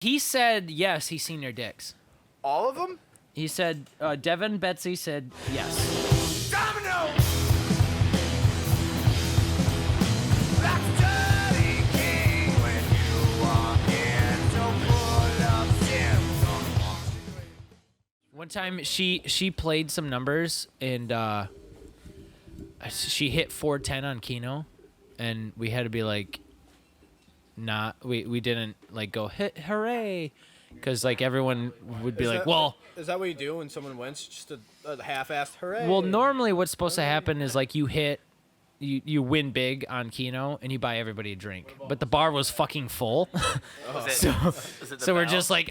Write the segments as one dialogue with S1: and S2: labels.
S1: He said yes. He's seen their dicks.
S2: All of them?
S1: He said Devin Betsy said yes.
S2: Domino! That's Dirty King when you walk in, so full of sin.
S1: One time she played some numbers and she hit 410 on Keno, and we had to be like, we didn't like go hit hooray, because like everyone would be like, well.
S3: Is that what you do when someone wins? Just a half-assed hooray?
S1: Well, normally what's supposed to happen is like you win big on Keno and you buy everybody a drink, but the bar was fucking full, so we're just like,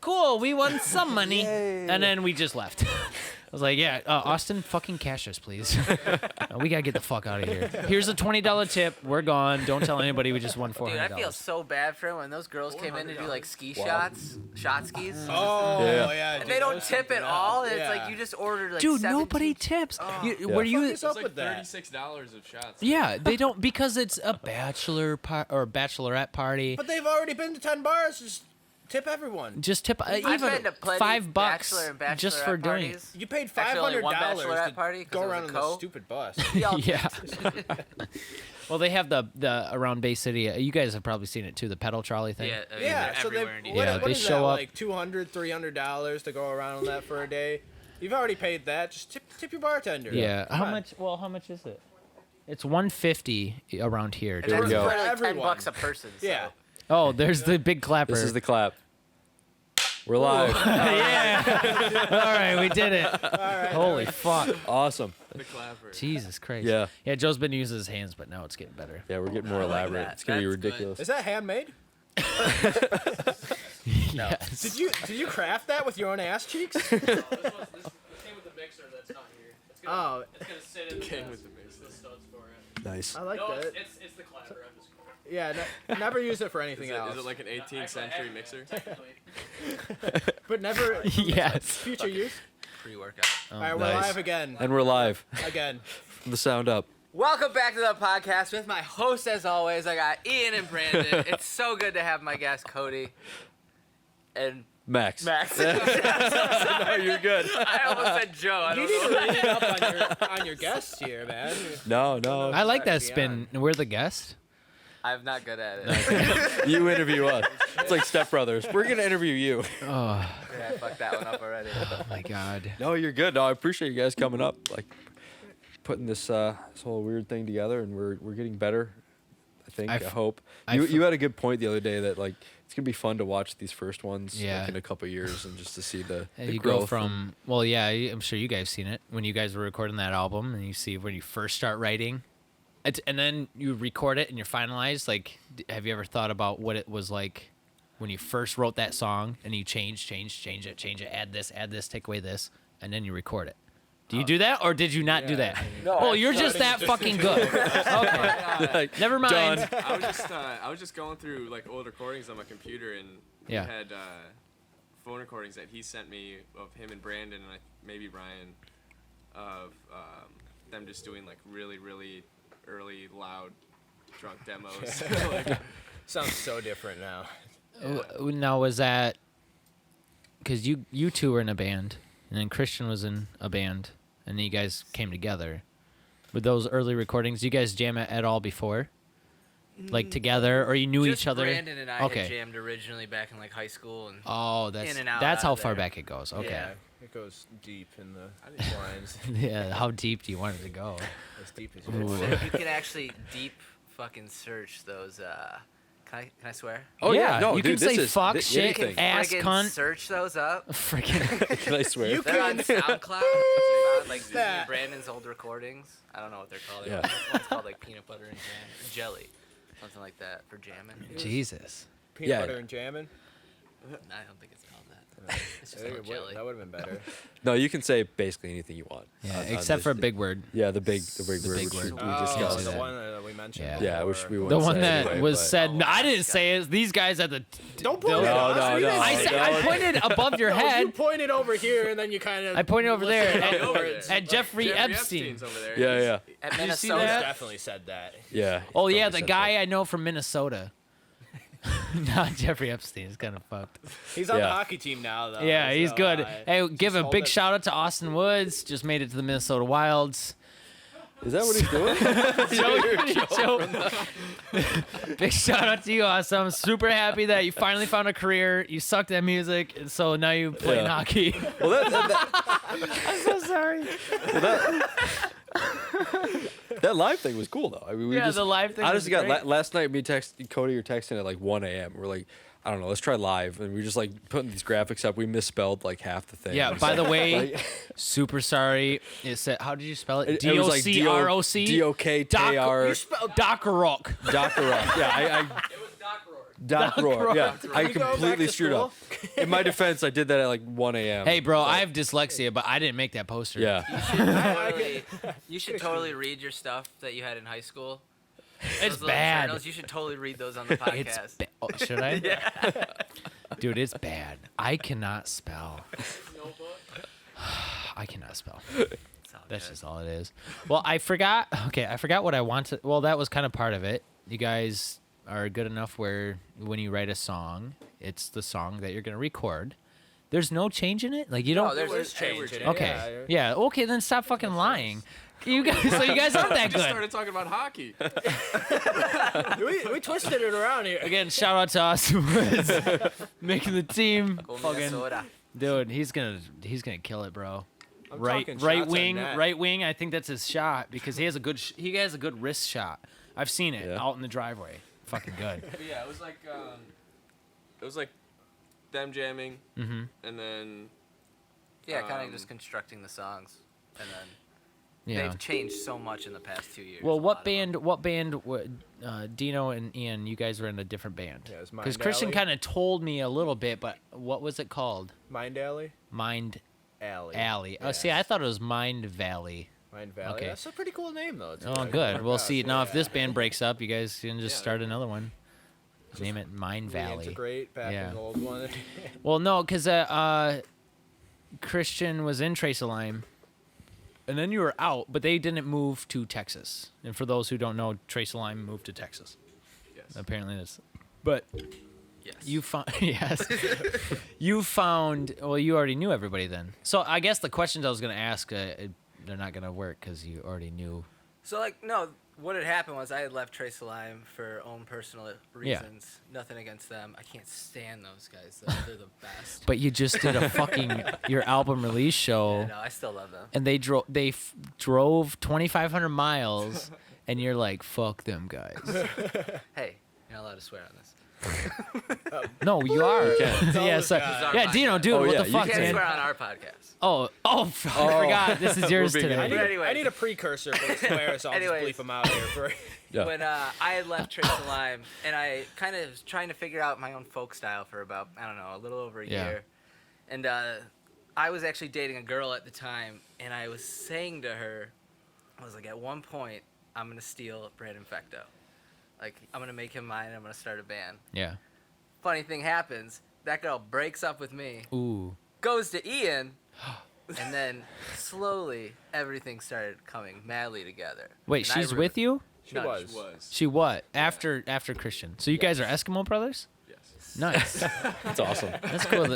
S1: cool, we won some money, and then we just left. I was like, yeah, Austin, fucking cash us, please. We gotta get the fuck out of here. Here's a $20 tip. We're gone. Don't tell anybody we just won $400.
S4: Dude, I feel so bad for him when those girls came in to do like ski shots, shot skis.
S3: Oh, yeah.
S4: And they don't tip at all. And it's like you just ordered like
S1: Dude,
S4: 17.
S1: nobody tips.
S3: Were you
S5: It's like $36 of shots.
S1: Yeah, they don't, because it's a bachelor or bachelorette party.
S3: But they've already been to 10 bars. Just tip everyone.
S1: Just tip
S4: I've
S1: even
S4: been to plenty
S1: $5
S4: bachelor and
S1: just for
S4: bachelorette
S1: doing it.
S4: parties.
S3: You paid
S4: Actually, only one
S3: $500
S4: bachelorette party
S3: to
S4: 'cause
S3: go
S4: it was
S3: around
S4: a
S3: on
S4: co.
S3: this stupid bus.
S1: Yeah. Well, they have the around Bay City. You guys have probably seen it too. The pedal trolley thing.
S4: Yeah, I mean,
S3: Yeah,
S4: they're
S3: so
S4: everywhere in
S1: Yeah,
S3: what
S1: they
S3: is
S1: show
S3: that,
S1: up-
S3: like $200, $300 to go around on that for a day. You've already paid that. Just tip your bartender.
S1: Yeah.
S3: Come
S1: How
S3: on.
S1: much? Well, how much is it? It's $150 around here.
S4: And that's
S3: we
S4: for
S3: go.
S4: like
S3: Everyone.
S4: $10 a person. So.
S3: Yeah.
S1: Oh, there's the big clapper.
S6: This is the clap. We're live.
S1: Yeah. All right, we did it. Holy fuck.
S6: Awesome.
S5: The clapper.
S1: Jesus Christ.
S6: Yeah.
S1: Yeah, Joe's been using his hands, but now it's getting better.
S6: Yeah, we're getting more
S4: like
S6: elaborate.
S4: that.
S6: It's gonna be
S4: That's good.
S6: ridiculous.
S3: Is that handmade?
S1: Yes.
S3: Did you craft that with your own ass cheeks?
S1: This came with the mixer that's not here. It's
S3: Oh,
S1: gonna sit in
S5: Came with the mixer.
S1: studs for it.
S6: Nice.
S3: I like that.
S1: It's the clapper. I'm just
S3: Yeah, never use it for anything else.
S5: Is it like an 18th century mixer?
S3: But never
S1: Yes.
S3: future use.
S4: Pre-workout.
S3: All right, we're
S6: nice.
S3: live again.
S6: And we're live
S3: Again.
S6: from the sound up.
S4: Welcome back to the podcast with my host, as always. I got Ian and Brandon. It's so good to have my guest, Cody. And
S6: Max.
S4: Max.
S6: No, you're good.
S4: I almost said Joe. I
S3: You
S4: don't
S3: need
S4: know.
S3: to read up on your guests here, man.
S6: No.
S1: I like that
S3: Sorry,
S1: spin. We're the guest.
S4: I'm not good at it.
S6: You interview us. It's like Step Brothers. We're gonna interview you.
S1: Oh
S4: Yeah, I fucked that one up already.
S1: my God.
S6: No, you're good. No, I appreciate you guys coming up, like putting this whole weird thing together, and we're getting better. I think. I hope. You had a good point the other day that like it's gonna be fun to watch these first ones like, in a couple of years and just to see the
S1: You
S6: growth
S1: go from I'm sure you guys seen it when you guys were recording that album, and you see when you first start writing, and then you record it and you're finalized. Like, have you ever thought about what it was like when you first wrote that song and you change it, add this, take away this, and then you record it? Do you do that, or did you not do that?
S4: No,
S1: Oh, you're just that fucking good. Okay,
S6: like,
S1: never mind.
S6: done.
S5: I was just going through like old recordings on my computer, and we
S1: Yeah.
S5: had phone recordings that he sent me of him and Brandon and maybe Ryan of them just doing like really, really early, loud, drunk demos. Like,
S3: Sounds so different now.
S1: Now, was that because you two were in a band, and then Christian was in a band, and then you guys came together? With those early recordings, you guys jam at all before? Like together, or you knew
S4: Just
S1: each other?
S4: Brandon and I
S1: Okay.
S4: had jammed originally back in like high school, and
S1: Oh, that's
S4: in and out
S1: that's
S4: out
S1: how
S4: of
S1: far
S4: there.
S1: back it goes. Okay.
S3: Yeah, it goes deep in the lines.
S1: Yeah. How deep do you want it to go?
S3: As deep as you
S1: Ooh.
S3: want.
S4: you can actually deep fucking search those. Can I swear?
S6: Oh yeah, no,
S1: you
S6: dude,
S1: can say
S6: this is
S1: fuck,
S6: thi-
S1: shit,
S6: anything.
S1: ass,
S4: Friggin'
S1: cunt,
S4: Search those up.
S1: freaking.
S6: Can I swear?
S3: You
S4: They're on
S3: can-
S4: SoundCloud. You found, like
S3: that.
S4: Brandon's old recordings. I don't know what they're called.
S6: Yeah.
S4: One's called like peanut butter and jelly, something like that for jamming.
S1: Jesus.
S3: Peanut
S6: Yeah.
S3: butter and jamming.
S4: I don't think it's called that. It's just called jelly.
S3: That would have been better.
S6: No, you can say basically anything you want.
S1: Yeah,
S6: on
S1: except
S6: this
S1: for a
S6: thing.
S1: big word.
S6: Yeah, the big
S1: The
S6: word.
S1: big
S6: which
S1: word.
S6: we
S1: Oh,
S6: discussed.
S3: the
S1: that.
S3: one that we mentioned.
S1: Yeah.
S6: Yeah, I wish
S3: before.
S6: we
S1: The
S6: wouldn't
S1: one
S6: say
S1: that
S6: anyway,
S1: was
S6: but-
S1: said. No, I didn't
S4: God.
S1: say it. These guys at the.
S3: Don't point
S1: No,
S3: at us.
S6: no,
S3: We
S6: no.
S3: didn't
S1: I
S3: say
S1: said
S3: that.
S1: I pointed above your
S3: No,
S1: head.
S3: you pointed over here, and then you kind of.
S1: I pointed over there
S5: Right
S1: at,
S5: over there.
S1: at Jeffrey Epstein.
S5: Epstein's over there.
S6: Yeah.
S4: At
S1: you see
S4: Minnesota.
S1: that?
S3: Definitely said that.
S6: Yeah.
S1: Oh yeah,
S6: Probably
S1: the
S6: said
S1: guy
S6: that.
S1: I know from Minnesota. Not Jeffrey Epstein. It's kind of fucked.
S3: He's on the
S6: Yeah.
S3: hockey team now, though.
S1: Yeah, he's
S3: so,
S1: good. Hey, give a
S3: hold
S1: big
S3: it.
S1: shout out to Austin Woods. Just made it to the Minnesota Wilds.
S6: Is that what he's doing?
S1: Big shout out to you, Austin. I'm super happy that you finally found a career. You sucked at music, and so now you play
S6: Yeah.
S1: hockey.
S6: Well,
S1: I'm so sorry.
S6: that live thing was cool though. I mean, we
S1: Yeah,
S6: just,
S1: the live thing
S6: Honestly,
S1: was
S6: got
S1: great.
S6: last night. Me and Cody were texting at like 1 a.m. We're like, I don't know, let's try live, and we just like putting these graphics up. We misspelled like half the thing.
S1: Yeah, by the way, super sorry. It said, how did you spell it?
S6: It was like
S1: D-O-C-R-O-C?
S6: D-O-K-T-A-R.
S3: You spelled
S1: Doc-a-rock.
S6: Doc-a-rock. Yeah,
S4: It was Doc Roar.
S6: Doc Roar. Yeah, I
S3: you go back
S6: completely
S3: to
S6: screwed up.
S3: school?
S6: In my defense, I did that at like 1 a.m.
S1: Hey, bro, I have dyslexia, but I didn't make that poster.
S6: Yeah.
S4: You should totally read your stuff that you had in high school.
S1: It's
S4: Those little
S1: bad.
S4: journals, you should totally read those on the
S1: It's
S4: podcast.
S1: oh, should I? Yeah. Dude, it's bad. I cannot spell. I cannot spell.
S4: It's all
S1: That's
S4: good.
S1: just all it is. Well, I forgot. Okay, I forgot what I wanted. Well, that was kind of part of it. You guys are good enough where when you write a song, it's the song that you're gonna record. There's no change in it. Like you don't.
S4: No, there's
S3: There's
S4: change.
S3: change in it.
S1: Okay. Yeah. Okay. Then stop fucking lying. You guys. So you guys aren't that
S5: Just
S1: good.
S5: started talking about hockey.
S3: We twisted it around here.
S1: Again, shout out to Austin Woods making the team.
S4: Go
S1: Fucking
S4: Minnesota.
S1: dude, he's gonna kill it, bro.
S3: I'm
S1: Right
S3: talking shots on
S1: wing,
S3: net.
S1: right wing. I think that's his shot because he has a good wrist shot. I've seen it
S6: Yeah.
S1: out in the driveway. Fucking good.
S5: But yeah, it was like them jamming,
S1: Mm-hmm.
S5: and then
S4: Yeah, kind of
S5: Um,
S4: just constructing the songs, and then
S1: Yeah.
S4: they've changed so much in the past 2 years.
S1: Well,
S4: a lot
S1: what
S4: of them.
S1: band? Dino and Ian, you guys were in a different band.
S3: Yeah, it was
S1: Because
S3: Mind
S1: Christian
S3: Alley.
S1: kind of told me a little bit, but what was it called?
S3: Mind Alley?
S1: Mind
S3: Alley.
S1: Alley. Oh,
S3: Yeah.
S1: see, I thought it was Mind Valley.
S3: Mind Valley.
S1: Okay.
S3: That's a pretty cool name, though. too.
S1: Oh,
S3: Like,
S1: good. We'll
S3: gosh,
S1: see. Now, if
S3: yeah.
S1: this band breaks up, you guys can just
S5: Yeah,
S1: start
S5: there you go.
S1: another one. Name it Mind Valley.
S3: Reintegrate back
S1: Yeah.
S3: in the old one.
S1: Well, no, because Christian was in Trace of Lime, and then you were out, but they didn't move to Texas. And for those who don't know, Trace of Lime moved to Texas.
S5: yes.
S1: Apparently, that's. But
S4: Yes.
S1: you found yes, you found. Well, you already knew everybody then. So I guess the questions I was gonna ask, they're not gonna work because you already knew.
S4: So like no, what had happened was I had left Trace of Lime for own personal reasons. Nothing against them. I can't stand those guys. They're the best.
S1: But you just did a fucking your album release show.
S4: Yeah, no, I still love them.
S1: And they drove 2,500 miles, and you're like, fuck them guys.
S4: Hey, you're not allowed to swear on this.
S1: No, you are. Yeah, so,
S3: God.
S1: yeah, Dino, dude,
S6: Oh,
S1: what
S6: yeah,
S1: the
S6: you
S1: fuck,
S4: You can't
S1: man?
S4: swear on our podcast.
S1: Oh, I forgot. This is yours
S6: We're being
S1: today.
S3: I need,
S4: But anyways.
S3: I need a precursor for the swear, so I'll
S4: Anyways.
S3: just bleep them out here. For
S6: Yeah.
S4: When I had left Trace of Lime, and I kind of was trying to figure out my own folk style for about, I don't know, a little over a
S1: Yeah.
S4: year. And I was actually dating a girl at the time, and I was saying to her, I was like, at one point, I'm going to steal Brandon Fecteau. Like, I'm going to make him mine, I'm going to start a band.
S1: Yeah.
S4: Funny thing happens, that girl breaks up with me,
S1: Ooh.
S4: goes to Ian, and then slowly everything started coming madly together.
S1: Wait,
S4: And I
S1: she's
S4: re-
S1: with you?
S3: she
S4: No,
S3: was.
S5: She was.
S1: She what? After Christian. So you guys are Eskimo brothers?
S5: Yes.
S1: Nice.
S6: That's awesome.
S1: That's cool.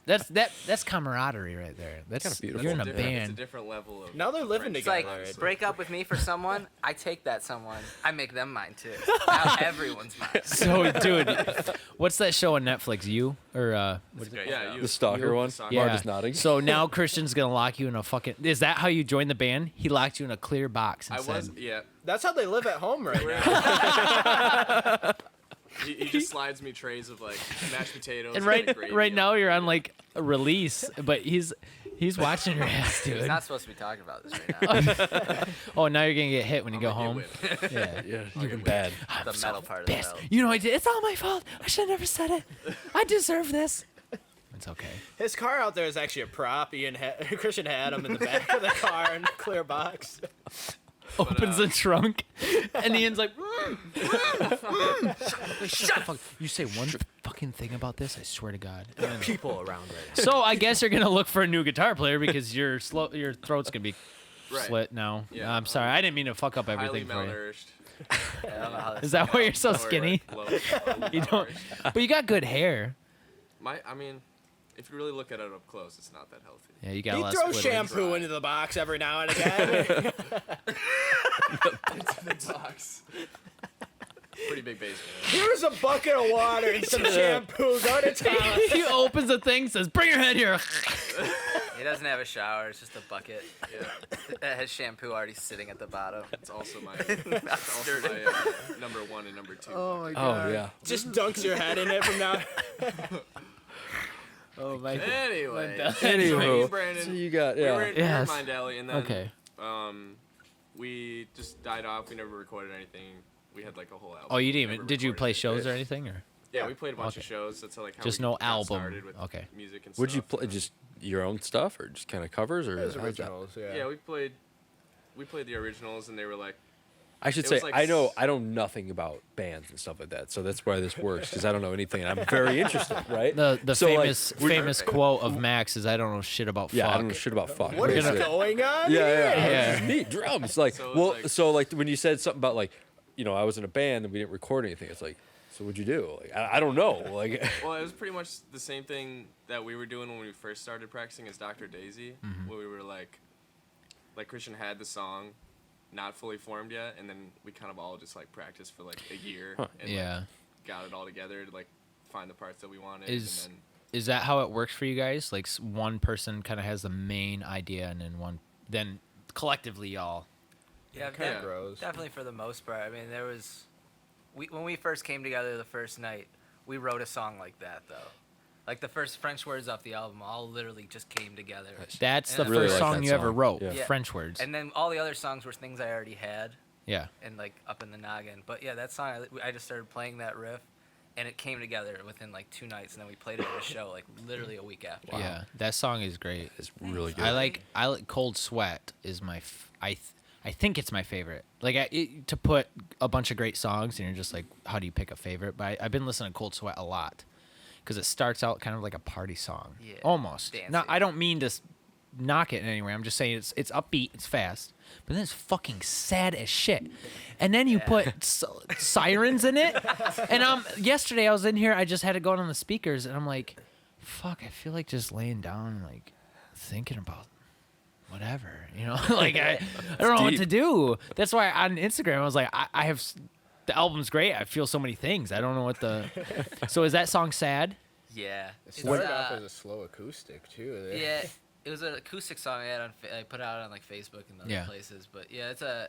S1: That's camaraderie right there. That's
S6: Kinda beautiful.
S1: You're in a
S5: It's a
S1: band.
S5: different level of.
S3: Now they're living
S4: It's
S3: together.
S4: like
S3: right?
S4: break up with me for someone, I take that someone, I make them mine too. Now everyone's mine.
S1: So, dude, what's that show on Netflix? You or
S4: It's great.
S5: Yeah, you.
S6: The stalker one.
S5: Stalker.
S1: yeah?
S6: Mark is nodding.
S1: So now Christian's gonna lock you in a fucking. Is that how you joined the band? He locked you in a clear box and
S5: I
S1: said,
S5: was. Yeah.
S3: That's how they live at home right now.
S5: He just slides me trays of like mashed potatoes.
S1: And
S5: gravy
S1: right
S5: on
S1: now
S5: it.
S1: you're on like a release, but he's watching your ass,
S4: He's
S1: dude.
S4: not supposed to be talking about this right now.
S1: Oh, now you're gonna get hit when you
S5: I'm
S1: go
S5: gonna
S1: home.
S5: get whipped.
S1: Yeah.
S6: Yeah, you're bad.
S4: The metal part of the
S1: Pissed.
S4: metal.
S1: You know I did. It's all my fault. I should have never said it. I deserve this. It's okay.
S3: His car out there is actually a prop. Christian had him in the back of the car in a clear box.
S1: Opens the trunk, and Ian's like, shut the fuck. You say one fucking thing about this, I swear to God. And then-
S3: People around right
S1: So I guess you're gonna look for a new guitar player because your throat's gonna be
S5: Right.
S1: slit now.
S5: Yeah.
S1: I'm sorry, I didn't mean to fuck up
S5: Highly
S1: everything for you.
S5: malnourished.
S4: I don't know how
S1: Is that why you're so
S5: Or,
S1: skinny?
S5: like, low
S1: You don't.
S5: powers.
S1: But you got good hair.
S5: I mean, if you really look at it up close, it's not that healthy.
S1: Yeah, you got
S3: He
S1: less.
S3: throws
S1: squiggles.
S3: shampoo into the box every now and again.
S5: The box. Pretty big basement.
S3: Here's a bucket of water and some shampoo. Go to town.
S1: He opens the thing, says, "Bring your head here."
S4: He doesn't have a shower. It's just a bucket
S5: Yeah,
S4: that has shampoo already sitting at the bottom.
S5: it's also my, number 1 and number 2.
S6: Oh yeah.
S3: Just dunks your head in it from now.
S1: Oh my.
S5: Anyway,
S6: Anywho,
S5: Brandon.
S6: so you got
S5: we were
S6: yeah.
S5: in
S1: Yes.
S5: Mind Alley, and then
S1: Okay.
S5: we just died off. We never recorded anything. We had like a whole album.
S1: Oh, you
S5: We
S1: didn't
S5: never
S1: even? Did you
S5: recorded
S1: play
S5: it.
S1: shows or anything, or?
S5: Yeah, we played a bunch of
S1: Okay.
S5: shows. That's like how
S1: Just
S5: we
S1: no
S5: got
S1: album.
S5: started with
S1: Okay.
S5: music and
S6: Would you
S5: stuff.
S6: play just your own stuff or just kind of covers or
S3: Those
S6: how's that?
S3: originals, yeah.
S5: Yeah, we played the originals, and they were like,
S6: I should
S5: It
S6: say
S5: was like
S6: I know nothing about bands and stuff like that, so that's why this works because I don't know anything. And I'm very interested, right?
S1: The
S6: So, like,
S1: famous quote of Max is, "I don't know shit about
S6: Yeah, I
S1: fuck."
S6: don't know shit about fuck.
S3: What
S6: We're
S3: is
S6: gonna-
S3: going on?
S6: Yeah,
S3: here?
S6: yeah,
S1: Yeah.
S6: This is neat drums. Like,
S5: So it
S6: well,
S5: was like-
S6: so like when you said something about like, I was in a band and we didn't record anything. It's like, so what'd you do? Like, I don't know. Like,
S5: well, it was pretty much the same thing that we were doing when we first started practicing as Dr. Daisy,
S1: Mm-hmm.
S5: where we were like Christian had the song not fully formed yet, and then we kind of all just like practiced for like a year and like,
S1: Yeah.
S5: got it all together to like find the parts that we wanted.
S1: Is-
S5: and then,
S1: Is that how it works for you guys? Like one person kind of has the main idea, and then collectively y'all.
S4: Yeah,
S3: Kinda
S5: Yeah.
S3: grows.
S4: definitely for the most part. I mean, when we first came together the first night, we wrote a song like that though. Like the first French words off the album all literally just came together.
S1: That's the
S4: And I
S6: really
S1: first
S6: like
S1: song
S6: that
S1: you ever
S6: song.
S1: wrote.
S6: Yeah.
S1: French words.
S4: And then all the other songs were things I already had
S1: Yeah.
S4: and like up in the noggin. But yeah, that song I just started playing that riff, and it came together within like 2 nights, and then we played it at a show like literally a week after.
S1: Yeah. That song is great.
S6: it's really good.
S1: I like Cold Sweat is I think it's my favorite. Like to put a bunch of great songs and you're just like, how do you pick a favorite? But I've been listening to Cold Sweat a lot because it starts out kind of like a party song.
S4: Yeah,
S1: Almost.
S4: dancey.
S1: No, I don't mean to knock it in any way. I'm just saying it's upbeat, it's fast, but then it's fucking sad as shit. And then you put sirens in it. And yesterday I was in here, I just had it going on the speakers, and I'm like, fuck, I feel like just laying down and like thinking about whatever, like I don't know what
S6: deep.
S1: to do. That's why on Instagram I was like, I have the album's great. I feel so many things. I don't know what the. So is that song sad?
S4: Yeah.
S3: It
S4: It's,
S3: started off as a slow acoustic too.
S4: yeah, it was an acoustic song I had I put out on like Facebook and other
S1: Yeah.
S4: places. But yeah, it's a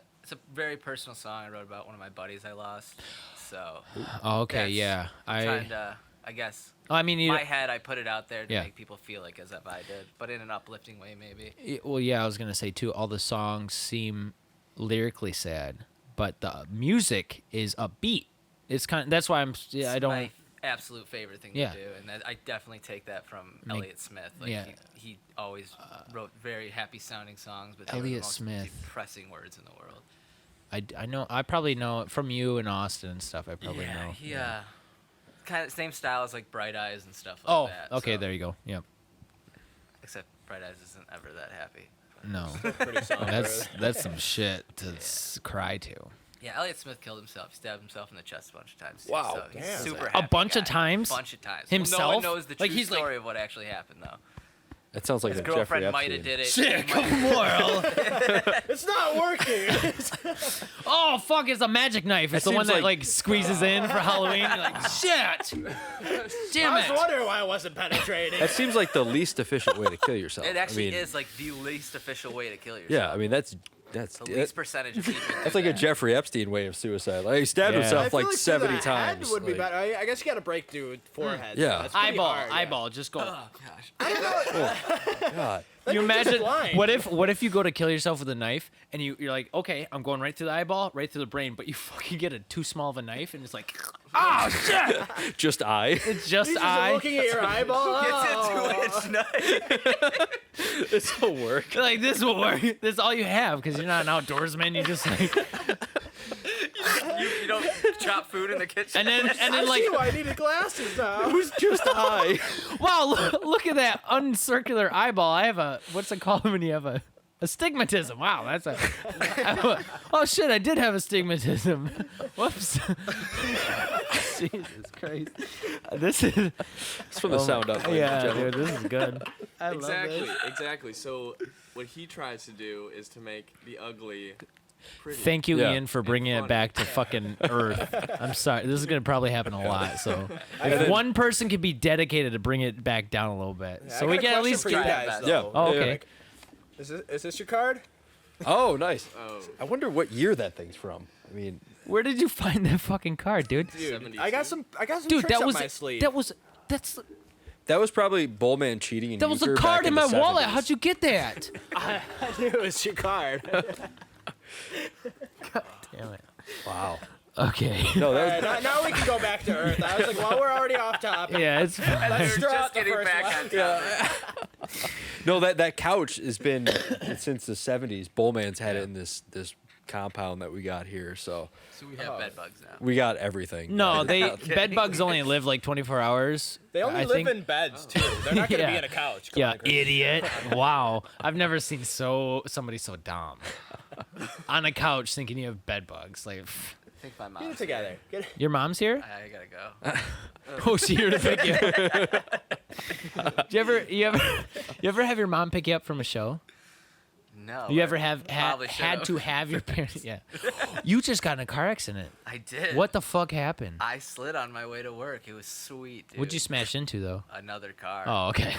S4: very personal song I wrote about one of my buddies I lost. So
S1: Oh, okay,
S4: That's
S1: yeah.
S4: trying to, I guess,
S1: I mean,
S4: my head, I put it out there to
S1: Yeah.
S4: make people feel like as if I did, but in an uplifting way maybe.
S1: well, yeah, I was gonna say too. All the songs seem lyrically sad, but the music is upbeat. It's that's why
S4: It's
S1: I don't.
S4: my absolute favorite thing
S1: Yeah.
S4: to do, and I definitely take that from
S1: Make-
S4: Elliott Smith. Like
S1: yeah.
S4: he always wrote very happy sounding songs, but they were
S1: Elliott
S4: the most
S1: Smith.
S4: depressing words in the world.
S1: I know. I probably know it from you and Austin and stuff. I probably
S4: yeah,
S1: know.
S4: he kind of same style as like Bright Eyes and stuff like
S1: Oh,
S4: that.
S1: okay.
S4: so-
S1: There you go. Yep.
S4: Except Bright Eyes isn't ever that happy. but-
S1: No,
S3: Pretty solid.
S1: that's some shit to cry to.
S4: Yeah, Elliott Smith killed himself. He stabbed himself in the chest a bunch of times. Too,
S6: Wow.
S4: so he's
S3: Damn.
S4: super
S1: A
S4: happy
S1: bunch of
S4: guy.
S1: times?
S4: Bunch of times.
S1: Himself?
S4: Well, no one knows the true
S1: Like, he's like-
S4: story of what actually happened, though.
S6: That sounds like
S4: His
S6: a Jeffrey
S4: girlfriend might have
S6: Epstein.
S4: did it.
S1: Shit,
S4: He might-
S1: come on.
S3: It's not working.
S1: Oh fuck! It's a magic knife. It's
S6: That
S1: the one
S6: seems
S1: that like squeezes in for Halloween. You're like, shit! Damn
S3: I was
S1: it!
S3: wondering why I wasn't penetrating.
S6: That seems like the least efficient way to kill yourself.
S4: It actually
S6: I mean,
S4: is like the least official way to kill yourself.
S6: Yeah, I mean that's
S4: the least percentage of people.
S6: that's like a Jeffrey Epstein way of suicide. Like he stabbed
S1: Yeah.
S3: I
S6: himself
S3: feel
S6: like
S3: through
S6: 70
S3: the
S6: times.
S3: Head would be
S6: like-
S3: better. I guess you got to break through forehead.
S6: Yeah.
S3: That's pretty
S1: Eyeball,
S3: hard, yeah.
S1: eyeball. Just go.
S4: Oh gosh.
S6: God.
S1: You
S3: You're just
S1: imagine
S3: blind.
S1: what if you go to kill yourself with a knife and you're like, okay, I'm going right through the eyeball, right through the brain, but you fucking get a too small of a knife and it's like, oh shit!
S6: Just eye.
S1: It's just
S3: He's just
S1: eye.
S3: looking at your eyeball.
S4: It's
S3: Oh.
S4: a 2-inch knife.
S6: this will work.
S1: Like this will work. That's all you have because you're not an outdoorsman. You just like,
S4: You don't chop food in the kitchen.
S1: and
S3: I
S1: then like,
S3: see why I needed glasses now.
S6: Who's just eye?
S1: wow, look at that uncircular eyeball. I have a what's it called when you have a Astigmatism. Wow, that's a. Oh shit! I did have astigmatism. Whoops. Jesus Christ. This is.
S6: It's from the sound up. ladies and
S1: Yeah,
S6: gentlemen.
S1: dude, this is good. I love
S5: Exactly,
S1: this.
S5: exactly. So what he tries to do is to make the ugly pretty.
S1: Thank you,
S6: Yeah.
S1: Ian, for bringing it
S5: funny.
S1: back to fucking Earth. I'm sorry. This is gonna probably happen a lot. So, if one person could be dedicated to bring it back down a little bit,
S3: I
S1: so
S3: got
S1: we
S3: a
S1: can at
S3: question
S1: least
S3: for you
S1: get.
S3: guys,
S6: Yeah.
S3: though.
S1: Oh,
S6: Yeah.
S1: okay.
S3: Is this your card?
S6: Oh, nice.
S5: Oh,
S6: I wonder what year that thing's from. I mean,
S1: Where did you find that fucking card, dude?
S3: Dude,
S5: 72?
S3: I got some
S1: Dude,
S3: tricks
S1: that
S3: up
S1: was
S3: my sleeve.
S1: that's
S6: that was probably Bullman cheating in
S1: that was a
S6: euchre back
S1: card in my
S6: the
S1: wallet.
S6: 70s.
S1: How'd you get that?
S3: I knew it was your card.
S1: Damn it.
S6: Wow.
S1: Okay.
S6: No,
S3: All
S6: that
S3: right, now we can go back to Earth. I was like, well, we're already off topic.
S1: Yeah, it's fine.
S3: Let's
S4: We're
S3: throw
S4: just
S3: out the
S4: getting
S3: first
S4: back
S3: one.
S4: on topic.
S6: no that couch has been since the 70s. Bullman's had it in this compound that we got here, so
S4: So we have bed bugs now.
S6: we got everything.
S1: No, bed bugs only live like 24 hours.
S3: They only
S1: I
S3: live
S1: think.
S3: in beds, too. They're not going to be
S1: Yeah.
S3: in a couch. Come
S1: Yeah,
S3: on, Chris.
S1: idiot. Wow. I've never seen somebody so dumb. On a couch thinking you have bed bugs. Like, pff.
S4: I think my
S3: Get
S4: mom's
S3: it together. Get it.
S1: Your mom's here?
S4: I gotta go.
S1: Oh, she here to pick you up. Do you ever have your mom pick you up from a show?
S4: No.
S1: You
S4: I
S1: ever had
S4: probably
S1: had
S4: should've.
S1: to have your parents? Yeah. You just got in a car accident.
S4: I did.
S1: What the fuck happened?
S4: I slid on my way to work. It was sweet, dude.
S1: What'd you smash into though?
S4: Another car.
S1: Oh, okay.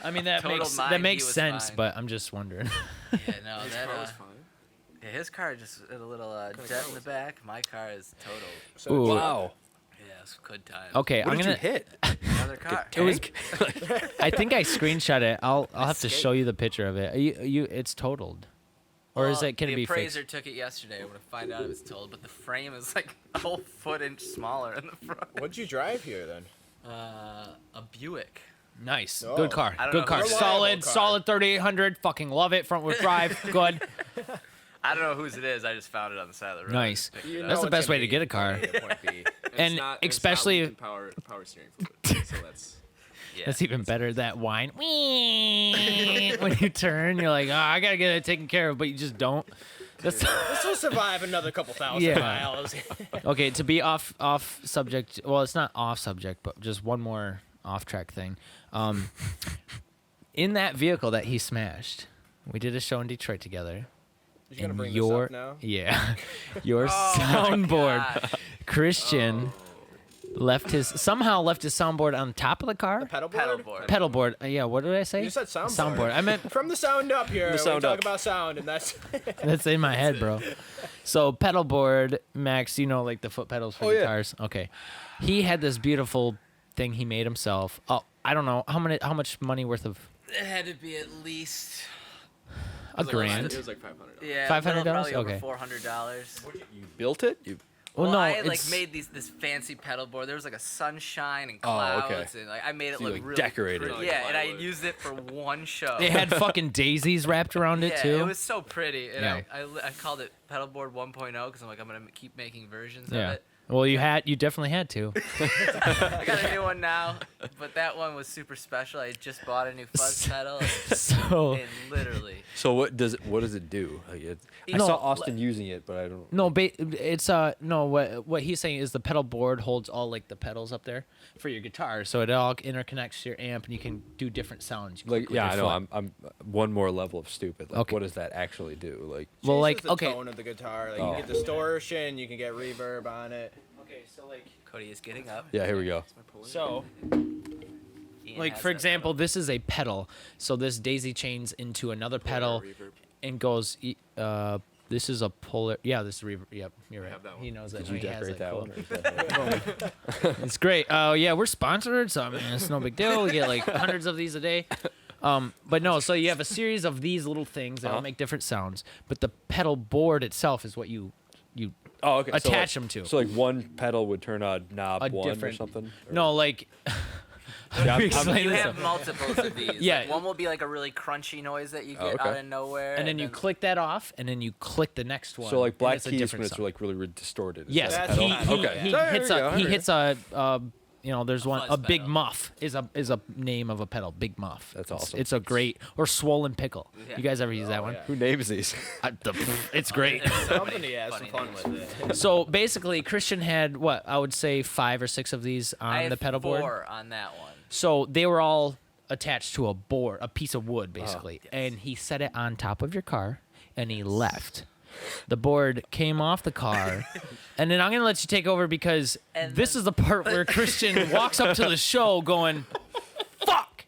S1: I mean that
S4: Total
S1: makes
S4: mind, he
S1: makes
S4: was
S1: sense,
S4: fine.
S1: but I'm just wondering.
S4: Yeah, no,
S5: his
S4: that
S5: car was fine.
S4: yeah, his car just had a little dent in the back. My car is total.
S3: So,
S1: Ooh.
S6: Wow.
S4: Yeah, it's good time.
S1: Okay,
S6: What
S1: I'm
S6: did
S1: gonna.
S6: you hit?
S4: Another car.
S1: It was. I think I screenshot it. I'll have to
S4: Escape.
S1: show you the picture of it. It's totaled, or is
S4: Well,
S1: it can it
S4: the
S1: be
S4: appraiser
S1: fixed?
S4: took it yesterday. We're gonna find out if it's told, but the frame is like a whole foot-inch smaller in the front.
S3: What'd you drive here, then?
S4: A Buick.
S1: Nice,
S3: Oh.
S1: good car,
S4: I don't
S1: good
S4: know
S1: car,
S4: who's-
S1: solid,
S3: car.
S1: solid 3800. Fucking love it. Front wheel drive, good.
S4: I don't know whose it is. I just found it on the side of the road.
S1: Nice.
S4: Picked it
S3: You
S4: up.
S3: know
S1: That's the
S3: it's
S1: best way
S3: gonna
S1: to get a
S3: be
S1: car.
S3: point A to point B.
S1: And
S5: it's not
S1: especially-
S5: leaking power steering fluid, so that's
S4: Yeah.
S1: That's even better. That whine when you turn, you're like, oh, I gotta get it taken care of, but you just don't. That's
S3: This will survive another couple thousand
S1: Yeah.
S3: miles.
S1: okay. To be off subject. Well, it's not off subject, but just one more off track thing. In that vehicle that he smashed, we did a show in Detroit together.
S3: You're gonna
S1: and
S3: bring
S1: your
S3: this up now?
S1: yeah, your
S4: Oh my
S1: soundboard,
S4: gosh.
S1: Christian left his soundboard on top of the car.
S3: Pedal board?
S4: Pedal board.
S1: Pedal board. Yeah, what did I say?
S3: You said soundboard.
S1: Soundboard. I meant
S3: From the sound up here,
S6: The sound
S3: we
S6: up.
S3: talk about sound, and that's
S1: that's in my head, bro. So pedal board, Max, you know, like the foot pedals for
S6: Oh, yeah.
S1: guitars. Okay, he had this beautiful thing he made himself. Oh, I don't know how much money worth of
S4: It had to be at least.
S1: a
S5: it
S1: grand.
S5: was like $500.
S4: Yeah.
S1: $500?
S4: Probably over
S1: Okay.
S4: $400.
S6: You built it? You
S1: Well, no,
S4: I like
S1: it's-
S4: made this fancy pedal board. There was like a sunshine and
S6: Oh,
S4: clouds,
S6: okay.
S4: and like I made it
S6: So you,
S4: look
S6: like,
S4: really
S6: decorated it.
S4: pretty.
S5: Like
S4: Yeah, and I
S5: plywood.
S4: used it for one show.
S1: It had fucking daisies wrapped around it
S4: yeah,
S1: too.
S4: it was so pretty, and
S1: Yeah.
S4: I called it pedal board 1.0 because I'm like I'm gonna keep making versions
S1: Yeah.
S4: of it.
S1: Well, you definitely had to.
S4: I got a new one now, but that one was super special. I just bought a new fuzz pedal,
S1: So
S4: and literally,
S6: So what does it do? Like I
S1: No,
S6: saw Austin using it, but I don't.
S1: no, it's no. What he's saying is the pedal board holds all like the pedals up there for your guitar, so it all interconnects to your amp, and you can do different sounds. You can
S6: Like
S1: click with
S6: yeah,
S1: your
S6: I know.
S1: foot.
S6: I'm one more level of stupid. Like
S1: Okay.
S6: what does that actually do? Like
S1: Well, like,
S3: changes the
S1: okay.
S3: tone of the guitar. Like
S6: Oh.
S3: you get distortion, you can get reverb on it.
S1: Okay, so like,
S4: Cody is getting up.
S6: yeah, here we go.
S1: so
S4: Ian
S1: like
S4: has
S1: for
S4: that
S1: example, this is a pedal. So this daisy chains into another pedal and goes. This is a polar. Yeah, this is reverb. Yep, you're right.
S5: have that one.
S1: He knows it.
S6: Did you
S1: He has
S6: decorate
S1: it.
S6: that
S1: Cool.
S6: one? Or is that-
S1: It's great. Oh yeah, we're sponsored, so I mean it's no big deal. We get like hundreds of these a day. But no, so you have a series of these little things that all
S6: Uh-huh.
S1: make different sounds. But the pedal board itself is what you
S6: Oh, okay.
S1: attach
S6: so
S1: them to.
S6: So like one pedal would turn on knob
S1: A
S6: one or
S1: different-
S6: something. Or-
S1: no, like
S6: Yeah, I'm-
S1: explain
S4: You
S1: this
S4: have
S1: up.
S4: multiples of these.
S1: Yeah.
S4: Like, one will be like a really crunchy noise that you
S6: Oh,
S4: get
S6: okay.
S4: out of nowhere.
S1: and then you click that off, and then you click the next one.
S6: So like
S1: and
S6: Black
S1: it's a
S6: Keys
S1: different
S6: when it's
S1: sound.
S6: like really distorted. Is
S1: Yes,
S6: that
S3: That's
S6: the
S1: he
S6: pedal?
S3: not-
S1: he,
S6: Okay.
S1: he
S6: There
S1: hits
S6: you
S1: a
S6: go,
S1: he
S6: here.
S1: hits a there's one.
S4: fuzz
S1: A big
S4: pedal.
S1: muff is a name of a pedal. Big muff.
S6: That's
S1: It's-
S6: awesome.
S1: It's a great or swollen pickle.
S4: Yeah.
S1: You guys ever use that one?
S3: yeah.
S6: Who names these?
S1: It's great.
S4: There's so
S3: Company
S4: many
S3: has some
S4: funny
S3: fun
S4: names.
S3: with it.
S1: So basically, Christian had what I would say 5 or 6 of these
S4: I
S1: on
S4: had
S1: the pedal board.
S4: 4 on that one.
S1: So they were all attached to a piece of wood, basically. And he set it on top of your car, and he left. The board came off the car, and then I'm gonna let you take over because
S4: And
S1: this
S4: then-
S1: is the part where Christian walks up to the show going, "Fuck,"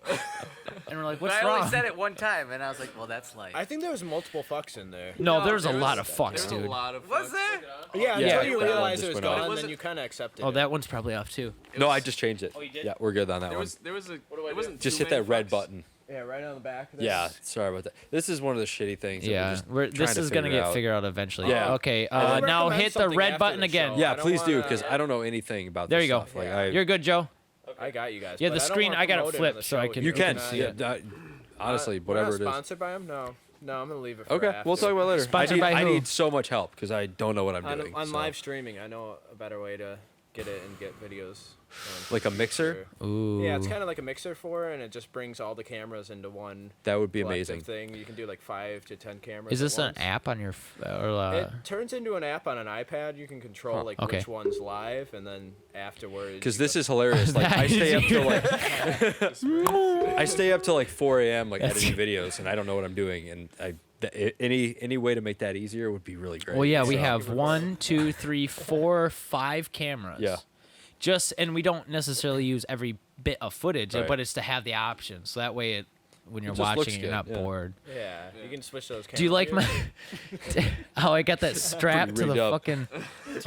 S1: and we're like,
S4: But
S1: "What's
S4: I only
S1: wrong?"
S4: said it one time, and I was like, well, that's light.
S3: I think there was multiple fucks in there.
S1: No,
S5: No,
S1: there's a
S5: there
S1: lot
S5: was-
S1: of fucks,
S5: There was
S1: dude.
S5: a lot of
S4: Was
S5: fucks.
S4: there?
S3: Yeah,
S6: Yeah,
S3: until you
S6: that one
S3: realized
S6: just
S3: it was
S6: went
S3: gone,
S6: off.
S3: then
S5: Wasn't-
S3: you kind of accepted
S1: Oh,
S3: it.
S1: that one's probably off too.
S6: No, I just changed it.
S1: Oh, you did?
S6: Yeah, we're good on that
S5: There
S6: one.
S5: was a.
S3: do I
S5: It wasn't
S6: Just
S5: too
S6: hit that
S5: many
S6: red
S5: fucks.
S6: button.
S3: Yeah, right on the back. There.
S6: Yeah, sorry about that. This is one of the shitty things. that
S1: Yeah,
S6: we're just trying
S1: this
S6: to
S1: is gonna
S6: figure
S1: get
S6: out.
S1: figured out eventually.
S6: Yeah.
S1: Okay.
S3: I'll
S1: Now
S3: recommend
S1: hit the
S3: something
S1: red
S3: after
S1: button
S3: the
S1: again.
S3: show.
S6: Yeah,
S3: I don't
S6: please do,
S3: wanna-
S6: because I don't know anything about
S1: There
S6: this
S1: you go.
S6: stuff. Like,
S1: You're good, Joe.
S3: I got you guys.
S1: Yeah,
S3: but
S1: the
S3: I don't
S1: screen,
S3: wanna
S1: I got it
S3: promote on
S1: flipped
S3: the
S1: so I
S3: show
S1: can-
S3: with
S6: you can.
S3: and I-
S6: Yeah, honestly,
S3: we're
S6: whatever
S3: not
S6: it is.
S3: sponsored by them? No, I'm gonna leave it. For
S6: Okay,
S3: after.
S6: we'll talk about it later.
S1: Sponsored by
S6: I
S1: who?
S6: need so much help because I don't know what I'm doing.
S3: on
S6: so.
S3: live streaming. I know a better way to get it and get videos.
S6: Like a mixer?
S1: Ooh.
S3: Yeah, it's kind of like a mixer for it, and it just brings all the cameras into one.
S6: That would be
S3: collective
S6: amazing.
S3: Thing you can do like 5 to 10 cameras.
S1: Is
S3: at
S1: this an
S3: once.
S1: app on your or
S3: It turns into an app on an iPad. You can control
S1: Huh,
S3: like
S1: okay.
S3: which one's live, and then afterwards.
S6: Because
S3: you
S6: this
S3: go-
S6: is hilarious. Like I
S1: That
S6: stay
S1: is
S6: up till like I stay up till like 4 a.m. like
S1: That's-
S6: editing videos, and I don't know what I'm doing. And any way to make that easier would be really great.
S1: Well, yeah, we
S6: So-
S1: have 1, 2, 3, 4, 5 cameras.
S6: Yeah.
S1: And we don't necessarily use every bit of footage,
S6: Right.
S1: but it's to have the option. So that way, when you're
S6: just looks
S1: watching, it, you're
S6: good,
S1: not
S6: yeah.
S1: bored.
S3: Yeah, you can switch those.
S1: Do you like
S3: cameras
S1: my?
S3: here.
S1: Oh, I got that strapped to
S6: rigged
S1: the
S6: up.
S1: fucking.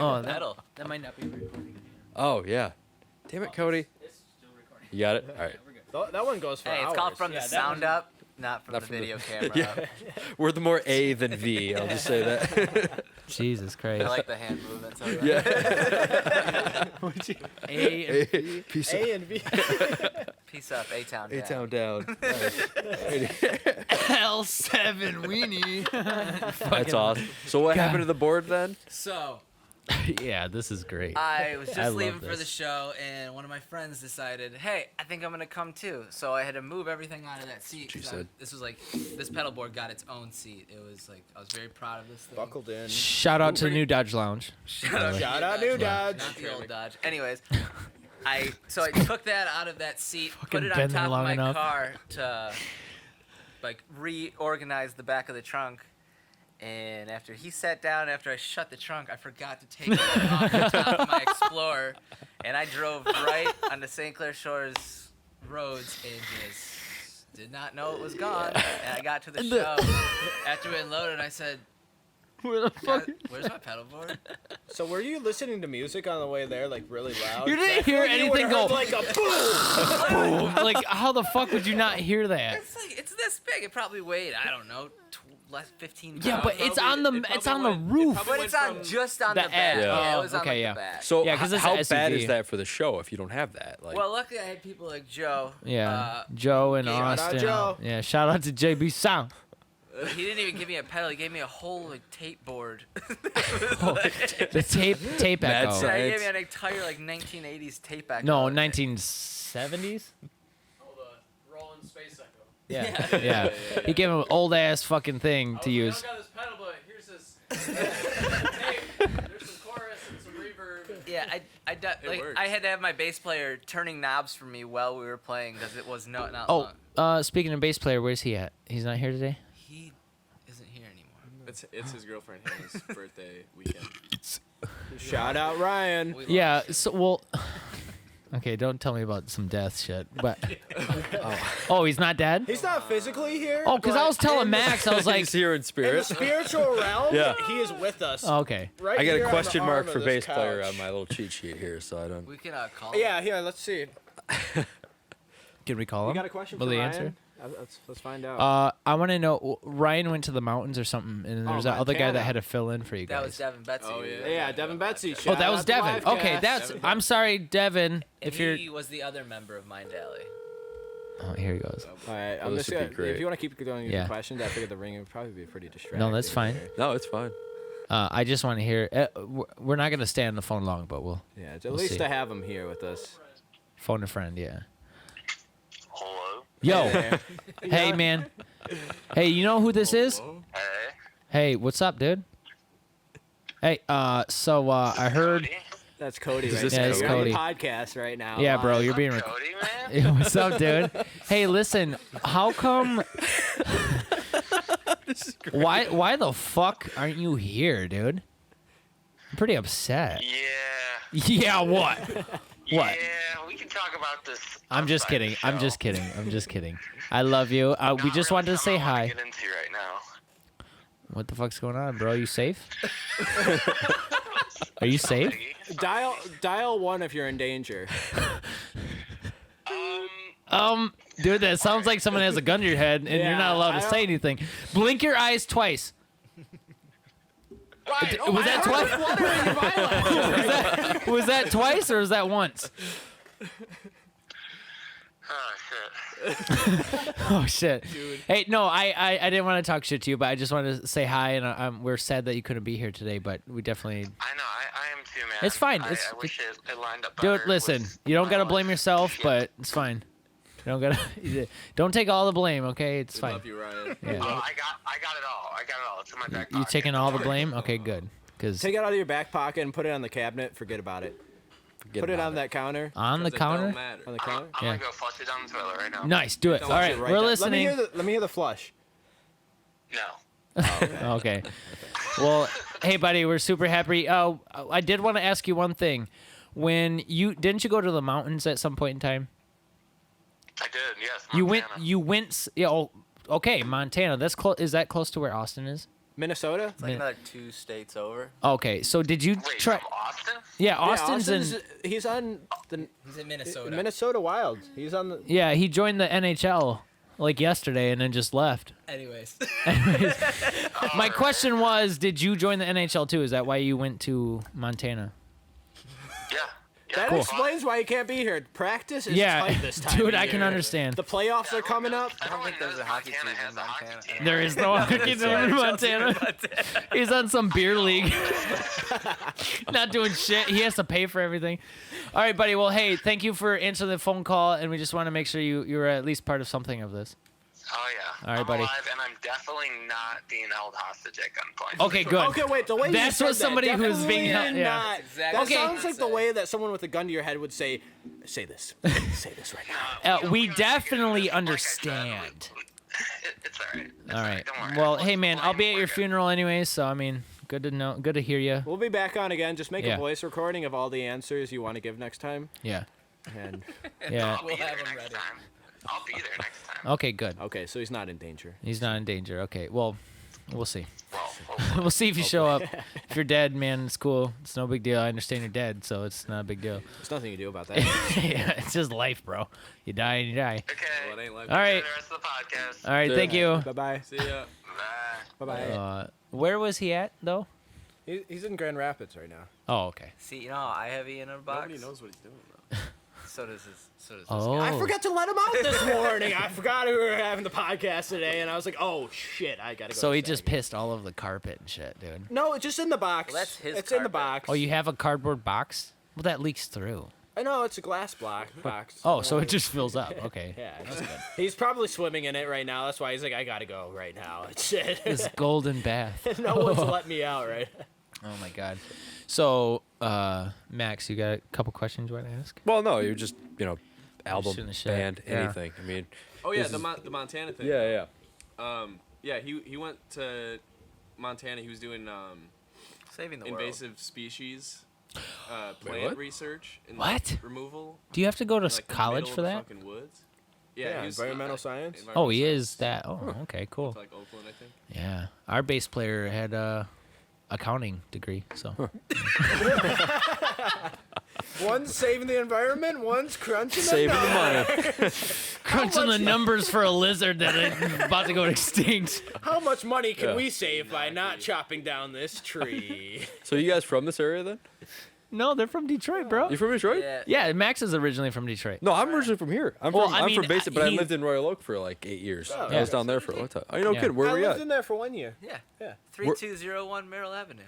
S1: Oh, that,
S4: Pedal.
S1: that might not be recording.
S6: Oh yeah. Damn it, Cody.
S1: It's still recording.
S6: You got it. All right.
S3: That one goes for
S4: Hey,
S3: hours.
S4: it's called from
S1: Yeah,
S4: the
S1: that
S4: sound
S1: one-
S4: up, not from
S6: Not
S4: the
S6: from the-
S4: video camera
S6: Yeah.
S4: up.
S6: We're the more A than V. I'll just say that.
S1: Jesus Christ.
S4: I like the hand movements. Of that.
S6: Yeah.
S1: A and
S6: Peace
S3: A and B.
S4: Peace up, A-Town.
S6: A
S4: down.
S6: town down.
S1: L7 weenie.
S6: That's awesome. So what happened to the board then?
S4: So,
S1: Yeah, this is great.
S4: I was
S1: I
S4: just
S1: love
S4: leaving for the
S1: this.
S4: show, and one of my friends decided, hey, I think I'm going to come too. So I had to move everything out of that seat.
S6: She
S4: 'cause
S6: said.
S4: this was like, this pedal board got its own seat. It was like, I was very proud of this thing.
S3: Buckled in.
S1: Shout out to the new Dodge Lounge.
S4: Shout out,
S3: Shout out New Dodge.
S4: Not the old Dodge. Anyways, I took that out of that seat, put
S1: Fucking
S4: it on
S1: been there
S4: top of
S1: long
S4: my
S1: enough.
S4: car to like reorganize the back of the trunk. And after he sat down, after I shut the trunk, I forgot to take it off the top of my Explorer, and I drove right onto St. Clair Shores roads and just did not know it was gone. And I got to the show after it loaded. I said,
S1: Where the fuck?
S4: "Where's my pedal board?"
S3: So were you listening to music on the way there, like really loud?
S1: You didn't
S3: I feel
S1: hear
S3: like you
S1: anything
S3: would've
S1: go-
S3: heard, like a boom.
S1: Like, how the fuck would you not hear that?
S4: It's like it's this big. It probably weighed, I don't know, less 15 pounds.
S1: Yeah, but it's on the it's on the roof.
S4: But it's on just on
S1: The
S4: the back.
S1: edge.
S4: Yeah,
S1: Oh,
S4: it was on
S1: okay,
S4: like,
S1: yeah.
S4: the back.
S6: So
S1: Yeah, 'cause it's
S6: how
S1: a
S6: bad
S1: SUV.
S6: is that for the show if you don't have that? Like,
S4: Well, luckily I had people like Joe.
S1: Yeah, Joe and
S4: Shout out
S1: Austin.
S3: Joe.
S1: Yeah, shout out to JB Sound.
S4: He didn't even give me a pedal. He gave me a whole like tape board.
S1: The tape
S6: Mad
S1: echo.
S6: science.
S4: Yeah, he gave me an entire like 1980s tape echo.
S1: No,
S4: thing.
S1: 1970s.
S5: Oh, the rolling space echo.
S1: Yeah, yeah. He gave him an old ass fucking thing to use.
S5: I don't got this pedal, but here's this tape. There's some chorus and some reverb.
S4: Yeah, like
S5: works.
S4: I had to have my bass player turning knobs for me while we were playing because it was not
S1: Oh,
S4: long.
S1: speaking of bass player, where's he at? He's not here today.
S4: He isn't here anymore.
S5: It's his girlfriend Hannah's birthday weekend.
S3: Shout out Ryan.
S4: We lost
S1: Yeah.
S4: him.
S1: So well. Okay, don't tell me about some death shit. But oh, he's not dead.
S3: He's not physically here.
S1: Oh, because I
S3: but
S1: was telling
S3: in-
S1: Max, I was like,
S6: he's here in
S3: in the
S6: spirit.
S3: spiritual realm,
S6: Yeah.
S3: he is with us.
S1: okay.
S3: Right
S6: I got
S3: here
S6: a
S3: on the
S6: question
S3: arm
S6: mark
S3: of
S6: for
S3: this
S6: bass player
S3: couch.
S6: on my little cheat sheet here, so I don't.
S4: We can call.
S3: Yeah, here. Let's see.
S1: Can we call
S3: You
S1: him?
S3: got a question
S1: Will
S3: for
S1: he
S3: Ryan?
S1: answer?
S3: Let's find out.
S1: I want to know. Ryan went to the mountains or something, and there's that other guy that
S3: Montana.
S1: had to fill in for you
S4: That
S1: guys.
S4: was Devin Betsy.
S5: Oh, yeah.
S3: yeah, Devin Betsy.
S1: Oh,
S3: shout
S1: that
S3: out
S1: was
S3: to
S1: Devin.
S3: Livecast.
S1: Okay, that's.
S5: Devin.
S1: I'm sorry, Devin.
S4: And
S1: If you're.
S4: he was the other member of Mind Alley.
S1: Oh, here he goes.
S3: All right,
S6: Oh,
S3: I'm
S6: this
S3: just
S6: would be
S3: gonna,
S6: great.
S3: if you want to keep going with
S1: Yeah.
S3: the questions, I figured the ring would probably be pretty distracting.
S1: No, that's fine.
S6: No, it's fine.
S1: I just want to hear. We're not gonna stay on the phone long, but we'll.
S3: Yeah, at
S1: We'll
S3: least
S1: see.
S3: to have him here with us.
S1: Phone a friend, yeah.
S7: Hello.
S1: Yo. Hey, man. Hey, you know who this is?
S7: Hey.
S1: Hey, what's up, dude? Hey, so I heard.
S7: Cody.
S3: That's Cody
S6: Is
S3: right
S6: this
S3: there.
S1: Cody?
S3: You're on the
S1: Cody.
S3: podcast right now.
S1: Yeah, bro,
S3: live.
S1: you're being.
S7: Cody, man.
S1: Hey, what's up, dude? Hey, listen. How come? Why the fuck aren't you here, dude? I'm pretty upset.
S7: Yeah.
S1: Yeah, what? What?
S7: Yeah, we can talk about this.
S1: I'm just
S7: outside
S1: kidding.
S7: the
S1: I'm
S7: show.
S1: just kidding. I'm just kidding. I love you. We
S7: Not
S1: just
S7: really
S1: wanted to say
S7: something I wanna
S1: hi.
S7: Get into right now.
S1: What the fuck's going on, bro? You safe? Are you safe?
S3: Dial 1 if you're in danger.
S1: Dude, that sounds like someone has a gun to your head and you're
S3: Yeah,
S1: not allowed to
S3: I
S1: say
S3: don't-
S1: anything. Blink your eyes twice. Was that twice? Was that twice or was that once?
S7: Oh shit.
S1: Oh shit! Hey, no, I didn't want to talk shit to you, but I just wanted to say hi, and we're sad that you couldn't be here today, but we definitely.
S7: I know. I am too, man.
S1: It's fine,
S7: I
S1: it's-
S7: wish it lined up.
S1: Dude,
S7: better
S1: listen,
S7: with
S1: you don't
S7: my
S1: gotta
S7: life.
S1: blame yourself,
S7: Shit.
S1: but it's fine. You don't gotta. Don't take all the blame, okay? It's
S5: We
S1: fine.
S5: love you, Ryan.
S1: Yeah.
S7: Oh, I got it all. I got it all. It's in my back
S1: You
S7: pocket.
S1: taking all the blame? Okay, good. Cause
S3: Take it out of your back pocket and put it on the cabinet. Forget about it. Put it on that counter.
S1: on the
S5: 'Cause it don't
S1: counter.
S5: matter.
S3: On the counter.
S7: I'm
S1: Yeah.
S7: gonna go flush it down the toilet right now.
S1: Nice, do it. All right,
S3: Right
S1: we're
S3: down-
S1: listening.
S3: Let me hear the flush.
S7: No.
S1: Okay. Well, hey, buddy, we're super happy. I did want to ask you one thing. When you didn't you go to the mountains at some point in time?
S7: I did. Yes.
S1: You
S7: Montana.
S1: went. Yeah. Oh, okay, Montana. That's close. Is that close to where Austin is?
S3: Minnesota.
S8: It's like another 2 states over.
S1: Okay. So did you
S7: Wait,
S1: try?
S7: from Austin?
S1: Yeah, Austin's in.
S3: He's on the
S4: He's in Minnesota.
S3: Minnesota Wild. He's on the.
S1: Yeah, he joined the NHL like yesterday and then just left.
S4: Anyways.
S1: My question was, did you join the NHL too? Is that why you went to Montana?
S7: Yeah.
S3: That
S1: Cool.
S3: explains why you can't be here. Practice is
S1: Yeah,
S3: tight this time.
S1: dude,
S3: of
S1: I can
S3: year.
S1: understand.
S3: The playoffs are coming up.
S8: I don't think there's a hockey team in
S7: has a hockey
S8: Montana.
S7: team.
S1: There is no hockey team in Montana. He's on some beer league. Not doing shit. He has to pay for everything. All right, buddy. Well, hey, thank you for answering the phone call, and we just want to make sure you were at least part of something of this.
S7: Oh yeah.
S1: All right,
S7: I'm
S1: buddy.
S7: alive, and I'm definitely not being held hostage at gunpoint.
S1: Okay, good.
S3: Okay, wait. The way
S1: That's
S3: you
S1: what
S3: said
S1: somebody
S3: that,
S1: who's being
S3: definitely
S1: held- yeah.
S3: not.
S4: Exactly.
S3: That
S1: Okay.
S3: sounds like the way that someone with a gun to your head would say, "Say this. Say this right now."
S1: We definitely
S7: Like I said,
S1: understand.
S7: It's all right. It's
S1: All right.
S7: Don't worry.
S1: Well,
S7: We'll
S1: hey, man, I'll be at your
S7: we're good.
S1: funeral anyways, so I mean, good to know. Good to hear you.
S3: We'll be back on again. Just make
S1: Yeah.
S3: a voice recording of all the answers you want to give next time.
S1: Yeah.
S3: And
S1: Yeah.
S7: I'll
S4: We'll
S7: be there
S4: have 'em
S7: next
S4: ready.
S7: time. I'll be there next time.
S1: Okay, good.
S3: okay, so he's not in danger.
S1: He's not in danger. Okay. Well, we'll see.
S7: Well,
S1: We'll see if you show up. If you're dead, man, it's cool. It's no big deal. I understand you're dead, so it's not a big deal.
S3: There's nothing you do about that.
S1: Yeah, it's just life, bro. You die and you die.
S7: okay.
S5: Well, it ain't like
S1: All right.
S7: The rest of the podcast.
S1: All right. Thank you.
S3: Bye bye.
S5: See ya.
S7: Bye.
S3: Bye bye.
S1: Where was he at though?
S3: He's in Grand Rapids right now.
S1: Oh, okay.
S8: See, you know, I have Ian in a box.
S5: Nobody knows what he's doing though.
S8: So does this. So does this
S1: Oh.
S8: guy.
S3: I forgot to let him out this morning. I forgot we were having the podcast today, and I was like, "Oh shit, I gotta go."
S1: So he
S3: to
S1: just
S3: Saturday.
S1: pissed all over the carpet and shit, dude.
S3: No, it's just in the box.
S8: Well, that's his
S3: It's in the
S8: carpet.
S3: box.
S1: Oh, you have a cardboard box? Well, that leaks through.
S3: I know it's a glass box.
S1: Oh, so it just fills up. Okay.
S3: Yeah, that's good. He's probably swimming in it right now. That's why he's like, "I gotta go right now." It's shit.
S1: This golden bath.
S3: No one's let me out, right?
S1: Oh my god. So, Max, you got a couple questions you want to ask?
S6: Well, no, you're just album,
S1: Shooting the shit.
S6: band,
S1: Yeah.
S6: anything. I mean,
S5: Oh yeah,
S6: This
S5: the
S6: is-
S5: the Montana thing.
S6: yeah.
S5: Yeah, he went to Montana. He was doing
S8: Saving the world.
S5: invasive species plant
S6: what?
S5: research and
S1: What?
S5: removal.
S1: Do you have to go to
S5: in, like, the
S1: college
S5: middle
S1: for
S5: of the
S1: that?
S5: fucking woods.
S3: Yeah,
S5: he was,
S3: environmental science?
S1: Oh, he
S5: environmental
S1: is that. Oh, okay, cool.
S5: To, like Oakland, I think.
S1: Yeah, our bass player had a accounting degree, so
S3: One's saving the environment, one's crunching
S6: Saving the money.
S1: crunching the numbers for a lizard that is about to go extinct.
S3: How much money can
S6: Yeah.
S3: we save by not chopping down this tree?
S6: So you guys from this area then?
S1: No, they're from Detroit, bro.
S6: You from Detroit?
S4: Yeah.
S1: Yeah, Max is originally from Detroit.
S6: No, I'm originally from here. I'm
S1: Well,
S6: from
S1: I
S6: I'm
S1: mean,
S6: from Basic, but I
S1: he-
S6: lived in Royal Oak for like 8 years.
S3: Oh,
S6: I was
S3: yeah.
S6: down there for a long time. Oh, you know,
S1: Yeah.
S6: kid, where
S3: I
S6: were you
S3: lived
S6: at?
S3: in there for 1 year.
S4: Yeah.
S3: Yeah.
S4: 3201 Merrill Avenue.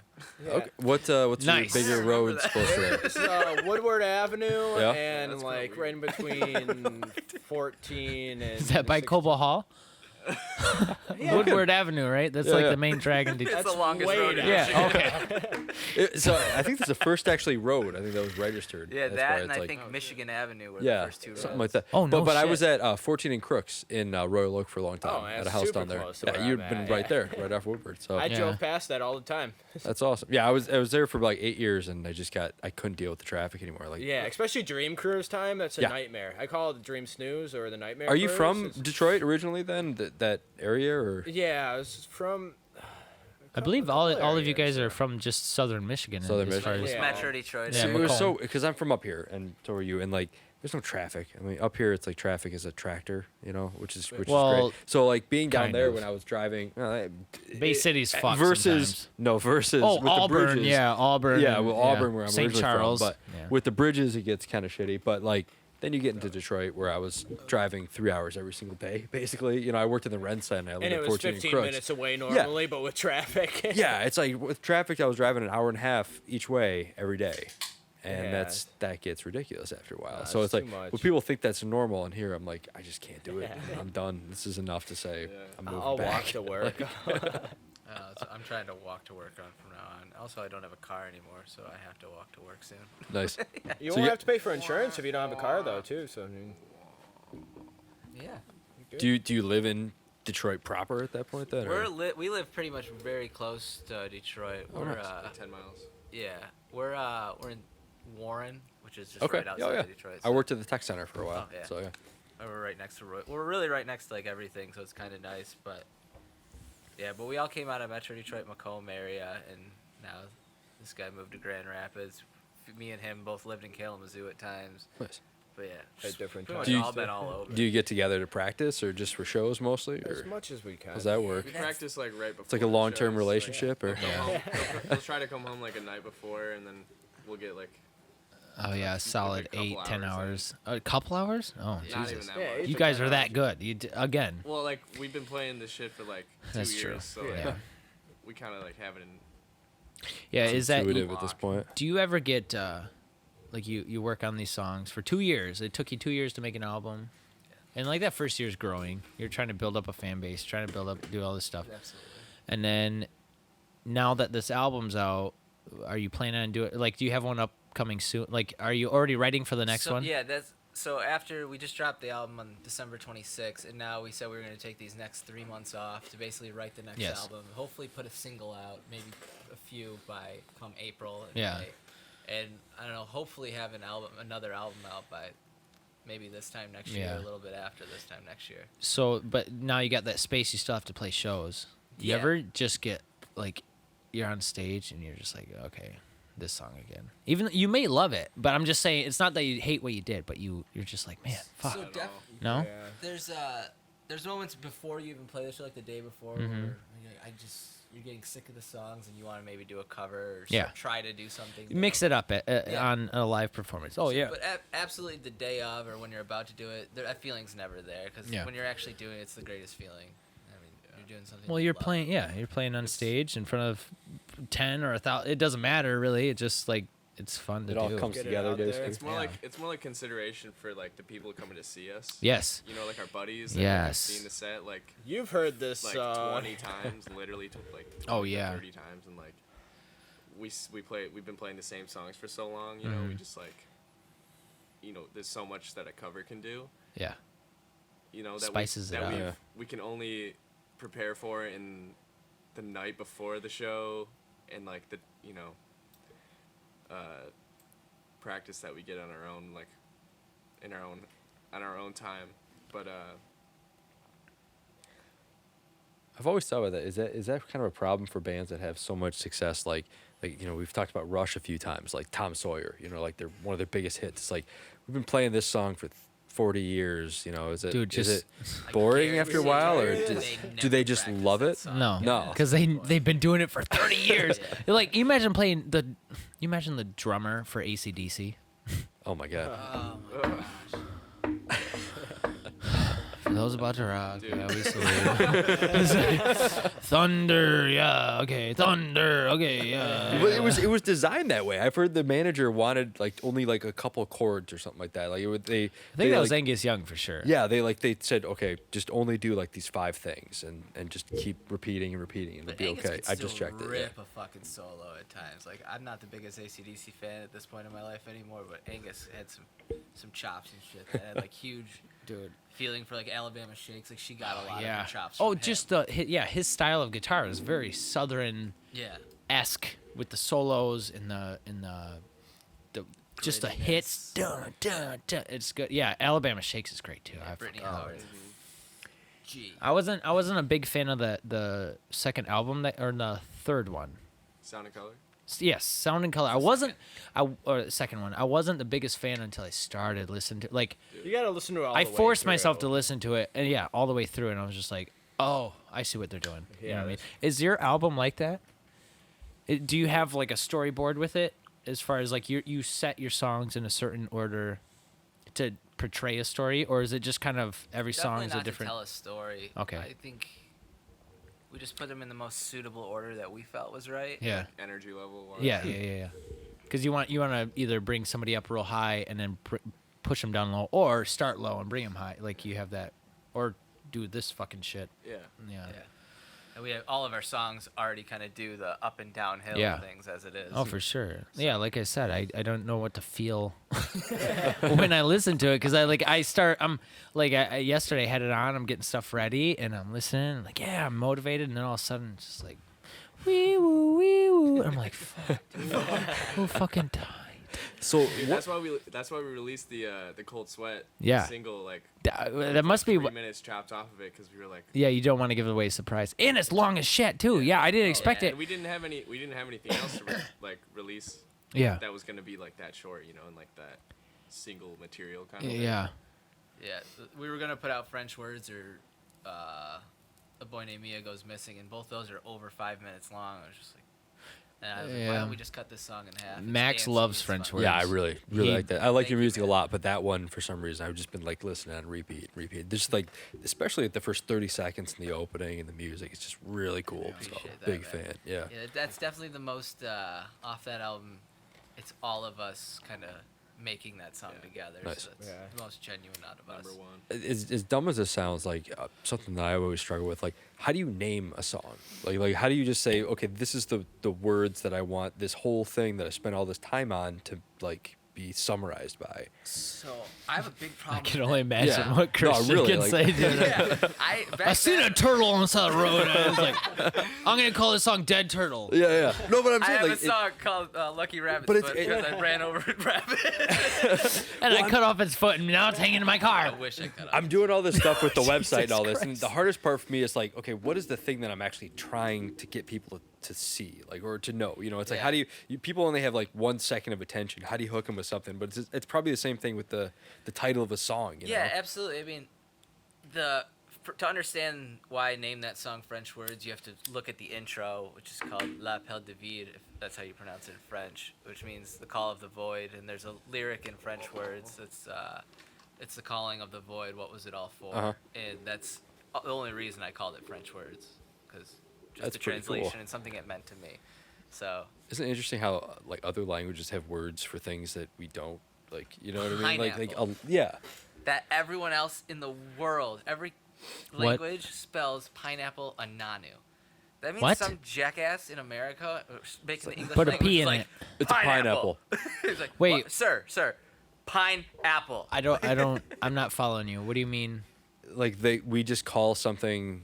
S3: Yeah.
S6: Okay. What's
S1: Nice.
S6: your bigger
S4: I remember
S6: roads
S4: that.
S6: close to that?
S3: It's Woodward Avenue
S6: Yeah.
S3: and
S5: that's
S3: like
S5: kinda
S3: right in between 14 and.
S1: Is that by
S3: 16.
S1: Cobo Hall? Woodward Avenue, right? That's
S6: Yeah,
S1: like
S6: yeah.
S1: the main drag in
S4: It's
S1: Detroit.
S4: the longest
S3: way
S4: road in
S3: down.
S1: Yeah,
S4: Michigan.
S1: okay.
S6: So I think that's the first actually road. I think that was registered.
S4: Yeah,
S6: That's
S4: that
S6: why
S4: and
S6: it's
S4: I
S6: like,
S4: think Michigan Avenue were
S6: yeah,
S4: the first two roads.
S6: something like that.
S1: Oh, no
S6: But I
S1: shit.
S6: was at 14 and Crooks in Royal Oak for a long time.
S3: Oh,
S6: at a
S3: that's
S6: house
S3: super
S6: down there.
S3: close to
S6: Yeah,
S3: where
S6: you've
S3: I'm
S6: been
S3: at,
S6: right
S3: yeah.
S6: there, right off Woodward. So
S3: I
S1: Yeah.
S3: drove past that all the time.
S6: that's awesome. Yeah, I was there for like 8 years, and I couldn't deal with the traffic anymore. Like,
S3: Yeah, especially Dream Cruise time. That's a
S6: Yeah.
S3: nightmare. I call it the Dream Snooze or the Nightmare.
S6: are you
S3: Cruise.
S6: from
S3: It's-
S6: Detroit originally? Then that area, or
S3: Yeah, I was from.
S1: I believe all of you
S3: areas,
S1: guys
S3: yeah.
S1: are from just southern Michigan.
S6: Southern
S1: as far
S6: Michigan.
S1: as-
S3: Yeah.
S4: Metro Detroit.
S1: Yeah,
S6: See, it was so
S1: Macomb.
S6: because I'm from up here, and so are you, and like there's no traffic. I mean, up here it's like traffic is a tractor, which is
S1: Well,
S6: great. So like being down
S1: kind
S6: there
S1: of.
S6: when I was driving,
S1: Bay City's fucked
S6: versus
S1: sometimes.
S6: with the
S1: Auburn,
S6: bridges.
S1: yeah, Auburn.
S6: Yeah,
S1: and-
S6: well, Auburn, where I'm
S1: St.
S6: originally
S1: Charles.
S6: from, but
S1: yeah.
S6: with the bridges, it gets kind of shitty. But like, then you get into Detroit, where I was driving 3 hours every single day, basically. I worked in the Ren Center. I lived
S3: And
S6: at
S3: it was
S6: 14
S3: 15
S6: Crooks.
S3: minutes away normally, but with traffic.
S6: Yeah, it's like with traffic, I was driving an hour and a half each way every day, and
S3: Yeah.
S6: that gets ridiculous after a while.
S3: Nah,
S6: so
S3: it's
S6: it's like
S3: too much.
S6: when people think that's normal, and here I'm like, I just can't do it. I'm done. This is enough to say I'm moving
S3: I'll
S6: back.
S3: walk to work.
S4: So I'm trying to walk to work from now on. Also, I don't have a car anymore, so I have to walk to work soon.
S6: Nice.
S3: You
S6: So
S3: won't
S6: you-
S3: have to pay for insurance if you don't have a car, though, too. So I mean,
S4: Yeah.
S6: Do you live in Detroit proper at that point then? or-
S4: We live pretty much very close to Detroit.
S6: Oh,
S4: We're
S6: nice.
S5: 10 miles.
S4: yeah, we're in Warren, which is just
S6: Okay.
S4: right outside
S6: yeah.
S4: of Detroit.
S6: I
S4: so-
S6: worked at the tech center for a while.
S4: Oh, yeah.
S6: So yeah.
S4: We're right next to we're really right next to like everything, so it's kind of nice. But yeah, but we all came out of Metro Detroit, Macomb area, and now this guy moved to Grand Rapids. Me and him both lived in Kalamazoo at times.
S6: Nice.
S4: But yeah,
S3: At different
S4: pretty much
S3: times.
S6: Do you-
S4: all been all over.
S6: Do you get together to practice, or just for shows mostly,
S3: as
S6: or
S3: much as we can.
S6: how does that work?
S5: We practice like right before.
S6: It's like a
S5: the
S6: long-term
S5: shows,
S6: relationship, or
S5: Like, we'll try to come home like a night before, and then we'll get like
S1: Oh yeah, solid
S5: couple
S1: 8, 10
S5: hours
S1: hours. A couple hours? Oh
S5: not even
S1: Jesus!
S5: that
S3: Yeah,
S5: much.
S3: it's
S1: You
S3: a
S1: guys
S3: 10
S1: are that
S3: hours.
S1: good. Again.
S5: Well, like we've been playing this shit for like 2
S1: That's
S5: years,
S1: true.
S5: so
S3: Yeah.
S5: like, we kind of like have it in.
S1: Yeah, is that?
S6: intuitive at this point?
S1: Do you ever get like you work on these songs for 2 years? It took you 2 years to make an album, and like that first year's growing. You're trying to build up a fan base, trying to do all this stuff,
S4: Absolutely.
S1: and then now that this album's out, are you planning on doing? Like, do you have one upcoming soon? Like, are you already writing for the next
S4: So,
S1: one?
S4: Yeah, so after we just dropped the album on December 26th, and now we said we were going to take these next 3 months off to basically write the next
S1: Yes.
S4: album. Hopefully, put a single out, maybe a few by come April. And
S1: Yeah.
S4: May. And I don't know. Hopefully, have another album out by maybe this time next year,
S1: Yeah.
S4: or a little bit after this time next year.
S1: So, but now you got that space. You still have to play shows. You
S4: Yeah.
S1: ever just get like, you're on stage and you're just like, okay, this song again. Even you may love it, but I'm just saying it's not that you hate what you did, but you're just like, man, fuck.
S4: So
S1: No.
S3: Yeah.
S4: there's moments before you even play the show, like the day before,
S1: Mhm.
S4: where you're getting sick of the songs and you want to maybe do a cover or
S1: Yeah.
S4: try to do something.
S1: Mix it up
S4: Yeah.
S1: on a live performance. Oh yeah.
S4: But absolutely, the day of or when you're about to do it, that feeling's never there because
S1: Yeah.
S4: when you're actually doing it, it's the greatest feeling. I mean, you're doing something.
S1: Well,
S4: you
S1: you're
S4: love.
S1: playing. Yeah, you're playing on stage in front of 10 or 1,000. It doesn't matter really. It just like it's fun to
S6: It all
S1: do.
S6: comes
S3: Get it
S6: together,
S3: out there.
S6: basically.
S5: It's more
S1: Yeah.
S5: like consideration for like the people coming to see us.
S1: Yes.
S5: Like our buddies. That
S1: Yes.
S5: Seen the set like
S3: You've heard this.
S5: 20 times, literally like 20
S1: Oh,
S5: to
S1: yeah.
S5: 30 times, and like we've been playing the same songs for so long. You know, we
S1: Mhm.
S5: just like there's so much that a cover can do.
S1: Yeah.
S5: That
S1: Spices it
S5: that
S1: up.
S6: Yeah.
S5: we can only prepare for in the night before the show, and like the practice that we get on our own, like on our own time. But
S6: I've always thought about that. Is that kind of a problem for bands that have so much success? Like we've talked about Rush a few times, like Tom Sawyer. Like they're one of their biggest hits. It's like we've been playing this song for 40 years, you know, is it
S1: Dude,
S6: is
S1: just-
S6: it boring after a while, or
S4: They
S6: do they
S4: never
S6: just
S4: practice
S6: love
S4: that
S6: it?
S4: song.
S1: No,
S6: No.
S1: because they've been doing it for 30 years. Like, you imagine the drummer for AC/DC.
S6: Oh my god.
S1: For those about to rock,
S5: Dude.
S1: yeah, we salute. Thunder, yeah, okay. Thunder, okay, yeah.
S6: But it was designed that way. I've heard the manager wanted like only like a couple chords or something like that. Like they
S1: I think that was
S6: like,
S1: Angus Young for sure.
S6: yeah, they said, okay, just only do like these 5 things and just keep repeating and repeating and
S8: But
S6: it'll be
S8: Angus
S6: okay.
S8: could
S6: I
S8: still
S6: just checked it. Yeah.
S8: rip a fucking solo at times. Like I'm not the biggest AC/DC fan at this point in my life anymore, but Angus had some chops and shit. That had like huge
S1: Dude.
S8: feeling for like Alabama Shakes. Like she got a lot
S1: Yeah.
S8: of her chops.
S1: Oh,
S8: from him.
S1: just his style of guitar is very southern
S8: yeah.
S1: esque with the solos and the just the hits. Dun, dun, dun. It's good. Yeah, Alabama Shakes is great too.
S8: Brittany
S1: Oh.
S8: Howard. Gee.
S1: I wasn't a big fan of the second album or the third one.
S5: Sound and Color.
S1: Yes, Sound and Color. Or the second one. I wasn't the biggest fan until I started listening to like
S3: You gotta listen to it all
S1: I
S3: the way
S1: forced
S3: through.
S1: myself to listen to it, and yeah, all the way through, and I was just like, oh, I see what they're doing. You know what I mean? Is your album like that? Do you have like a storyboard with it, as far as like you set your songs in a certain order to portray a story, or is it just kind of every song
S8: Definitely
S1: is a
S8: not
S1: different?
S8: to tell a story.
S1: Okay.
S8: I think we just put them in the most suitable order that we felt was right.
S1: Yeah,
S5: Energy level.
S1: yeah. Because you want to either bring somebody up real high and then push them down low, or start low and bring them high. Like you have that, or do this fucking shit.
S5: Yeah.
S1: Yeah.
S8: Yeah. And we have all of our songs already kind of do the up and downhill
S1: Yeah.
S8: things as it is.
S1: Oh, for sure. Yeah, like I said, I don't know what to feel when I listen to it, because yesterday I had it on, I'm getting stuff ready, and I'm listening, like, yeah, I'm motivated, and then all of a sudden it's just like, wee woo, wee woo. I'm like, fuck, dude, who fucking died?
S6: So
S5: Dude, that's why we released the Cold Sweat
S1: Yeah.
S5: single, like
S1: That must be
S5: 3 minutes chopped off of it, because we were like,
S1: yeah, you don't want to give away a surprise, and it's long as shit too. Yeah, I didn't expect
S5: and
S1: it.
S5: we didn't have anything else to release
S1: Yeah,
S5: that was gonna be like that short, you know, and like that single material kind of thing.
S1: yeah.
S8: Yeah, we were gonna put out French Words or A Boy Named Mia Goes Missing, and both those are over 5 minutes long. I was just like, and I was like, why
S1: Yeah.
S8: don't we just cut this song in half? It's
S1: Max
S8: dancey,
S1: loves
S8: it's
S1: French
S8: fun.
S1: Words.
S6: yeah, I really
S1: He-
S6: like that. I like
S8: Thank
S6: your
S8: you,
S6: music a
S8: man.
S6: lot, but that one for some reason I've just been like listening on repeat. Just like especially at the first 30 seconds in the opening and the music, it's just really cool. So
S8: appreciate that,
S6: big
S8: man.
S6: fan. Yeah.
S8: Yeah, that's definitely the most off that album. It's all of us kind of making that song together.
S6: Nice.
S8: So that's the most genuine out of us.
S5: Number one.
S6: As dumb as it sounds, like something that I always struggle with, like how do you name a song? Like how do you just say, okay, this is the words that I want this whole thing that I spent all this time on to like be summarized by?
S8: So I have a big
S1: I
S8: problem.
S1: can
S8: with
S1: only
S8: that.
S1: imagine
S6: Yeah.
S1: what
S6: No,
S1: Christian
S6: really,
S1: can
S6: like-
S1: say, dude.
S8: Yeah,
S1: I seen a turtle on the side of the road, and I was like, I'm gonna call this song "Dead Turtle."
S6: Yeah. No, but I'm
S8: I
S6: saying
S8: have
S6: like
S8: a song called Lucky Rabbit's
S6: but
S8: Foot
S6: it's-
S8: because I ran over a rabbit.
S1: And I cut off its foot, and now it's hanging in my car.
S8: I wish I could.
S6: I'm doing all this stuff with the website and all this, and
S1: Christ.
S6: the hardest part for me is like, okay, what is the thing that I'm actually trying to get people to see, like, or to know? You know, it's like,
S8: Yeah.
S6: how do you people only have like 1 second of attention? How do you hook them with something? But it's probably the same thing with the title of a song. You
S8: Yeah,
S6: know?
S8: absolutely. I mean, to understand why I named that song French Words, you have to look at the intro, which is called L'Appel de Vide, if that's how you pronounce it in French, which means the call of the void. And there's a lyric in French Words. It's the calling of the void. What was it all for?
S6: Uh-huh.
S8: And that's the only reason I called it French Words, because just
S6: That's
S8: the
S6: pretty cool.
S8: translation and something it meant to me. So
S6: Isn't it interesting how like other languages have words for things that we don't? Like, you know what I mean?
S8: Pineapple.
S6: Yeah.
S8: that everyone else in the world, every
S1: What?
S8: language spells pineapple ananu. That means
S1: What?
S8: some jackass in America making the English
S1: Put a
S8: language
S1: P in
S8: like,
S1: it.
S6: It's a pineapple.
S8: He's like,
S1: Wait.
S8: "What? Sir, pineapple."
S1: I'm not following you. What do you mean?
S6: Like we just call something.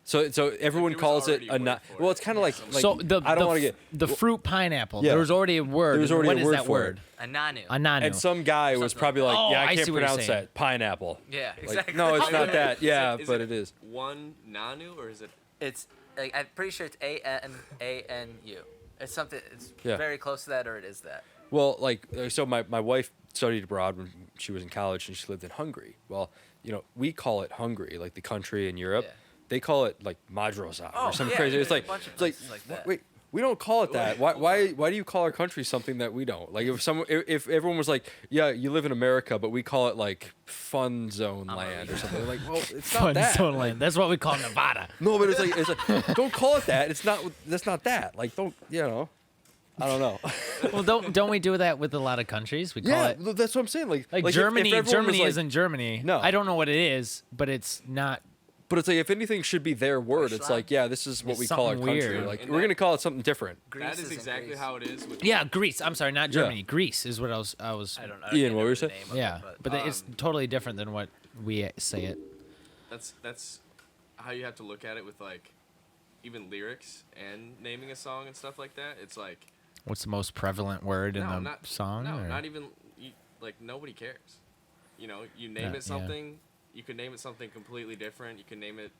S6: So everyone
S5: there was
S6: calls it
S5: already a
S6: a
S5: word
S6: not.
S5: for
S6: Well,
S5: it.
S6: it's kind of like
S1: So
S6: I don't want to get.
S1: the fruit pineapple.
S6: Yeah.
S1: There was already a word.
S6: There was already
S1: What
S6: a
S1: is
S6: word
S1: that
S6: for
S1: word?
S8: Ananu.
S1: Ananu.
S6: And some guy was
S8: Something
S6: probably
S8: like
S6: like,
S1: that.
S6: yeah,
S1: Oh,
S6: I
S1: I
S6: can't
S1: see what you're
S6: pronounce
S1: saying.
S6: that. Pineapple.
S8: Yeah,
S6: Like,
S8: exactly.
S6: no, it's not that.
S5: Is
S6: Yeah,
S5: it-
S6: but it is.
S5: One nanu, or is it?
S8: It's like, I'm pretty sure it's ANANU. It's something. It's
S6: Yeah.
S8: very close to that, or it is that.
S6: Well, like, so my wife studied abroad when she was in college and she lived in Hungary. Well, we call it Hungary, like the country in Europe.
S8: Yeah.
S6: They call it like Madrozak
S8: Oh,
S6: or something
S8: yeah,
S6: crazy.
S8: there's
S6: It's like
S8: a bunch of
S6: it's like,
S8: places like that.
S6: wait, we don't call it that. Why do you call our country something that we don't? Like if everyone was like, yeah, you live in America, but we call it like Fun Zone Land or something. Like, well, it's not
S1: Fun
S6: that.
S1: zone land. That's what we call Nevada.
S6: No, but it's like don't call it that. It's not. That's not that. Like don't I don't know.
S1: Well, don't we do that with a lot of countries? We call
S6: Yeah,
S1: it
S6: that's what I'm saying. Like if
S1: Germany.
S6: everyone was
S1: Germany
S6: like-
S1: isn't Germany.
S6: No.
S1: I don't know what it is, but it's not.
S6: But it's like if anything should be their word, it's
S8: Deutschland?
S6: like, yeah, this is what
S1: It's
S6: we call our
S1: something
S6: country.
S1: weird.
S6: Like
S5: And
S6: we're
S5: that-
S6: gonna call it something different.
S8: Greece
S5: That is
S8: isn't
S5: exactly
S8: Greece.
S5: how it is with.
S1: Yeah, Greece. I'm sorry, not
S6: Yeah.
S1: Germany. Greece is what I was.
S8: I don't know.
S6: Ian, what were you
S8: the
S6: saying?
S8: name of
S1: Yeah,
S8: it,
S1: but it's totally different than what we say it.
S5: That's how you have to look at it with like even lyrics and naming a song and stuff like that. It's like
S1: What's the most prevalent word in the
S5: not
S1: song?
S5: No,
S1: or-
S5: not even like nobody cares. You name
S1: Yeah,
S5: it something. You can name it something completely different. You can name it.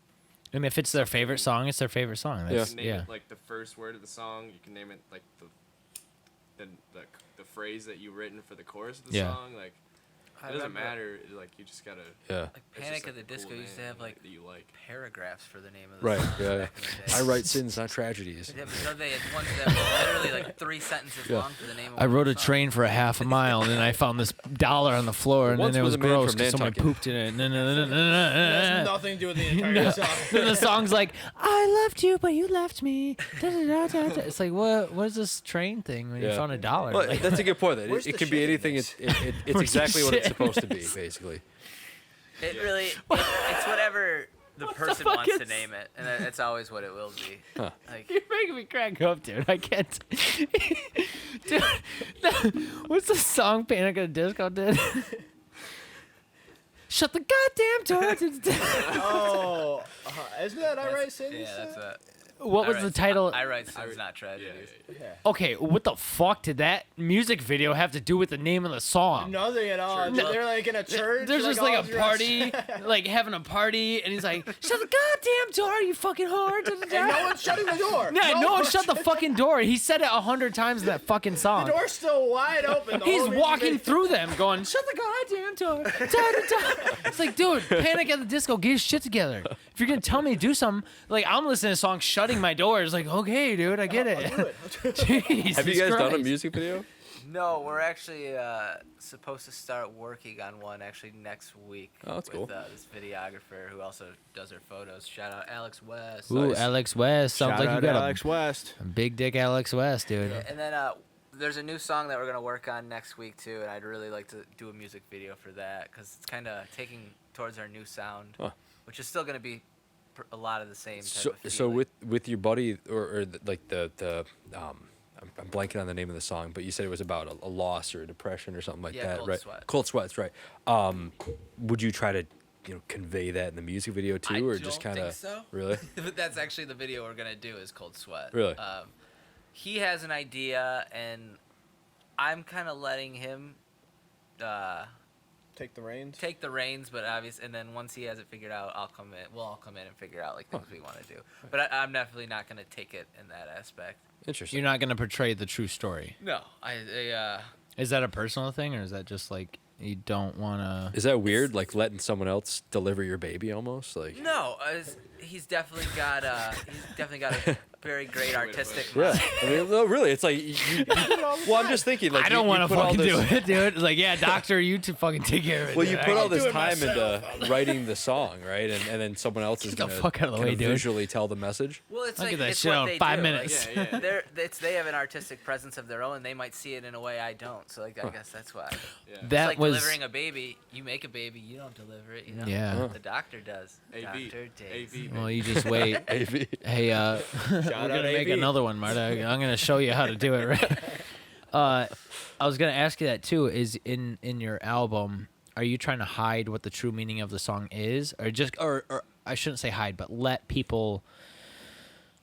S1: I mean, if it's their favorite song, it's their favorite song.
S5: You
S1: That's,
S5: can name
S1: yeah.
S5: it like the first word of the song. You can name it like the phrase that you've written for the chorus of the
S1: Yeah.
S5: song. Like
S8: I
S5: it doesn't
S8: remember,
S5: matter. Like you just gotta.
S6: Yeah.
S8: Like
S5: it's
S8: Panic
S5: just,
S8: at the
S5: like, a
S8: Disco
S5: cool
S8: used to
S5: name,
S8: have like
S5: that you like.
S8: paragraphs for the name of the
S6: Right.
S8: song.
S6: Yeah.
S8: back in the day.
S6: I write sins, not tragedies.
S8: Yeah, but no, they had ones that were literally like 3 sentences
S6: Yeah.
S8: long for the name of
S1: I
S8: one
S1: rode a
S8: song.
S1: train for a half a mile, and then I found this dollar on the floor, and
S6: Once
S1: then it
S6: was
S1: was
S6: a man
S1: gross
S6: from
S1: because someone
S6: Nantucket.
S1: pooped in it.
S3: It has nothing to do with the entire song.
S1: Then the song's like, "I left you, but you left me." Da, da, da, da, da. It's like, what is this train thing when you
S6: Yeah.
S1: found a dollar?
S6: Well,
S1: Like,
S6: that's a good point. That
S3: Where's
S6: it
S3: the
S6: can be
S3: shit in
S6: anything.
S3: this?
S6: It's
S1: Where's
S6: exactly
S1: the
S6: what it's
S1: shit?
S6: supposed to be, basically.
S8: It really, it's whatever the person
S1: fuck
S8: wants to
S1: is-
S8: name it, and that's always what it will be.
S6: Huh.
S8: Like,
S1: you're making me crack up, dude. I can't. Dude, what's the song Panic at the Disco did? Shut the goddamn door.
S3: Oh, isn't that I Write Sins?
S8: yeah, that's a.
S1: What was the title?
S8: I write sins, not tragedies.
S1: Okay, what the fuck did that music video have to do with the name of the song?
S3: Nothing at all.
S8: Church.
S3: They're like in a church.
S1: There's just like
S3: all
S1: a
S3: dressed-
S1: party, like having a party, and he's like, "Shut the goddamn door, you fucking whore!" Da, da, da.
S3: And no one's shutting the door.
S1: Yeah, no one shut the fucking door. He said it 100 times in that fucking song.
S3: The door's still wide open. The
S1: He's
S3: whole music
S1: walking
S3: video.
S1: through them, going, "Shut the goddamn door!" Da, da, da. It's like, dude, Panic at the Disco, get your shit together. If you're gonna tell me to do something, like I'm listening to songs shutting my doors, like, okay, dude, I get it. Jesus
S6: Have you guys done a
S1: Christ.
S6: music video?
S8: No, we're actually supposed to start working on one actually next week.
S6: Oh, that's
S8: with,
S6: cool.
S8: This videographer who also does her photos. Shout out Alex West.
S1: Ooh,
S6: Nice.
S1: Alex West. Sounds
S3: Shout
S1: like you
S3: out
S1: got
S3: Alex West.
S1: a big dick Alex West, dude.
S8: Yeah, and then there's a new song that we're gonna work on next week too, and I'd really like to do a music video for that because it's kind of taking towards our new sound,
S6: Huh.
S8: which is still gonna be a lot of the same. Type
S6: So,
S8: of
S6: so
S8: feeling.
S6: with your buddy or like the I'm blanking on the name of the song, but you said it was about a loss or a depression or something like
S8: Yeah,
S6: that,
S8: Cold
S6: right?
S8: Sweat.
S6: Cold Sweats, right? Would you try to convey that in the music video too,
S8: I
S6: or
S8: don't
S6: just kind
S8: think
S6: of
S8: so.
S6: really?
S8: But that's actually the video we're gonna do is Cold Sweat.
S6: Really?
S8: He has an idea, and I'm kind of letting him
S3: Take the reins.
S8: take the reins, but obviously, and then once he has it figured out, I'll come in. We'll all come in and figure out like things we want to do. But I'm definitely not gonna take it in that aspect.
S6: Interesting.
S1: You're not gonna portray the true story.
S8: No,
S1: Is that a personal thing, or is that just like you don't want to?
S6: Is that weird? Like letting someone else deliver your baby, almost like.
S8: no. He's definitely got a very great artistic
S6: Yeah,
S8: mind.
S6: I mean, no, really, it's like. Well, I'm just thinking, like
S1: I don't
S6: want to
S1: fucking do it, dude. Like, yeah, doctor, you to fucking take care of it.
S6: Well,
S1: dude.
S6: you
S1: I
S6: put all
S1: can't-
S6: this time into writing the song, right? And then someone else is
S1: Get the
S6: gonna
S1: fuck out of the
S6: kinda
S1: way, dude.
S6: visually tell the message.
S8: Well, it's
S1: I'll
S8: like
S1: get that
S8: it's
S1: shit
S8: what
S1: out in
S8: they
S1: 5
S8: do.
S1: minutes.
S8: Like, they have an artistic presence of their own. They might see it in a way I don't. So like I guess that's why.
S5: Yeah.
S8: It's
S1: That
S8: like
S1: was
S8: delivering a baby. You make a baby, you don't deliver it. You know.
S1: Yeah.
S8: The doctor does.
S5: AV.
S8: Doctor Dave.
S5: AV.
S1: well, you just wait.
S6: AV.
S1: Hey, we're gonna make another one, Marta. I'm gonna show you how to do it. Right. I was gonna ask you that too. Is in your album, are you trying to hide what the true meaning of the song is, or just, or I shouldn't say hide, but let people?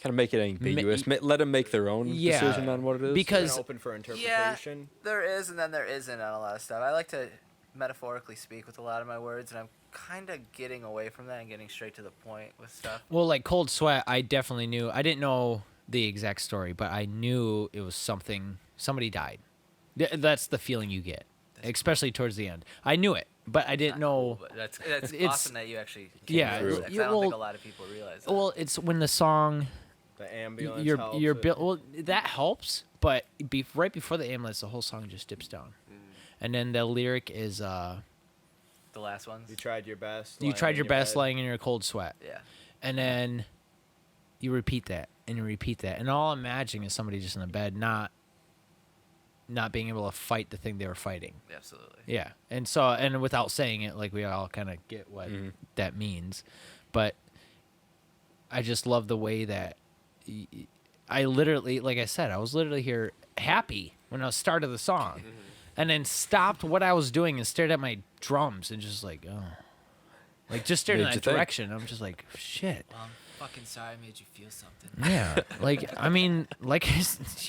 S6: Kind of make it ambiguous. Let them make their own
S1: Yeah,
S6: decision on what it is.
S1: because-
S3: Kinda open for interpretation.
S8: There is, and then there isn't on a lot of stuff. I like to metaphorically speak with a lot of my words, and I'm kind of getting away from that and getting straight to the point with stuff.
S1: Well, like Cold Sweat, I definitely knew. I didn't know the exact story, but I knew it was something. Somebody died. That's the feeling you get. especially towards the end. I knew it, but I didn't know.
S4: But that's
S1: It's-
S4: awesome that you actually came
S1: Yeah,
S4: through. 'Cause
S1: you-
S4: I don't think
S1: well-
S4: a lot of people realize that.
S1: Well, it's when the song
S3: The ambulance
S1: you're
S3: helps
S1: you're
S3: it.
S1: built. Well, that helps, but right before the ambulance, the whole song just dips down, and then the lyric is
S4: the last ones.
S3: You tried your best.
S1: you
S3: lying
S1: tried
S3: in
S1: your
S3: your
S1: best
S3: bed.
S1: lying in your cold sweat,
S4: Yeah.
S1: and then you repeat that and you repeat that, and all I'm imagining is somebody just in the bed not being able to fight the thing they were fighting.
S4: Absolutely.
S1: Yeah, and without saying it, like we all kind of get what that means, but I just love the way that I literally, like I said, I was literally here happy when I started the song, and then stopped what I was doing and stared at my drums and just like, oh, like just stared in
S6: Made you
S1: that
S6: think.
S1: direction. I'm just like, shit.
S4: Well, I'm fucking sorry I made you feel something.
S1: Yeah, like I mean, like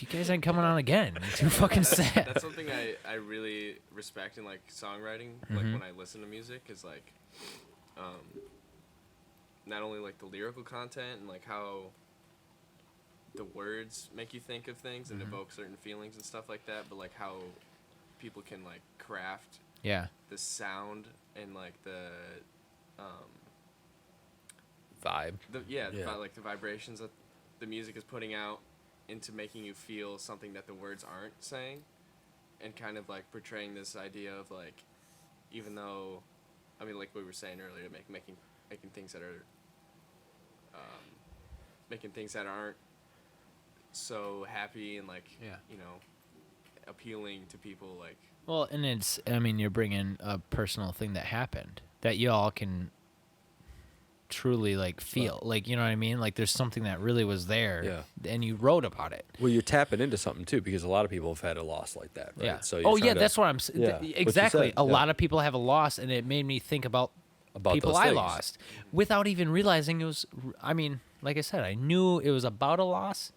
S1: you guys ain't coming on again. It's too fucking sad.
S5: That's something I really respect in like songwriting. Like when I listen to music, is like, not only like the lyrical content and like how the words make you think of things and evoke certain feelings and stuff like that, but like how people can like craft
S1: Yeah,
S5: the sound and like the
S6: Vibe.
S5: yeah.
S6: Yeah.
S5: Like the vibrations that the music is putting out into making you feel something that the words aren't saying, and kind of like portraying this idea of like, even though, I mean, like we were saying earlier, making things that are making things that aren't so happy and like appealing to people, like
S1: well, and it's I mean, you're bringing a personal thing that happened that you all can truly like feel, like, you know what I mean, like there's something that really was there, and you wrote about it.
S6: Well, you're tapping into something too, because a lot of people have had a loss like that, right?
S1: Yeah.
S6: So
S1: Oh
S6: you're
S1: yeah,
S6: trying to-
S1: that's what I'm saying.
S6: Yeah, what you
S1: Exactly.
S6: said,
S1: A
S6: yeah.
S1: lot of people have a loss, and it made me think about people
S6: those
S1: I
S6: things.
S1: lost without even realizing it was. I mean, like I said, I knew it was about a loss,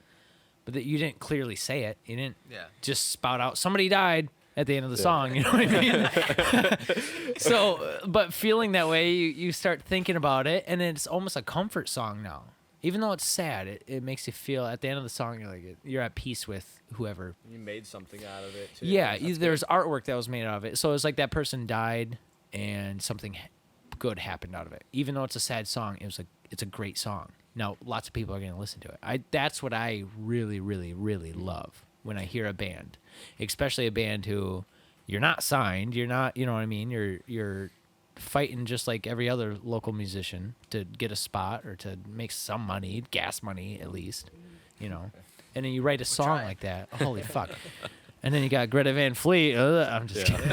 S1: but that you didn't clearly say it. You didn't just spout out somebody died at the end of the song. You know what I mean? So, but feeling that way, you start thinking about it, and it's almost a comfort song now. Even though it's sad, it makes you feel at the end of the song you're at peace with whoever.
S3: You made something out of it too.
S1: Yeah,
S3: That's
S1: there's artwork that was made out of it. So it's like that person died and something good happened out of it. Even though it's a sad song, it's a great song. Now, lots of people are going to listen to it. That's what I really, really, really love when I hear a band, especially a band who you're not signed, you're not, you know what I mean? You're fighting just like every other local musician to get a spot or to make some money, gas money at least, you know. And then you write a song
S4: trying.
S1: like that. Holy fuck. And then you got Greta Van Fleet. I'm just kidding.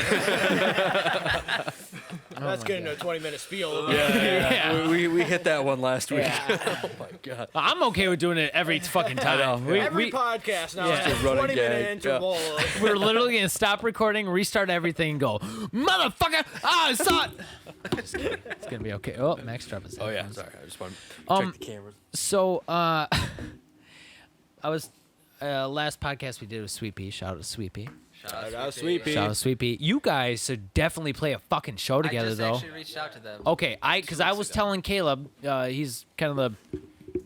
S3: That's
S1: my
S3: getting a 20-minute spiel.
S1: Yeah.
S6: We hit that one last week.
S1: Yeah.
S6: Oh my god.
S1: I'm okay with doing it every fucking time.
S3: Every podcast now
S1: Yeah.
S3: has a
S6: Running
S3: 20-minute
S6: gag,
S3: interval.
S1: We're literally going to stop recording, restart everything, and go, motherfucker! Ah, I saw it! Just kidding. It's going to be okay. Oh, Max dropped his
S6: Oh yeah,
S1: headphones.
S6: sorry. I just want to check the cameras.
S1: So, I was, last podcast we did with Sweet Pea. Shout out to Sweet Pea.
S3: Shout out Sweet Pea.
S1: Shout out to Sweet Pea. You guys should definitely play a fucking show together,
S4: I just
S1: though.
S4: actually reached out to them.
S1: Okay, because I was telling Caleb, he's kind of the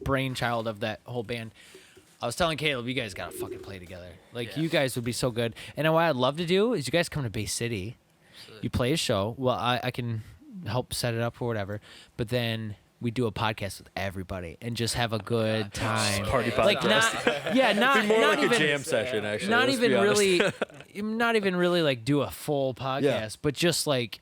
S1: brainchild of that whole band. I was telling Caleb, you guys gotta fucking play together. Like,
S4: Yeah.
S1: you guys would be so good. And what I'd love to do is you guys come to Bay City.
S4: Absolutely.
S1: You play a show. Well, I can help set it up or whatever. But then we do a podcast with everybody and just have a good time.
S6: Party
S1: Like,
S6: podcast.
S1: not
S6: More
S1: not
S6: like
S1: even
S6: a jam session, actually.
S1: not
S6: let's
S1: even
S6: be honest.
S1: really not even really like do a full podcast, but just like,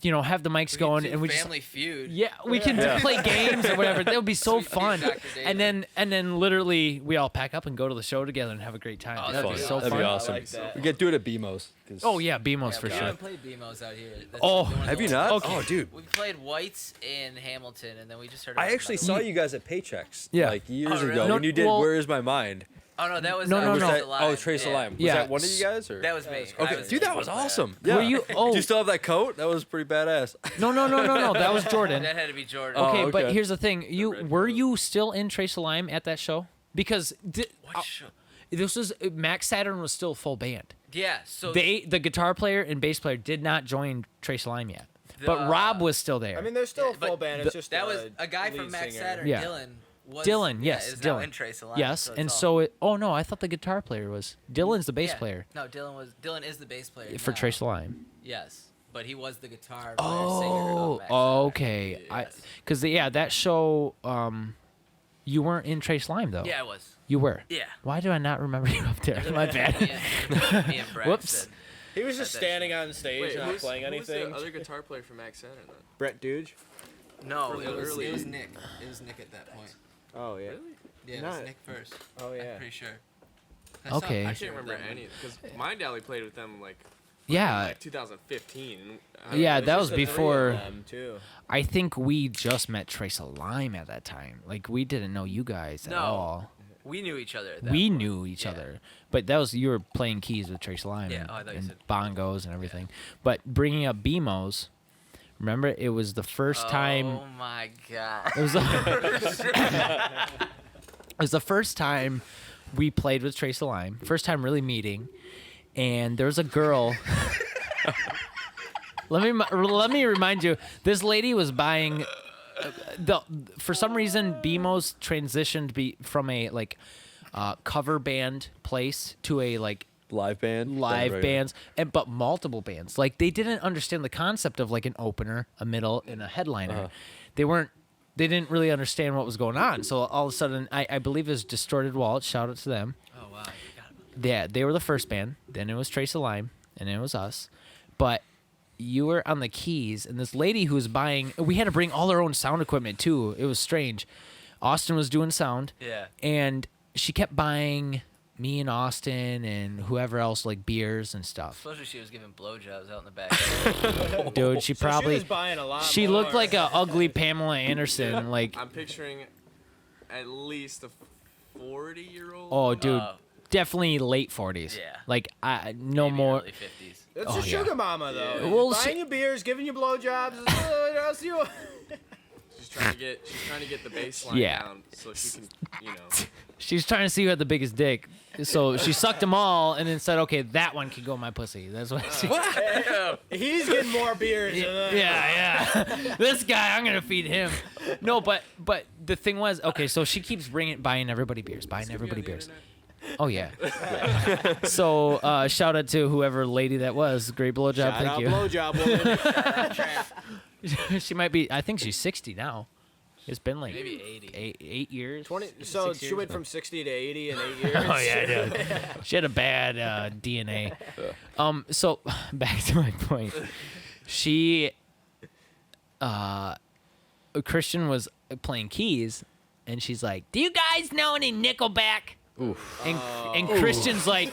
S1: you know, have the mics
S4: We
S1: going
S4: could do
S1: and we just
S4: Family Feud.
S1: yeah, we can play games or whatever. That would be so
S4: Sweet
S1: fun.
S4: Dr. David.
S1: And then literally we all pack up and go to the show together and have a great time.
S4: Oh,
S1: That'd be
S4: that'd be
S1: so
S4: awesome.
S1: fun.
S6: That'd be
S3: I
S6: awesome.
S3: like that.
S6: We get do it at BMO's. 'cause-
S1: Oh yeah, BMO's
S4: Yeah,
S1: for
S4: we
S1: sure.
S4: haven't played BMO's out here. That's
S1: Oh,
S4: one of the
S6: Have you
S4: only
S6: not?
S4: ones.
S1: Okay.
S6: Oh, dude.
S4: We played White's in Hamilton, and then we just heard.
S6: I
S4: about
S6: actually
S4: it.
S6: saw you guys at Paychecks.
S1: Yeah.
S6: Like years
S4: Oh, really?
S6: ago
S1: No,
S6: when you did
S1: well-
S6: Where Is My Mind?
S4: Oh no, that was
S1: No, no,
S6: Was
S1: no.
S6: that-
S4: Trace the Lime.
S6: oh, Trace the
S4: Yeah.
S6: Lime. Was
S1: Yeah.
S6: that one of you guys? Or?
S4: That was me. I
S6: Okay,
S4: was
S6: dude,
S4: the
S6: that was
S4: keyboard player.
S6: awesome.
S1: Were
S6: Yeah.
S1: you? Oh,
S6: Do you still have that coat? That was pretty badass.
S1: no. That was Jordan.
S4: That had to be Jordan.
S6: Oh,
S1: Okay, but
S6: okay.
S1: here's the thing.
S5: red
S1: Were
S5: coat.
S1: you still in Trace the Lime at that show? Because
S4: What show?
S1: this was Max Saturn was still full band.
S4: Yeah. So
S1: The guitar player and bass player did not join Trace the Lime yet, but
S4: The-
S1: Rob was still there.
S3: I mean, there's still a
S4: But
S3: full band. It's just
S4: that was a guy
S3: lead
S4: from Max
S3: singer.
S4: Saturn,
S1: Yeah.
S4: Dylan,
S1: Dylan,
S8: yeah,
S1: yes,
S8: is now
S1: Dylan.
S8: in Trace Alive.
S1: Yes,
S8: it's
S1: and
S8: all-
S1: so it. Oh no, I thought the guitar player was. Dylan's the bass
S8: Yeah.
S1: player
S8: No, Dylan is the bass player
S1: for
S8: now.
S1: Trace Lime.
S8: Yes, but he was the guitar player singer of Max
S1: Okay.
S8: Yes.
S1: Because that show, you weren't in Trace Lime though.
S8: Yeah, I was.
S1: You were.
S8: Yeah.
S1: Why do I not remember you up there? My bad.
S8: Me and Braxton.
S1: Whoops.
S3: He was just
S8: At that
S3: standing on stage,
S5: Wait,
S3: not
S5: who's,
S3: playing
S5: who's
S3: anything.
S5: the other guitar player from Max Saturn then?
S3: Brett Duge.
S8: No,
S5: From
S8: it was
S5: early-
S8: Nick. It was Nick at that point.
S3: Oh yeah.
S5: Really?
S8: Yeah, it
S3: Not-
S8: was Nick first.
S3: Oh
S8: I'm
S3: yeah.
S8: pretty sure.
S1: Okay.
S5: I can't remember any because Mind Alley played with them like
S1: Yeah.
S5: 2015.
S1: Yeah, that was
S3: Just the three of
S1: before.
S3: them, too.
S1: I think we just met Trace Lime at that time. Like we didn't know you guys at
S8: No.
S1: all.
S8: We knew each other. At that
S1: We
S8: point.
S1: knew each
S8: Yeah.
S1: other, but that was you were playing keys with Trace Lime
S8: Yeah,
S1: and,
S8: oh, I thought you
S1: and
S8: said-
S1: bongos and everything. But bringing up BMOs, remember it was the first time.
S8: Oh my god.
S1: It was. It was the first time we played with Trace Lime. First time really meeting, and there was a girl. Let me remind you. This lady was buying. For some reason, BMO's transitioned from a cover band place to a
S6: Live band.
S1: live
S6: Right.
S1: bands but multiple bands. Like they didn't understand the concept of like an opener, a middle, and a headliner. They didn't really understand what was going on. So all of a sudden, I believe it was Distorted Waltz. Shout out to them.
S8: Oh wow. I forgot about that.
S1: Yeah, they were the first band. Then it was Trace Lime, and it was us. But you were on the keys, and this lady who was buying. We had to bring all our own sound equipment too. It was strange. Austin was doing sound.
S8: Yeah.
S1: And she kept buying me and Austin and whoever else beers and stuff.
S8: Especially she was giving blowjobs out in the back.
S1: Dude, she
S3: So
S1: probably
S3: she was buying a lot.
S1: she
S3: more.
S1: looked like a ugly Pamela Anderson. Like,
S5: I'm picturing at least a 40-year-old.
S1: oh, dude,
S8: Oh.
S1: definitely late 40s.
S8: Yeah.
S1: Like, no
S8: Maybe
S1: more.
S8: Early 50s.
S3: That's
S1: Oh,
S3: your
S1: yeah.
S3: sugar mama, though.
S1: Yeah. Well,
S3: buying
S1: she-
S3: you beers, giving you blowjobs. What else you want?
S5: She's trying to get the bass line
S1: Yeah.
S5: down so she can,
S1: She's trying to see who had the biggest dick. So she sucked them all and then said, okay, that one can go in my pussy. That's what she.
S3: He's getting more beers.
S1: Yeah. This guy, I'm gonna feed him. No, but the thing was, okay, so she keeps buying everybody beers, buying everybody beers. Oh yeah. So shout out to whoever lady that was. Great blowjob.
S3: Shout
S1: Thank
S3: out
S1: you.
S3: blowjob woman.
S1: She might be. I think she's 60 now. It's been like
S8: Maybe 80.
S1: eight years.
S3: 20. So
S1: 6
S3: she
S1: years.
S3: went from 60 to 80 in 8 years.
S1: Oh yeah, dude. She had a bad DNA. So back to my point. She, Christian was playing keys, and she's like, "Do you guys know any Nickelback?"
S6: Oof.
S1: And Christian's like,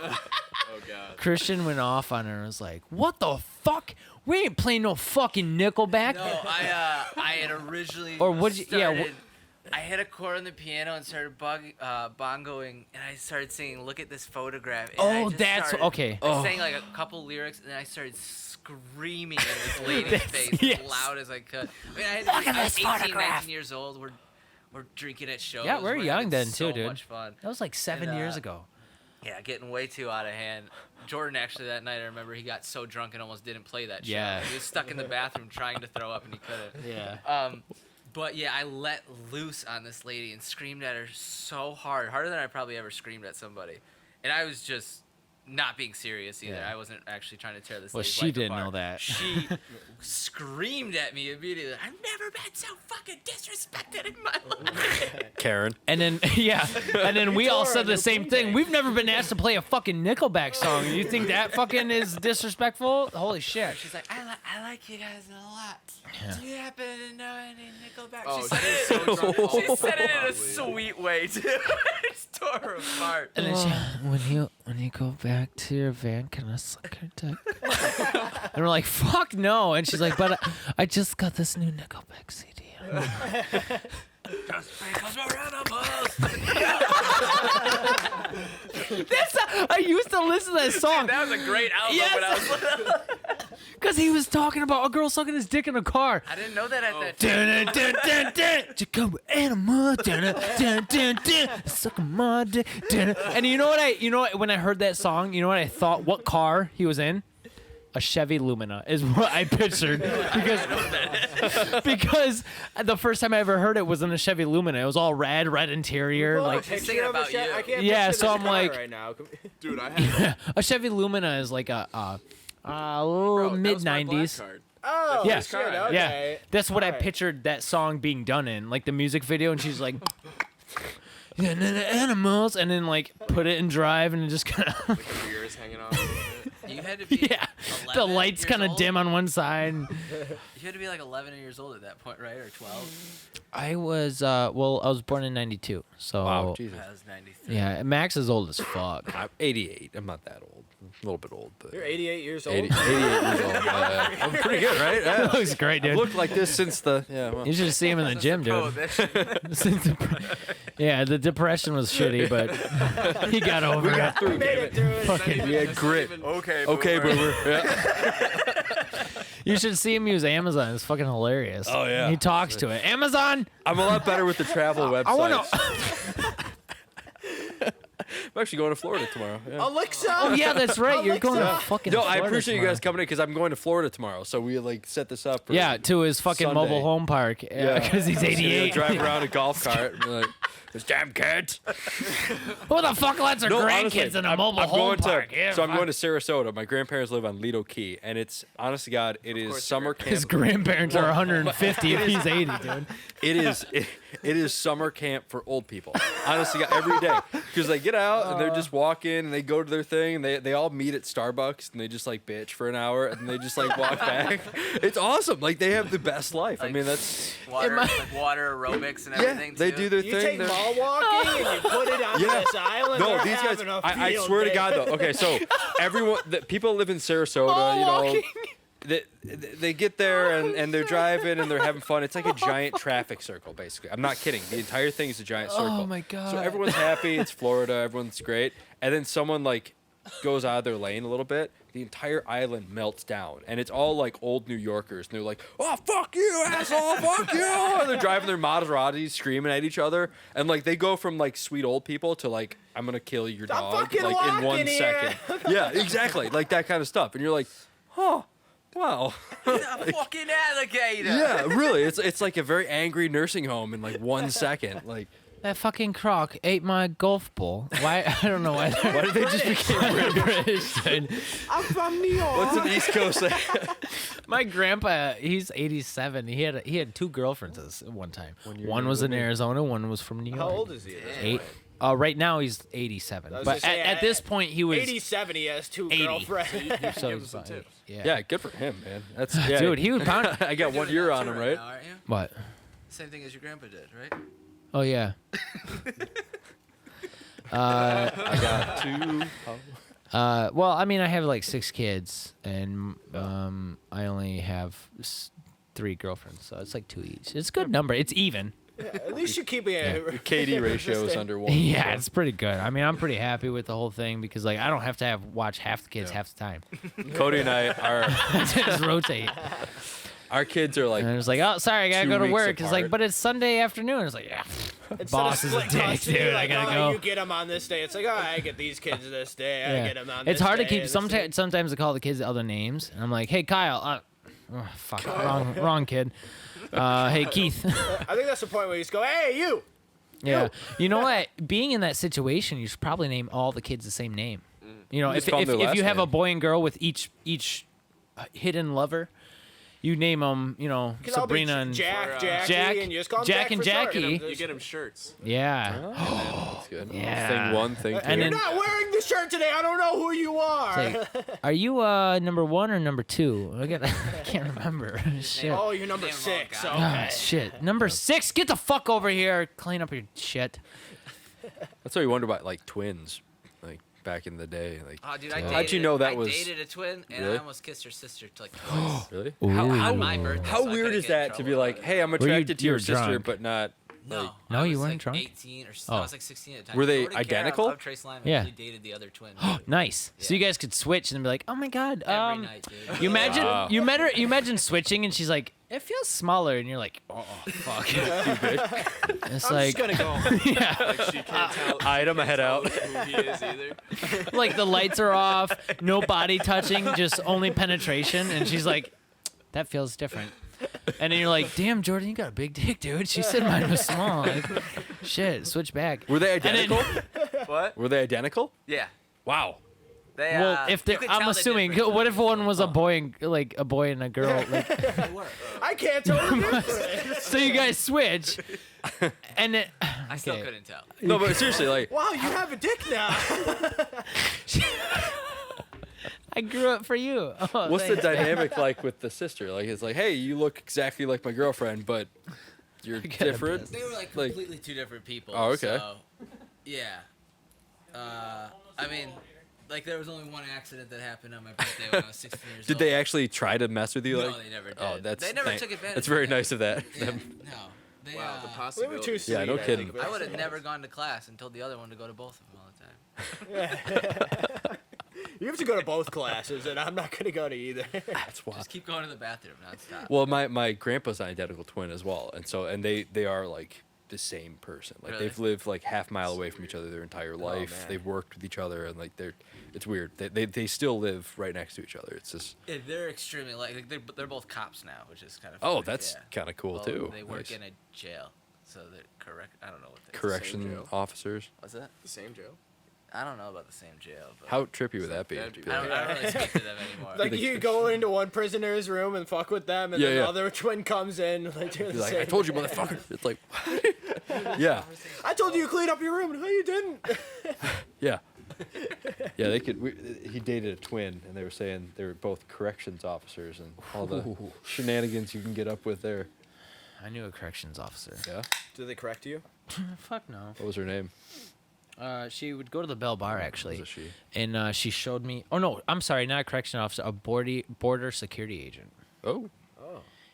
S5: Oh god.
S1: Christian went off on her and was like, "What the fuck? We ain't playing no fucking Nickelback."
S8: No, I had originally
S1: Or what'd you- yeah,
S8: started, I hit a chord on the piano and started bongoing, and I started singing "Look at This Photograph." And I
S1: Oh,
S8: just
S1: that's
S8: started-
S1: okay.
S8: I sang like a couple lyrics, and then I started screaming in this lady's face
S1: yes.
S8: as loud as I could. I mean,
S1: Look at
S8: I was
S1: this
S8: 18,
S1: photograph.
S8: 19 years old. We're drinking at shows.
S1: Yeah, we're young
S8: having
S1: then,
S8: so
S1: too, dude.
S8: Much fun.
S1: That was like 7
S8: And,
S1: years ago.
S8: Yeah, getting way too out of hand. Jordan actually that night, I remember he got so drunk and almost didn't play that show.
S1: Yeah.
S8: He was stuck in the bathroom trying to throw up and he couldn't.
S1: Yeah.
S8: But yeah, I let loose on this lady and screamed at her so hard, harder than I probably ever screamed at somebody. And I was just not being serious either.
S1: Yeah.
S8: I wasn't actually trying to tear this
S1: Well,
S8: lady's
S1: she
S8: life
S1: didn't
S8: apart.
S1: know that.
S8: She screamed at me immediately. I've never been so fucking disrespected in my life.
S6: Karen.
S1: And then and then we all said the same thing. We've never been asked to play a fucking Nickelback song. You think that fucking is disrespectful? Holy shit.
S8: She's like, I like you guys a lot. Do you happen to know any Nickelback?
S5: Oh,
S8: she said
S5: she's
S8: it.
S5: so drunk.
S8: She said it in a
S5: Probably.
S8: sweet way too. I just tore her apart.
S1: And then when you go back to your van, can I suck your dick? And we're like, fuck no. And she's like, but I just got this new Nickelback CD.
S8: Just because we're animals.
S1: I used to listen to that song
S8: That was a great album when I was little.
S1: because he was talking about a girl sucking his dick in a car.
S8: I didn't know that at that time.
S1: Dun, dun, dun, dun. You come with animal, dun, dun, dun, dun, sucking my dick. Dun. And you know what when I heard that song, you know what I thought? What car he was in? a Chevy Lumina is what I pictured because the first time I ever heard it was in a Chevy Lumina. It was all red interior,
S3: Well,
S1: like
S4: He's thinking about you.
S3: I can't
S1: Yeah,
S3: picture
S1: so
S3: this
S1: I'm
S3: car
S1: like-
S3: right now.
S5: Dude, I had
S1: a Chevy Lumina is like a
S5: bro, that
S1: mid
S5: was my black
S1: '90s.
S5: card.
S3: Oh,
S1: Yeah.
S3: shit, okay.
S1: Yeah, that's what I
S3: Alright.
S1: pictured that song being done in, like the music video, and she's like, "Yeah, and then the animals," and then like put it in drive, and it just kind of
S5: Like the ears hanging off.
S4: You had to be
S1: yeah, the
S4: 11
S1: lights
S4: years
S1: kind of
S4: old?
S1: dim on one side.
S4: You had to be like 11 years old at that point, right? Or 12?
S1: I was I was born in '92, so
S6: Wow, Jesus.
S4: I was 93.
S1: yeah, Max is old as fuck.
S6: I'm 88. I'm not that old. A little bit old, but
S3: You're 88 years old.
S6: 88 years old. I'm pretty good, right? Yeah.
S1: Looks great, dude.
S6: I've looked like this since the Well,
S1: You should see him in the gym, dude.
S4: Prohibition.
S1: Since the- yeah, the depression was shitty, but he got over it.
S3: I made it through it.
S1: Fucking-
S6: we had grit.
S5: Okay,
S6: Okay, boomer. Yeah.
S1: You should see him use Amazon. It's fucking hilarious.
S6: Oh, yeah.
S1: He talks to it. Amazon.
S6: I'm a lot better with the travel websites.
S1: I wanna.
S6: I'm actually going to Florida tomorrow. Yeah.
S3: Alexa.
S1: Oh yeah, that's right. You're going to
S3: Alexa.
S1: fucking.
S6: No, I
S1: Florida
S6: appreciate you guys
S1: tomorrow.
S6: coming in because I'm going to Florida tomorrow. So we like set this up. For
S1: Yeah, to his fucking
S6: Sunday.
S1: mobile home park. Yeah, because he's
S6: So, you know,
S1: 88.
S6: drive around a golf cart. And be like, this damn kids.
S1: Who the fuck lets their grandkids
S6: honestly,
S1: in a mobile
S6: I'm
S1: home
S6: going
S1: park?
S6: To,
S1: Yeah,
S6: so I'm
S1: fuck.
S6: going to Sarasota. My grandparents live on Lido Key, and it's honest to God, it is summer camp.
S1: His grandparents are 150 if he's 80, dude.
S6: It is summer camp for old people. Honestly, every day because they get out and they're just walking and they go to their thing and they all meet at Starbucks and they just like bitch for an hour and they just like walk back. It's awesome. Like they have the best life. I
S4: Like,
S6: mean, that's
S4: Water,
S1: Am I-
S4: like water aerobics and
S6: yeah.
S4: everything.
S6: They
S4: too.
S6: do their
S3: You
S6: thing.
S3: take
S6: They're-
S3: mall walking and you put it on
S6: Yeah.
S3: this island.
S6: No,
S3: they're
S6: these guys.
S3: having a
S6: I
S3: field
S6: swear
S3: day.
S6: to God, though. Okay, so everyone, the people live in Sarasota. You know, they get there and they're driving and they're having fun. It's like a giant traffic circle, basically. I'm not kidding. The entire thing is a giant circle.
S1: Oh my god.
S6: So everyone's happy. It's Florida. Everyone's great. And then someone like goes out of their lane a little bit. The entire island melts down, and it's all like old New Yorkers. And they're like, "Oh fuck you, asshole! Fuck you!" And they're driving their Maseratis, screaming at each other, and like they go from like sweet old people to like, "I'm gonna kill your
S3: Stop
S6: dog,"
S3: fucking
S6: like in 1
S3: walking here.
S6: second. Yeah, exactly, like that kind of stuff. And you're like, "Huh, wow."
S4: A fucking alligator.
S6: Yeah, really. It's like a very angry nursing home in like 1 second. Like,
S1: That fucking croc ate my golf ball. Why? I don't know why.
S6: why did they just become
S1: British, dude.
S3: I'm from New York.
S6: What's an East Coast thing?
S1: My grandpa, he's 87. He had two girlfriends at one time. One was in Arizona. One was from New York.
S3: How old is he?
S1: Eight. Right now he's 87.
S3: I was
S1: But
S3: gonna say,
S1: at this point he was
S3: 87. He has two
S1: 80.
S3: girlfriends.
S1: So
S5: Give him
S1: he's
S5: some
S1: about
S5: tips.
S6: Yeah, good for him, man. That's yeah.
S1: Dude, he would pound.
S6: I got 1 year on him, right?
S4: Now, aren't you?
S1: What?
S4: Same thing as your grandpa did, right?
S1: Oh yeah.
S6: I got 2.
S1: Well, I mean, I have like 6 kids, and I only have 3 girlfriends, so it's like 2 each. It's a good number. It's even.
S3: At least you're keeping
S6: Your
S3: it.
S6: KD ratio is under 1.
S1: Yeah,
S6: so.
S1: it's pretty good. I mean, I'm pretty happy with the whole thing because like I don't have to watch half the kids half the time.
S6: Cody and I are
S1: Just rotate.
S6: our kids are like
S1: And it's like, oh, sorry, I gotta
S6: 2
S1: go to
S6: weeks
S1: work. It's like,
S6: apart.
S1: but it's Sunday afternoon. It's like, yeah,
S3: Instead
S1: boss
S3: of
S1: is a
S3: split
S1: dick,
S3: custody,
S1: dude. I
S3: like,
S1: gotta
S3: oh,
S1: go.
S3: You get them on this day. It's like, oh, I get these kids this day. I get them on this
S1: It's hard to
S3: day,
S1: keep.
S3: this day.
S1: Sometimes I call the kids other names, and I'm like, hey, Kyle. Oh, fuck, wrong kid. Hey, Keith.
S3: I think that's the point where you just go, hey, you.
S1: Yeah. You know what? Being in that situation, you should probably name all the kids the same name. You know,
S6: Just
S1: if
S6: call them their
S1: if
S6: last
S1: you have a
S6: name.
S1: boy and girl with each hidden lover, you name them, you know,
S3: Can all be
S1: Sabrina and
S3: Jack, Jackie,
S1: Jack-
S3: and you just call them
S1: Jack and
S3: for short.
S1: Jackie.
S5: You get him shirts.
S1: yeah.
S6: that's good.
S1: Yeah.
S6: Thing 1, thing 2.
S1: And
S3: You're
S1: then-
S3: not wearing the shirt today. I don't know who you are.
S1: It's like, are you number 1 or number 2? I can't remember. Shit.
S3: oh, you're number
S4: Name 'em all,
S3: 6.
S4: guys.
S3: Okay.
S1: Ah, shit. Number 6. Get the fuck over here. Clean up your shit.
S6: That's what you wonder about like twins, like back in the day. Like,
S4: Oh, dude, I
S1: Yeah.
S4: dated,
S6: how'd you know that
S4: I
S6: was
S4: dated a twin, and
S6: Really?
S4: I almost kissed her sister like twice.
S6: really?
S1: Ooh.
S4: On my birthday.
S6: How
S4: so I
S6: weird
S4: couldn't
S6: is
S4: get in
S6: that to
S4: trouble
S6: be like,
S4: about it.
S6: hey, I'm
S1: you-
S6: attracted to
S1: you
S6: your
S1: were
S6: sister,
S1: drunk.
S6: but not
S8: No,
S6: Like,
S1: No,
S8: I
S1: you
S8: was
S1: weren't
S8: like
S1: drunk?
S8: 18 or
S1: Oh.
S8: I was like 16 at the time.
S6: Were they
S8: Jordan Care
S6: identical?
S8: Of Trace Lyon
S1: Yeah.
S8: actually dated the other twin.
S1: Nice. So
S8: Yeah.
S1: you guys could switch and be like, "Oh my god."
S8: Every night, dude.
S1: You imagine
S6: Wow.
S1: you met her. You imagine switching, and she's like, "It feels smaller," and you're like, "Oh fuck." It's
S3: I'm
S1: like,
S3: just gonna go.
S1: yeah,
S5: Like she can't tell.
S6: Eyed him
S5: can't
S6: head
S5: tell
S6: out.
S5: who he is either.
S1: like the lights are off, no body touching, just only penetration, and she's like, "That feels different." And then you're like, "Damn, Jordan, you got a big dick, dude." She said mine was small. Like, shit, switch back.
S6: Were they
S1: And then-
S6: identical?
S4: What?
S6: Were they identical?
S4: Yeah.
S6: Wow.
S4: They,
S1: Well, if
S4: you
S1: they,
S4: could
S1: I'm
S4: tell the
S1: assuming,
S4: difference.
S1: what if one was a boy and like a boy and a girl? Like,
S3: I can't tell the difference.
S1: so you guys switch, and it,
S8: I still
S1: okay.
S8: couldn't tell.
S6: No, but seriously, like,
S3: Wow, you have a dick now.
S1: I grew up for you. Oh,
S6: what's the
S1: thanks.
S6: dynamic like with the sister? Like, it's like, hey, you look exactly like my girlfriend, but you're
S1: got a
S6: different.
S8: They were like
S6: Like-
S8: completely two different people.
S6: Oh, okay.
S8: So, yeah. I mean, like there was only one accident that happened on my birthday when I was 16 years old.
S6: Did they actually try to mess with you?
S8: No,
S6: like,
S8: they never did.
S6: oh, that's
S8: they never
S6: thank-
S8: took advantage.
S6: That's very
S8: of that.
S6: nice of that.
S8: Yeah,
S6: Them.
S8: no. They,
S5: Wow, the
S3: We were
S5: possibility.
S3: too sweet.
S6: Yeah, no
S3: I
S6: kidding.
S3: think,
S8: I would have never gone to class and told the other one to go to both of them all the time.
S3: You have to go to both classes, and I'm not gonna go to either.
S6: That's wild.
S8: Just keep going to the bathroom nonstop.
S6: Well, my grandpa's an identical twin as well, and so they are like the same person. Like
S8: Really?
S6: they've lived like half mile away from each other their entire life.
S3: man.
S6: They've worked with each other, and like it's weird. They still live right next to each other. It's just
S8: Yeah, they're extremely like they're both cops now, which is kind of
S6: oh,
S8: funny,
S6: that's
S8: yeah.
S6: kind of cool
S8: Well,
S6: too.
S8: They work
S6: Nice.
S8: in a jail, so they're correct. I don't know what they
S6: correction
S5: jail.
S6: officers.
S8: What's that?
S5: The same Joe.
S8: I don't know about the same jail. But
S6: How trippy would that be?
S5: That'd be
S6: Be
S8: I
S6: like,
S8: don't really speak to them anymore.
S3: Like you go into one prisoner's room and fuck with them, and
S6: Yeah,
S3: then
S6: yeah.
S3: the other twin comes in. Like, doing
S6: be
S3: the
S6: like,
S3: same
S6: I told you,
S3: thing.
S6: motherfucker. It's like, what? Yeah,
S3: I told you to clean up your room, and no, you didn't.
S6: yeah, yeah. They could. He dated a twin, and they were saying they were both corrections officers, and all the shenanigans you can get up with there.
S1: I knew a corrections officer.
S6: Yeah.
S3: Did they correct you?
S1: Fuck no.
S6: What was her name?
S1: She would go to the Bell Bar actually,
S6: Was it she?
S1: and she showed me. Oh no, I'm sorry, not a correction officer, a border security agent.
S6: Oh.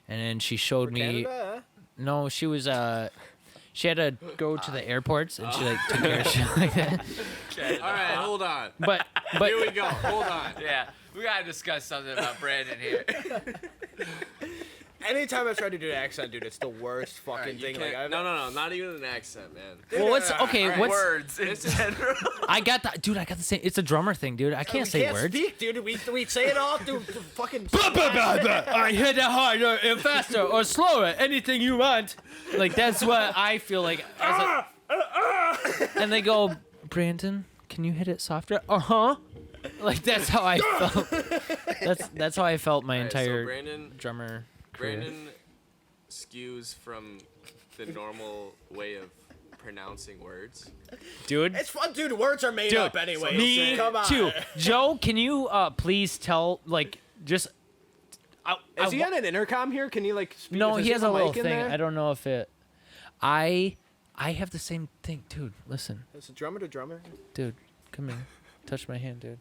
S1: And then she showed me.
S3: Canada?
S1: No, she was she had to go to the airports, and she like took care of shit like that.
S5: All right, hold on.
S1: But
S5: Here we go. Hold on.
S8: Yeah, we gotta discuss something about Brandon here.
S3: Anytime I try to do an accent, dude, it's the worst fucking
S5: Alright, you
S3: thing. Like,
S5: can't- no, not even an accent, man.
S1: well, what's okay?
S5: Alright,
S1: What's
S8: Words in general.
S1: I got that, dude? I got the same. It's a drummer thing, dude. I can't
S3: we
S1: say
S3: can't
S1: words.
S3: speak, dude. We say it all through fucking.
S1: I hit it harder and faster or slower, anything you want. Like that's what I feel like. And they go, Brandon, can you hit it softer? Like that's how I felt. That's how I felt my
S5: Alright, so
S1: entire
S5: Brandon
S1: drummer career.
S5: Brandon skews from the normal way of pronouncing words.
S1: Dude.
S3: It's fun, dude. Words are made
S1: Dude,
S3: up anyway.
S1: Me
S3: Come on.
S1: too. Joe, can you please tell like just?
S3: Is he on an intercom here? Can you like speak?
S1: No,
S3: does
S1: he has a little
S3: mic in
S1: thing.
S3: there?
S1: I don't know if it. I have the same thing, dude. Listen,
S3: Is it drummer to drummer?
S1: dude, come here, touch my hand, dude.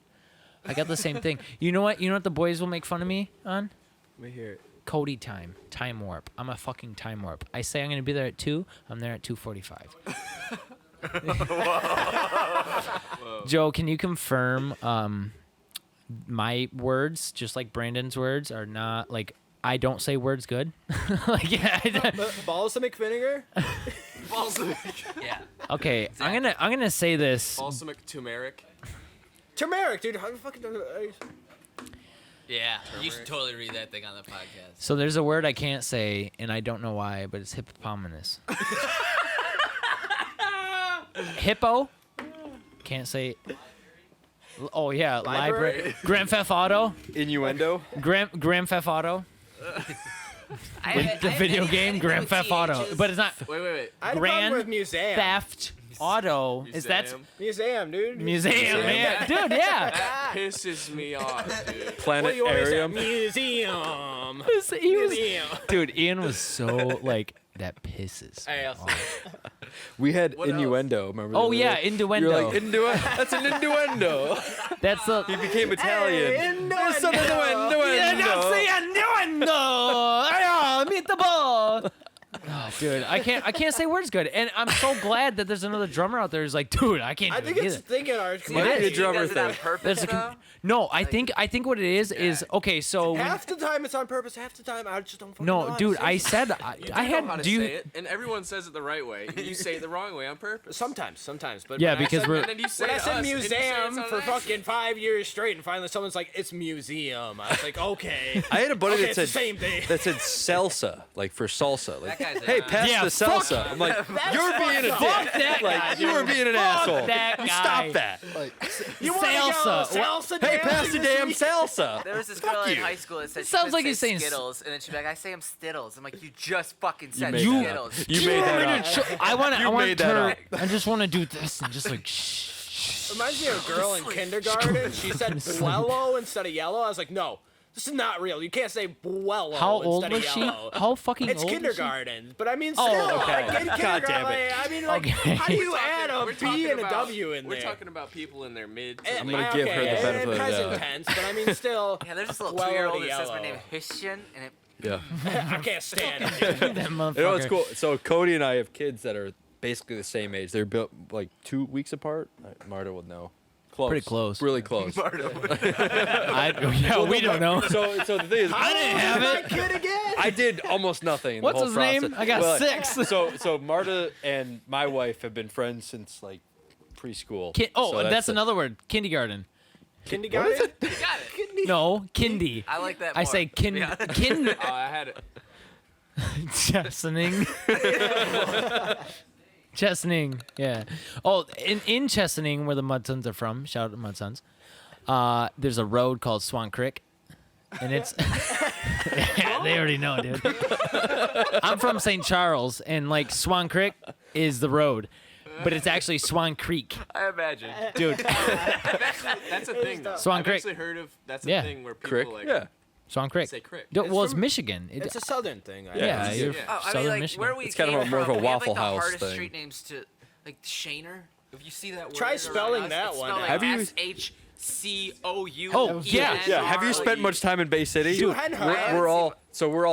S1: I got the same thing. You know what? You know what the boys will make fun of me on?
S3: Let me hear it.
S1: Cody time warp. I'm a fucking time warp. I say I'm gonna be there at 2. I'm there at 2:45. Joe, can you confirm? My words, just like Brandon's words, are not like I don't say words good. Like yeah.
S3: Balls to McVinegar?
S5: Balsamic.
S8: Yeah.
S1: Okay, I'm gonna say this.
S5: Balsamic turmeric.
S3: Turmeric, dude. How the fucking.
S8: Yeah. You should totally read that thing on the podcast.
S1: So there's a word I can't say, and I don't know why, but it's hippopotamus. Hippo. Can't say. Oh yeah, library. Grand Theft Auto.
S6: Innuendo.
S1: Grand Theft Auto. The video game Grand Theft Auto, but it's not
S5: Wait.
S3: I had a problem
S1: Grand
S3: with museum.
S1: Theft Auto. Is that
S3: Museum, dude.
S1: museum? Yeah, dude. Yeah.
S5: That pisses me off, dude.
S3: What do
S6: Planetarium.
S3: you want me to say? Museum.
S1: He was,
S3: Museum.
S1: dude, Ian was so like that pisses. me
S8: Hey, I'll
S1: off.
S6: We had
S5: What else?
S6: innuendo. Remember?
S1: Oh
S6: the-
S1: yeah,
S6: You're
S1: innuendo.
S6: like innuendo. That's an innuendo.
S1: That's the.
S6: He became Italian. There's some innuendo.
S1: Yeah, that's the innuendo. Yeah, meet the ball. Oh dude. I can't say words good, and I'm so glad that there's another drummer out there who's like, dude, I can't.
S3: I
S1: do
S3: think
S1: it
S3: it's
S1: either.
S3: thinking our
S6: Might be a
S3: community.
S6: drummer
S8: Does it on
S6: thing.
S8: purpose, though?
S1: No, I think what it is okay. So
S3: Half the time it's on purpose. Half the time I just don't fucking know
S1: no,
S3: how to
S1: dude,
S3: say
S1: I
S3: it.
S1: said
S5: You
S1: I
S5: do know
S1: had.
S5: how to
S1: Do you?
S5: say it, and everyone says it the right way. And you say it the wrong way on purpose.
S3: Sometimes, but
S1: Yeah,
S3: when I
S1: because
S3: said-
S1: we're-
S5: And then you say
S3: when I
S5: to
S3: said
S5: us, and you say it's
S3: museum
S5: on
S3: for
S5: an accent.
S3: fucking 5 years straight, and finally someone's like, "It's museum," I was like, "Okay."
S6: I had a buddy
S3: Okay,
S6: that
S3: it's the
S6: said
S3: same thing.
S6: that said salsa, like for salsa. Like,
S8: That guy's
S6: hey,
S8: a-
S6: pass
S1: Yeah,
S6: the
S1: fuck
S6: salsa. I'm like,
S3: That's
S6: you're being a dick.
S3: fucked up.
S1: that
S6: Like,
S1: guy,
S6: you were being an asshole.
S1: that
S6: You
S1: guy.
S6: stop that. Like,
S3: You want to
S1: Salsa.
S3: go
S1: What-
S3: salsa?
S6: hey,
S3: dancing
S6: pass the
S3: this
S6: damn
S3: week?
S6: salsa.
S8: There was this girl in high school that said she
S1: Sounds
S8: couldn't
S1: like
S8: say
S1: he's saying
S8: Skittles, and then she'd be like, I say them Skittles. I'm like, you just fucking said
S6: made that
S8: Skittles.
S6: You made that up.
S1: I want
S6: You made that
S1: her.
S6: up.
S1: I just want to do this and just like shh.
S3: Reminds me of a girl in kindergarten. She said Buello instead of yellow. I was like, no, this is not real. You can't say Buello
S1: How old
S3: instead
S1: was
S3: of
S1: she?
S3: yellow.
S1: How fucking
S3: It's
S1: old?
S3: kindergarten, but I mean, still,
S1: Oh, okay.
S3: like, in
S6: God
S3: kindergarten,
S6: damn it.
S3: like, I mean, like,
S1: Okay.
S3: how do you
S5: We're talking-
S3: add a
S5: we're
S3: B
S5: talking
S3: and a
S5: about-
S3: W in
S5: We're
S3: there?
S5: talking about people in their mid.
S3: Eh,
S6: I'm gonna give her the
S3: okay,
S6: benefit of the
S3: present
S6: doubt.
S3: tense, but I mean, still.
S8: Yeah, there's this little
S3: Well,
S8: 2-year-old
S3: the
S8: that says my
S3: yellow.
S8: name Christian, and it
S6: Yeah.
S3: I can't stand it. Dude.
S1: That motherfucker.
S6: You know what's cool? So Cody and I have kids that are basically the same age. They're built like 2 weeks apart. Marta would know. Close.
S1: Pretty close.
S6: Really close.
S1: Yeah, we don't know.
S6: So the thing is,
S1: I didn't have
S3: My
S1: it.
S3: kid again.
S6: I did almost nothing. In
S1: What's
S6: the
S1: his
S6: whole
S1: name?
S6: process.
S1: I got
S6: Well,
S1: 6.
S6: So Marta and my wife have been friends since like preschool.
S1: Oh,
S6: So
S1: that's
S6: it.
S1: another word. Kindergarten.
S3: Kindergarten.
S8: you got it.
S1: No, kindy.
S8: I like that
S1: I
S8: more.
S1: say kin.
S8: Yeah.
S1: Kin.
S5: Oh, I had it.
S1: Chesaning. Chesaning. Yeah. Oh, in Chesaning, where the Mud Sons are from. Shout out to Mud Sons. There's a road called Swan Creek, and it's. Yeah, they already know, dude. I'm from St. Charles, and like Swan Creek is the road, but it's actually Swan Creek,
S5: I imagine.
S1: dude.
S5: That's a thing. Though.
S1: Swan
S5: I've
S1: Creek.
S5: actually heard of. That's a
S1: Yeah.
S5: thing where people
S6: Crick.
S5: like
S6: Yeah.
S1: Swan Creek.
S5: say crick.
S1: Dude, well, it's
S3: from-
S1: Michigan.
S3: It's a southern thing. I
S1: yeah,
S3: guess.
S1: you're
S5: Yeah.
S8: Oh, I
S1: southern
S8: mean, like,
S1: Michigan.
S8: where we
S6: It's kind of
S8: came
S6: a more of
S8: from,
S6: a
S8: we have,
S6: Waffle
S8: like, the
S6: House
S8: hardest
S6: thing.
S8: street names to, like Shaner. If you see that word,
S3: Try
S8: around
S3: spelling
S8: us,
S3: that
S8: it's
S3: one
S8: spelled
S3: out.
S8: like
S6: Have you-
S8: SHCOU.
S1: Oh, yeah.
S6: Yeah. Have you spent much time in Bay City?
S3: Dude, Dude,
S6: we're all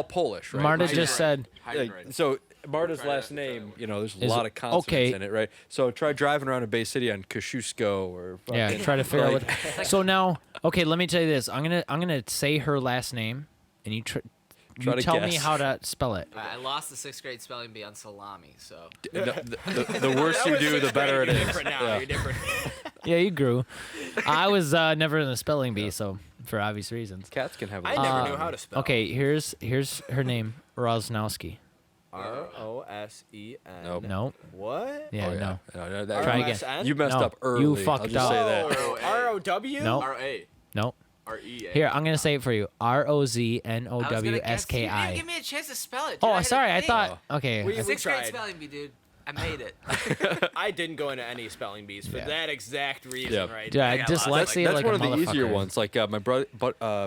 S6: Polish, right?
S1: Marta
S5: Hide
S1: just
S5: right.
S1: said.
S5: Hide
S6: Like,
S5: right.
S6: so Marta's
S5: Try
S6: last
S5: that.
S6: name, there's a
S1: Is-
S6: lot of consonants
S1: okay.
S6: in it, right? So try driving around in Bay City on Kosciuszko or
S1: Yeah,
S6: fucking,
S1: try to figure out
S6: like,
S1: what. So now, okay, let me tell you this. I'm gonna say her last name, and you
S6: Try to
S1: tell me
S6: guess.
S1: how to spell it.
S8: I lost the 6th grade spelling bee on salami, so.
S6: the worse
S3: That
S6: you
S3: was
S6: do, the
S3: sixth
S6: better it
S3: grade. You're
S6: is.
S3: different now.
S6: Yeah.
S3: You're different.
S1: Yeah, you grew. I was never in the spelling bee, so for obvious reasons.
S6: Cats can have.
S3: I never knew how to spell.
S1: Okay, here's her name, Rosnowski.
S3: Rosен.
S6: Nope.
S1: No.
S3: What?
S1: Yeah,
S6: Oh, yeah.
S1: no.
S6: No, that-
S1: Try again.
S3: RSN?
S6: You messed
S1: No,
S6: up early.
S1: you
S6: I'll
S1: fucked
S6: just
S1: up.
S6: say that.
S3: Oh, R-O-W?
S1: No.
S5: R-A.
S1: No.
S5: R-E-A.
S1: Here, I'm gonna say it for you.
S8: I was gonna guess. You
S1: ROZNOWSKI.
S8: didn't give me a chance to spell it. Dude.
S1: Oh,
S8: I had to
S1: sorry. I
S8: think.
S1: thought. Okay.
S3: We-
S8: 6th grade
S3: tried.
S8: spelling bee, dude. I made it.
S3: I didn't go into any spelling bees for
S1: Yeah.
S3: that exact reason
S6: Yeah.
S3: right
S1: Dude,
S3: there.
S1: I
S8: got
S1: dyslexia
S8: lost.
S6: That's
S1: like
S6: one
S1: a
S6: of the easier
S1: motherfucker.
S6: ones. Like my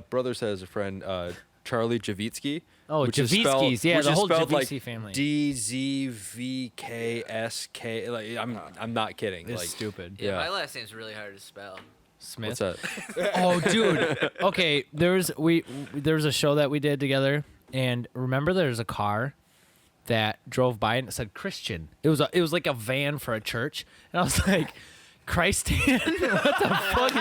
S6: brother has a friend, Charlie Javitsky.
S1: Oh,
S6: which is spelled-
S1: Javitskis. Yeah,
S6: which
S1: the
S6: is
S1: whole
S6: spelled like
S1: Javitski family.
S6: DZVKSK. Like I'm not kidding.
S1: It's
S6: Like
S1: stupid.
S8: Yeah,
S6: Yeah.
S8: my last name's really hard to spell.
S1: Smith.
S6: what's that?
S1: Oh, dude. Okay, there was a show that we did together, and remember there's a car that drove by and it said Christian. It was like a van for a church, and I was like, Christian, what the fuck?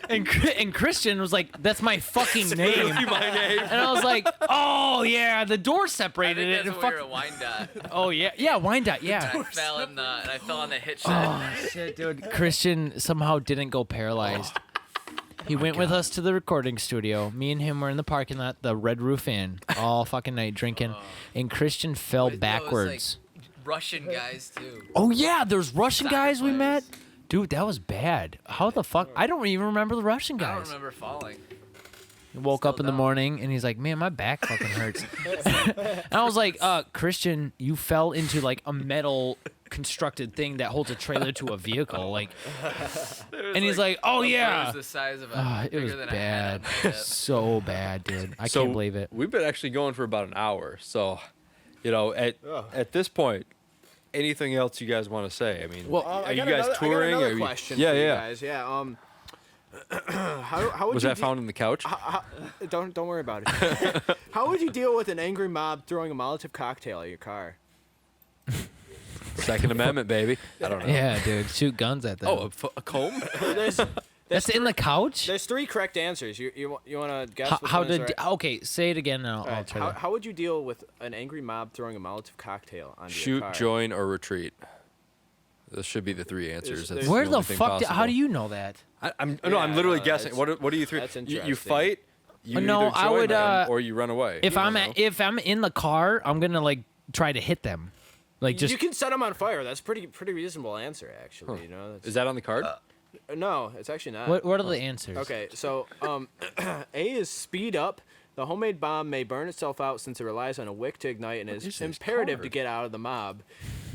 S1: And Christian was like, that's my fucking name.
S6: my name.
S1: And I was like, oh yeah, the door
S8: I
S1: separated
S8: think
S1: it.
S8: that's
S1: And
S8: when we
S1: fuck.
S8: were at Wyandotte.
S1: Oh yeah, Wyandotte. Yeah.
S8: I fell and I fell on the hitch.
S1: Oh shit, dude! Christian somehow didn't go paralyzed. He went with us to the recording studio. Me and him were in the parking lot, the Red Roof Inn, all fucking night drinking, and Christian fell
S8: There was,
S1: backwards.
S8: like, Russian guys too.
S1: Oh yeah, there's Russian
S8: Soccer
S1: guys we
S8: players.
S1: met. Dude, that was bad. How the fuck? I don't even remember the Russian
S8: I don't
S1: guys.
S8: remember falling.
S1: He woke up
S8: Still
S1: in the
S8: don't.
S1: morning and he's like, "Man, my back fucking hurts." And I was like, Christian, you fell into like a metal constructed thing that holds a trailer to a vehicle, like." And he's like, "Oh
S8: a
S1: yeah."
S8: bruise the size of a
S1: Ah, it
S8: bigger
S1: was
S8: than
S1: bad,
S8: a head on my hip.
S1: so bad, dude. I can't believe it.
S6: We've been actually going for about an hour. So, at this point, anything else you guys want to say? I mean,
S1: Well,
S6: are
S3: I
S6: you
S3: got
S6: guys
S3: another,
S6: touring?
S3: I got
S6: Are
S3: another
S6: you-
S3: question
S6: Yeah,
S3: for you
S6: yeah.
S3: guys. Yeah. How would
S6: Was
S3: you
S6: that found in the couch?
S3: Don't worry about it. How would you deal with an angry mob throwing a Molotov cocktail at your car?
S6: Second Amendment, baby. I don't know.
S1: Yeah, dude. Shoot guns at them.
S6: Oh, a comb?
S1: That's in the couch?
S3: There's 3 correct answers. You want to guess? which
S1: How
S3: one is
S1: did...
S3: right?
S1: Okay, say it again and I'll
S3: All right,
S1: try to...
S3: how would you deal with an angry mob throwing a Molotov cocktail onto your
S6: Shoot,
S3: car?
S6: join, or retreat. Those should be the 3 answers. That's
S1: Where the
S6: only thing
S1: fuck... How
S6: possible.
S1: do you know that?
S6: I'm
S3: Yeah,
S6: literally
S3: no,
S6: guessing.
S3: that's-
S6: What are you 3?
S3: that's
S6: You
S3: interesting.
S6: fight. You
S1: No,
S6: either
S1: I
S6: join
S1: would,
S6: them or you run away.
S1: If
S6: You
S1: I'm
S6: don't know.
S1: if I'm in the car, I'm gonna like try to hit them, like just
S3: you can set them on fire. That's pretty reasonable answer, actually. You know.
S6: Is that on the card?
S3: No, it's actually not.
S1: what are the answers?
S3: Okay, so A is speed up. The homemade bomb may burn itself out since it relies on a wick to ignite and
S6: is
S3: is
S6: this
S3: imperative to
S6: card?
S3: get out of the mob.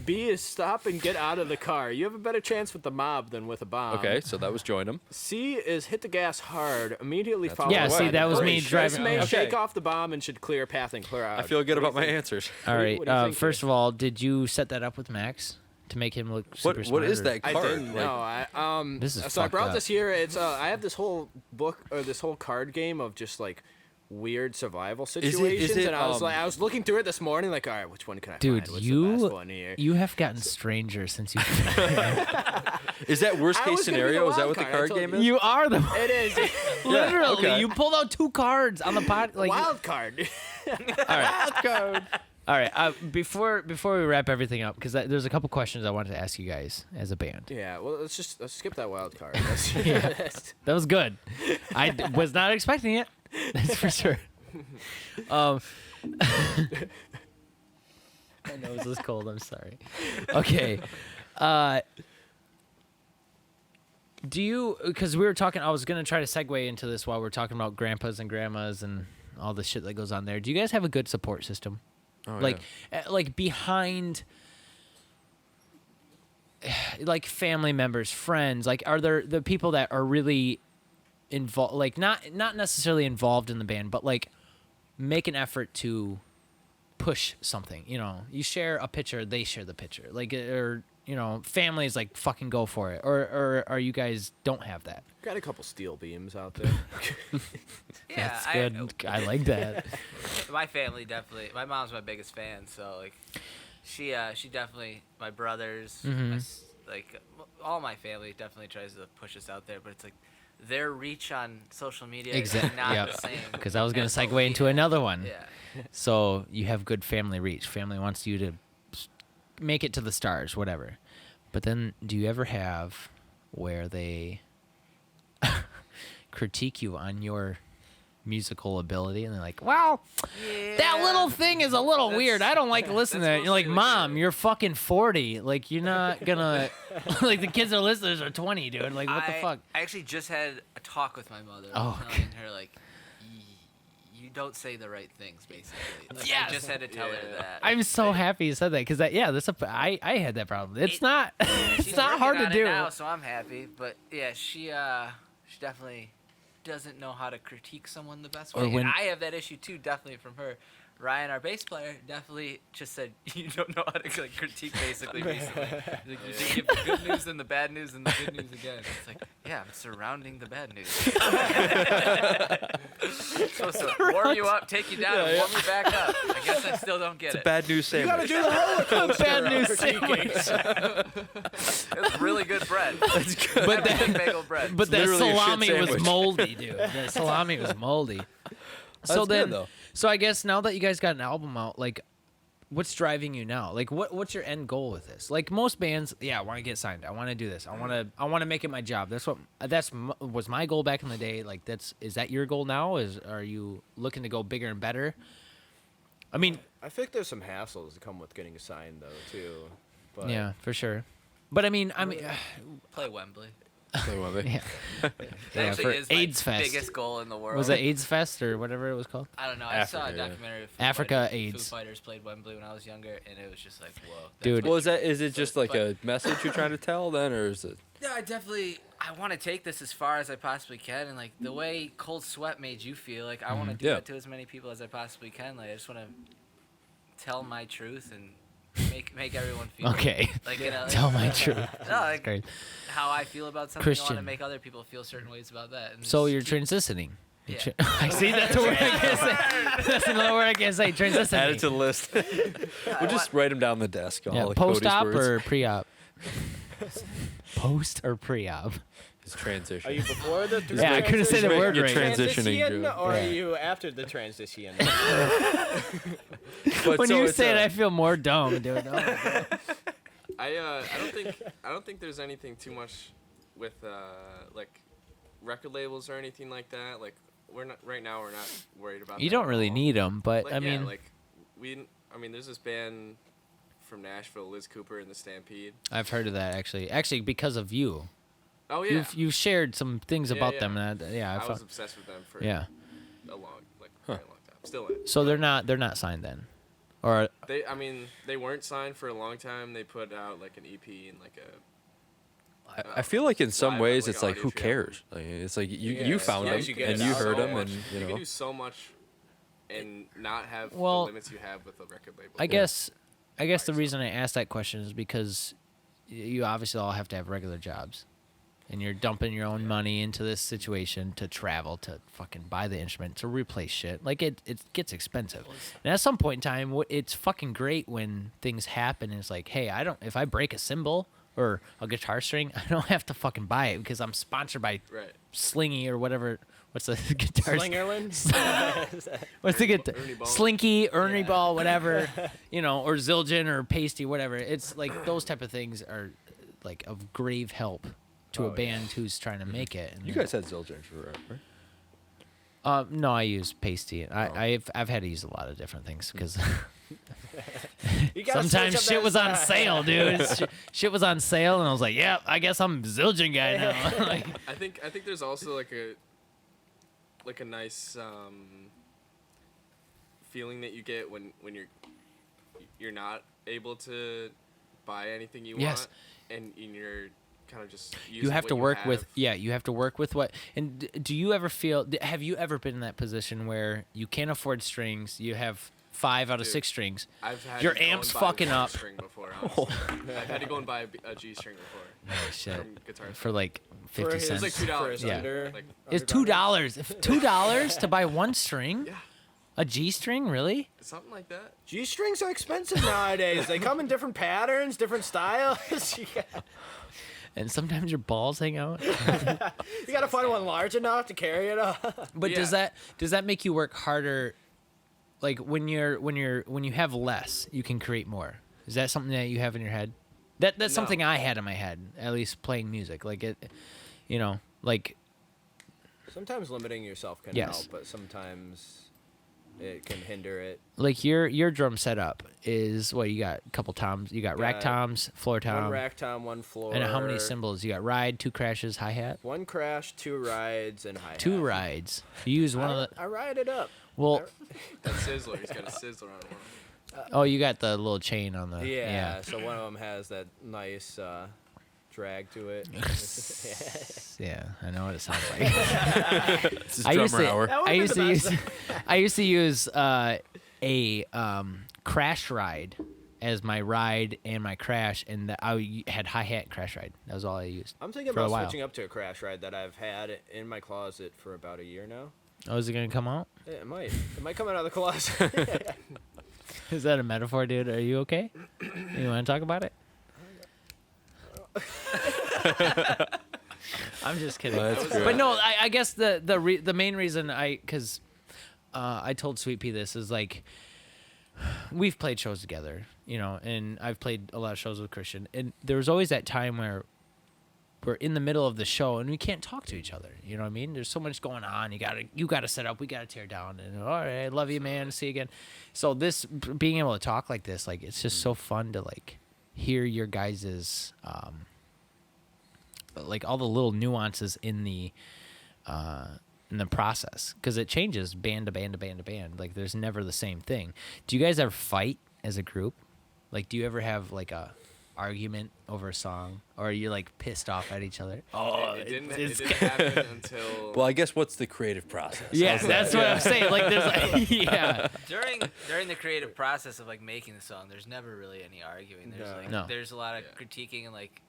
S3: B is stop and get out of the car. You have a better chance with the mob than with a bomb.
S6: Okay, so that was join them.
S3: C is hit the gas hard, immediately
S6: That's
S3: followed
S1: Yeah,
S3: by
S1: see,
S3: the
S1: that was me
S3: brake.
S1: driving-
S3: This may
S6: Okay.
S3: shake off the bomb and should clear a path and clear out.
S6: I feel good
S3: What do
S6: about
S3: you
S6: my
S3: think?
S6: answers.
S1: All
S3: What do you-
S1: right.
S3: what do you think
S1: First
S3: here?
S1: of all, did you set that up with Max to make him look super
S6: What
S1: smart?
S6: is
S1: or-
S6: that
S3: I
S6: card?
S3: didn't
S6: Like,
S3: know.
S1: This is
S3: so I
S1: fucked
S3: brought
S1: up.
S3: this here. It's I have this whole book or this whole card game of just like weird survival
S6: is
S3: situations,
S6: it,
S3: and I was looking through it this morning, like, all right, which one can I
S1: Dude,
S3: find? What's the best
S1: you
S3: one here?
S1: you have gotten stranger since you.
S6: Is that worst
S3: I
S6: case
S3: was gonna be the
S6: scenario? Is that
S3: wild
S6: what the
S3: card, I
S6: card
S3: told
S6: game
S3: you.
S6: is?
S1: You are the
S3: It is
S1: literally.
S6: okay.
S1: You pulled out 2 cards on the pot. Like,
S3: wild card.
S1: all right. All right. Before we wrap everything up, because there's a couple questions I wanted to ask you guys as a band.
S3: Yeah, well, let's skip that wild card.
S1: That was good. Was not expecting it. That's for sure. My nose is cold. I'm sorry. Okay. Do you? Because we were talking. I was gonna try to segue into this while we're talking about grandpas and grandmas and all the shit that goes on there. Do you guys have a good support system?
S6: Oh,
S1: Like behind. Like family members, friends. Like, are there the people that are really involved? Like, not necessarily involved in the band, but like make an effort to push something. You know, you share a picture, they share the picture. Like, or you know, families like fucking go for it. Or are you guys don't have that?
S3: Got a couple steel beams out there.
S8: Yeah,
S1: That's good. I like that.
S8: My family definitely. My mom's my biggest fan, so like, she definitely. My brothers, like all my family definitely tries to push us out there, but it's like their reach on social media is not the same.
S1: Because I was gonna
S8: as what
S1: segue
S8: we
S1: into
S8: have.
S1: another one.
S8: Yeah.
S1: So you have good family reach. Family wants you to make it to the stars, whatever. But then, do you ever have where they critique you on your musical ability, and they're like, "Well, that little thing is a little weird. I don't like to listen to that." You're like,
S8: mostly
S1: "Mom, you're fucking 40. Like, you're not gonna like the kids are listeners are 20, dude. Like, what the fuck?"
S8: I actually just had a talk with my mother,
S1: Oh,
S8: telling her like, you don't say the right things, basically. Like,
S1: Yes.
S8: I just had to tell her that.
S1: I'm so happy you said that because I had that problem. It's not
S8: She's
S1: not hard
S8: working
S1: to
S8: on it
S1: do.
S8: now, so I'm happy. But yeah, she definitely doesn't know how to critique someone the best
S1: Or
S8: way.
S1: when-
S8: And I have that issue too, definitely from her. Ryan, our bass player, definitely just said you don't know how to like critique basically recently. Like, you give the good news and the bad news and the good news again. It's like, yeah, I'm surrounding the bad news. Supposed to warm you up, take you down, and warm you back up. I guess I still don't get
S6: It's a
S8: it.
S6: bad news
S3: You gotta
S6: sandwich.
S3: do the roller coaster.
S1: Bad news
S3: critiquing.
S8: It's really good bread.
S6: That's good.
S1: But
S8: Big
S1: then,
S8: bagel bread.
S1: but that
S6: literally a shit
S1: salami was
S6: sandwich.
S1: moldy, dude. That salami was moldy. So
S6: That's
S1: then,
S6: good, though.
S1: so I guess now that you guys got an album out, like, what's driving you now? Like, what's your end goal with this? Like most bands, yeah, I want to get signed. I want to do this. I want to make it my job. Was my goal back in the day. Like, is that your goal now? Are you looking to go bigger and better? I mean,
S3: I think there's some hassles that come with getting signed though too. But
S1: yeah, for sure. But I mean,
S8: Play Wembley.
S6: Play one, baby.
S1: yeah.
S8: That
S1: Yeah,
S8: actually
S1: for
S8: is my
S1: AIDS Fest.
S8: biggest goal in the world.
S1: Was it AIDS Fest or whatever it was called?
S8: I don't know. I saw a
S6: Africa, yeah.
S8: documentary of
S1: Africa
S8: Foo
S1: AIDS.
S8: Fighters played Wembley when I was younger, and it was just like, whoa. that's
S1: Dude.
S8: what-
S6: Well, is it just like a message you're trying to tell then, or is it?
S8: Yeah, I want to take this as far as I possibly can, and like the way Cold Sweat made you feel, like I want to do
S6: Yeah.
S8: that to as many people as I possibly can. Like I just want to tell my truth and make everyone feel
S1: Okay.
S8: like
S1: Tell my truth.
S8: No, like
S1: Great.
S8: how I feel about something. I
S1: Christian.
S8: want to make other people feel certain ways about that. And
S1: So
S8: just
S1: you're
S8: keep-
S1: transitioning.
S8: Yeah.
S1: I see. That's a word I can't say. That's another word I can't say. Transitioning.
S6: Add it to the list. We'll just write them down the desk.
S1: Yeah,
S6: All of Cody's
S1: post-op
S6: words.
S1: or pre-op? Post or pre-op?
S6: His transition.
S3: Are you before the
S1: Yeah, I couldn't say the
S6: You're
S1: word
S6: you're
S1: right.
S6: transitioning
S3: transition,
S6: to it.
S3: or
S1: Yeah.
S3: are you after the transition?
S6: But
S1: When
S6: so
S1: you
S6: it's
S1: say it,
S6: a-
S1: I feel more dumb, dude. Oh my God.
S5: I don't think there's anything too much with like record labels or anything like that. Like we're not worried about.
S1: You
S5: that
S1: don't
S5: at
S1: really
S5: all.
S1: need them, but
S5: Like,
S1: I
S5: yeah,
S1: mean,
S5: like there's this band from Nashville, Liz Cooper and the Stampede.
S1: I've heard of that actually. Actually, because of you,
S5: Oh yeah,
S1: you've shared some things
S5: Yeah,
S1: about
S5: yeah.
S1: them, and I
S5: I was
S1: found,
S5: obsessed with them for
S1: yeah.
S5: a long, very long time. Still in.
S1: So they're not signed then, or
S5: They weren't signed for a long time. They put out like an EP and like a.
S6: I feel like in some
S5: Live,
S6: ways
S5: like,
S6: it's like
S5: audio
S6: who
S5: trail.
S6: cares? Like, it's like you
S3: Yeah,
S6: found
S3: as long
S6: them
S3: as you get
S6: and
S3: it
S6: you
S3: out
S6: heard
S3: there.
S6: them and
S5: You
S6: you
S5: can
S6: know.
S5: do so much, and not have
S1: Well,
S5: the limits you have with a record label.
S1: I guess the reason I asked that question is because you obviously all have to have regular jobs, and you're dumping your own money into this situation to travel, to fucking buy the instrument, to replace shit. Like it gets expensive. And at some point in time, it's fucking great when things happen and it's like, hey, if I break a cymbal or a guitar string, I don't have to fucking buy it because I'm sponsored by
S5: Right.
S1: Slingy or whatever. What's the guitar?
S3: Slingerland?
S1: What's the guitar?
S5: Ernie Ball.
S1: Slinky, Ernie Ball, whatever, or Zildjian or Pasty, whatever. It's like those type of things are like of grave help to a band who's trying to make it. And
S6: You guys had Zildjian for right?
S1: no, I use Pasty. I've had to use a lot of different things because
S3: You gotta switch
S1: sometimes
S3: up
S1: shit
S3: that
S1: was on
S3: style.
S1: sale, dude. Shit was on sale, and I was like, yeah, I guess I'm Zildjian guy now. Like,
S5: I think there's also like a nice feeling that you get when you're not able to buy anything you
S1: Yes.
S5: want, and you're kind of just using
S1: you have
S5: what
S1: to work with
S5: have.
S1: you have to work with what. And do you ever have you ever been in that position where you can't afford strings, you have 5 out of
S5: Dude,
S1: 6 strings,
S5: I've had
S1: your
S5: to go
S1: amp's
S5: and buy
S1: fucking
S5: one
S1: up.
S5: string before, honestly. I've had to go and buy a G string before.
S1: oh shit,
S5: From Guitar
S1: for like 50
S3: his-
S1: cents.
S5: It's like $2.
S3: For
S1: Yeah.
S3: under,
S5: Like,
S1: It's $2. $2 to buy one string?
S5: Yeah.
S1: A G string, really?
S5: something like that.
S3: G strings are expensive nowadays. They come in different patterns, different styles.
S1: And sometimes your balls hang out.
S3: You gotta find one large enough to carry it up.
S1: But does that make you work harder? Like when you have less, you can create more. Is that something that you have in your head? That's
S5: No.
S1: something I had in my head, at least playing music. Like it, like
S3: Sometimes limiting yourself can
S1: Yes.
S3: help, but sometimes it can hinder it.
S1: like your drum setup is what you got. A couple toms. You got rack
S3: Got
S1: toms, floor tom,
S3: One rack tom, one floor.
S1: and how many cymbals? You got ride, 2 crashes, hi hat,
S3: One crash, 2 rides, and hi-hat.
S1: 2 rides. You use one of the.
S3: I ride it up.
S1: Well,
S5: That sizzler, he's got a sizzler on one.
S1: oh, you got the little chain on the.
S3: Yeah, so one of them has that nice drag to it.
S1: Yeah, I know what it sounds like.
S6: This is
S1: I used
S6: drummer
S1: to,
S6: hour.
S3: That would've
S1: I
S3: been
S1: used
S3: the
S1: to
S3: best.
S1: use, I used to use a crash ride as my ride and my crash, and I had hi hat crash ride. That was all I used.
S3: I'm thinking
S1: for a
S3: about
S1: while.
S3: switching up to a crash ride that I've had in my closet for about a year now.
S1: Oh, is it gonna come out?
S3: Yeah, it might. It might come out of the closet.
S1: Is that a metaphor, dude? Are you okay? You want to talk about it? I'm just kidding.
S6: Well, that's
S1: But no, I guess the main reason because I told Sweet Pea this is like we've played shows together, and I've played a lot of shows with Christian, and there was always that time where we're in the middle of the show and we can't talk to each other. You know what I mean? There's so much going on. You gotta set up. We gotta tear down. And all right, I love you, man. See you again. So this being able to talk like this, like it's just so fun to like hear your guys's like all the little nuances in the process, because it changes band to band to band to band. Like there's never the same thing. Do you guys ever fight as a group? Like do you ever have like a argument over a song, or you're like pissed off at each other? Oh,
S5: It didn't
S1: it's-
S5: happen until.
S6: Well, I guess what's the creative process?
S1: yeah,
S6: How's that?
S1: that's what I'm saying. Like, there's like, yeah,
S8: During the creative process of like making the song, there's never really any arguing. There's like
S1: No.
S8: there's a lot of critiquing and like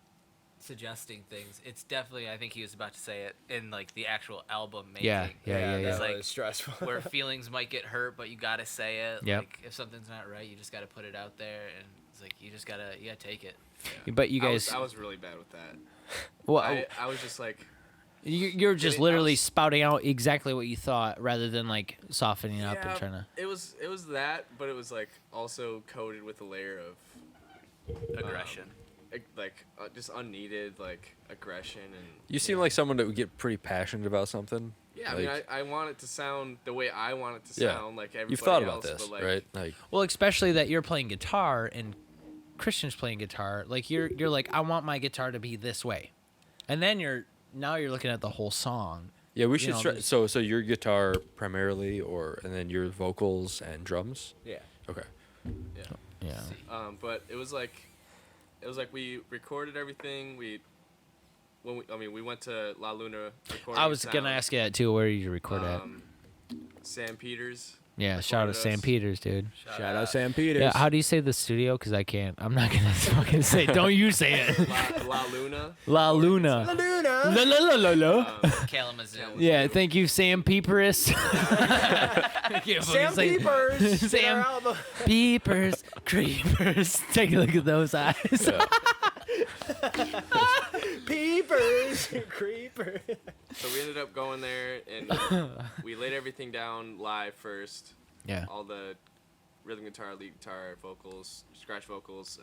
S8: suggesting things. It's definitely, I think he was about to say it, in like the actual album making.
S1: yeah.
S3: That
S8: It's like
S3: was stressful.
S8: where feelings might get hurt, but you gotta say it.
S1: Yep.
S8: Like if something's not right, you just gotta put it out there, and it's like you gotta take it.
S1: But you guys,
S5: I was really bad with that.
S1: well,
S5: I was just like,
S1: you're just
S5: I
S1: literally
S5: was-
S1: spouting out exactly what you thought, rather than like softening up and trying to.
S5: It was that, but it was like also coated with a layer of
S8: Aggression.
S5: just unneeded like aggression and.
S6: You seem like someone that would get pretty passionate about something.
S5: Yeah,
S6: like,
S5: I mean, I want it to sound the way I want it to
S6: Yeah.
S5: sound, like everybody
S6: you've thought
S5: else.
S6: about this,
S5: but, like,
S6: right? Like,
S1: Well, especially that you're playing guitar and Christian's playing guitar. Like you're like, I want my guitar to be this way, and then you're looking at the whole song.
S6: yeah, we
S1: You
S6: should.
S1: know,
S6: Try,
S1: there's-
S6: so your guitar primarily, and then your vocals and drums.
S3: Yeah.
S6: Okay.
S1: Yeah.
S5: But it was like we recorded everything. We went to La Luna. Recording
S1: I was gonna
S5: sound.
S1: ask you that too. Where did you record at?
S5: Sam Peters.
S1: Yeah, shout out to
S5: recorded
S1: Sam
S5: us.
S1: Peters, dude.
S3: Shout out Sam Peters.
S1: Yeah, how do you say the studio? Because I can't. I'm not gonna fucking say. Don't you say it?
S5: La Luna.
S1: La Luna.
S3: Luna.
S1: La la la la la.
S8: Kalamazoo.
S1: Yeah, thank you, Sam Peepers.
S3: Sam Peepers.
S1: Sam Peepers, creepers. Take a look at those eyes.
S3: Peepers. Creeper.
S5: So we ended up going there and we laid everything down live first.
S1: Yeah.
S5: All the rhythm guitar, lead guitar, vocals, scratch vocals,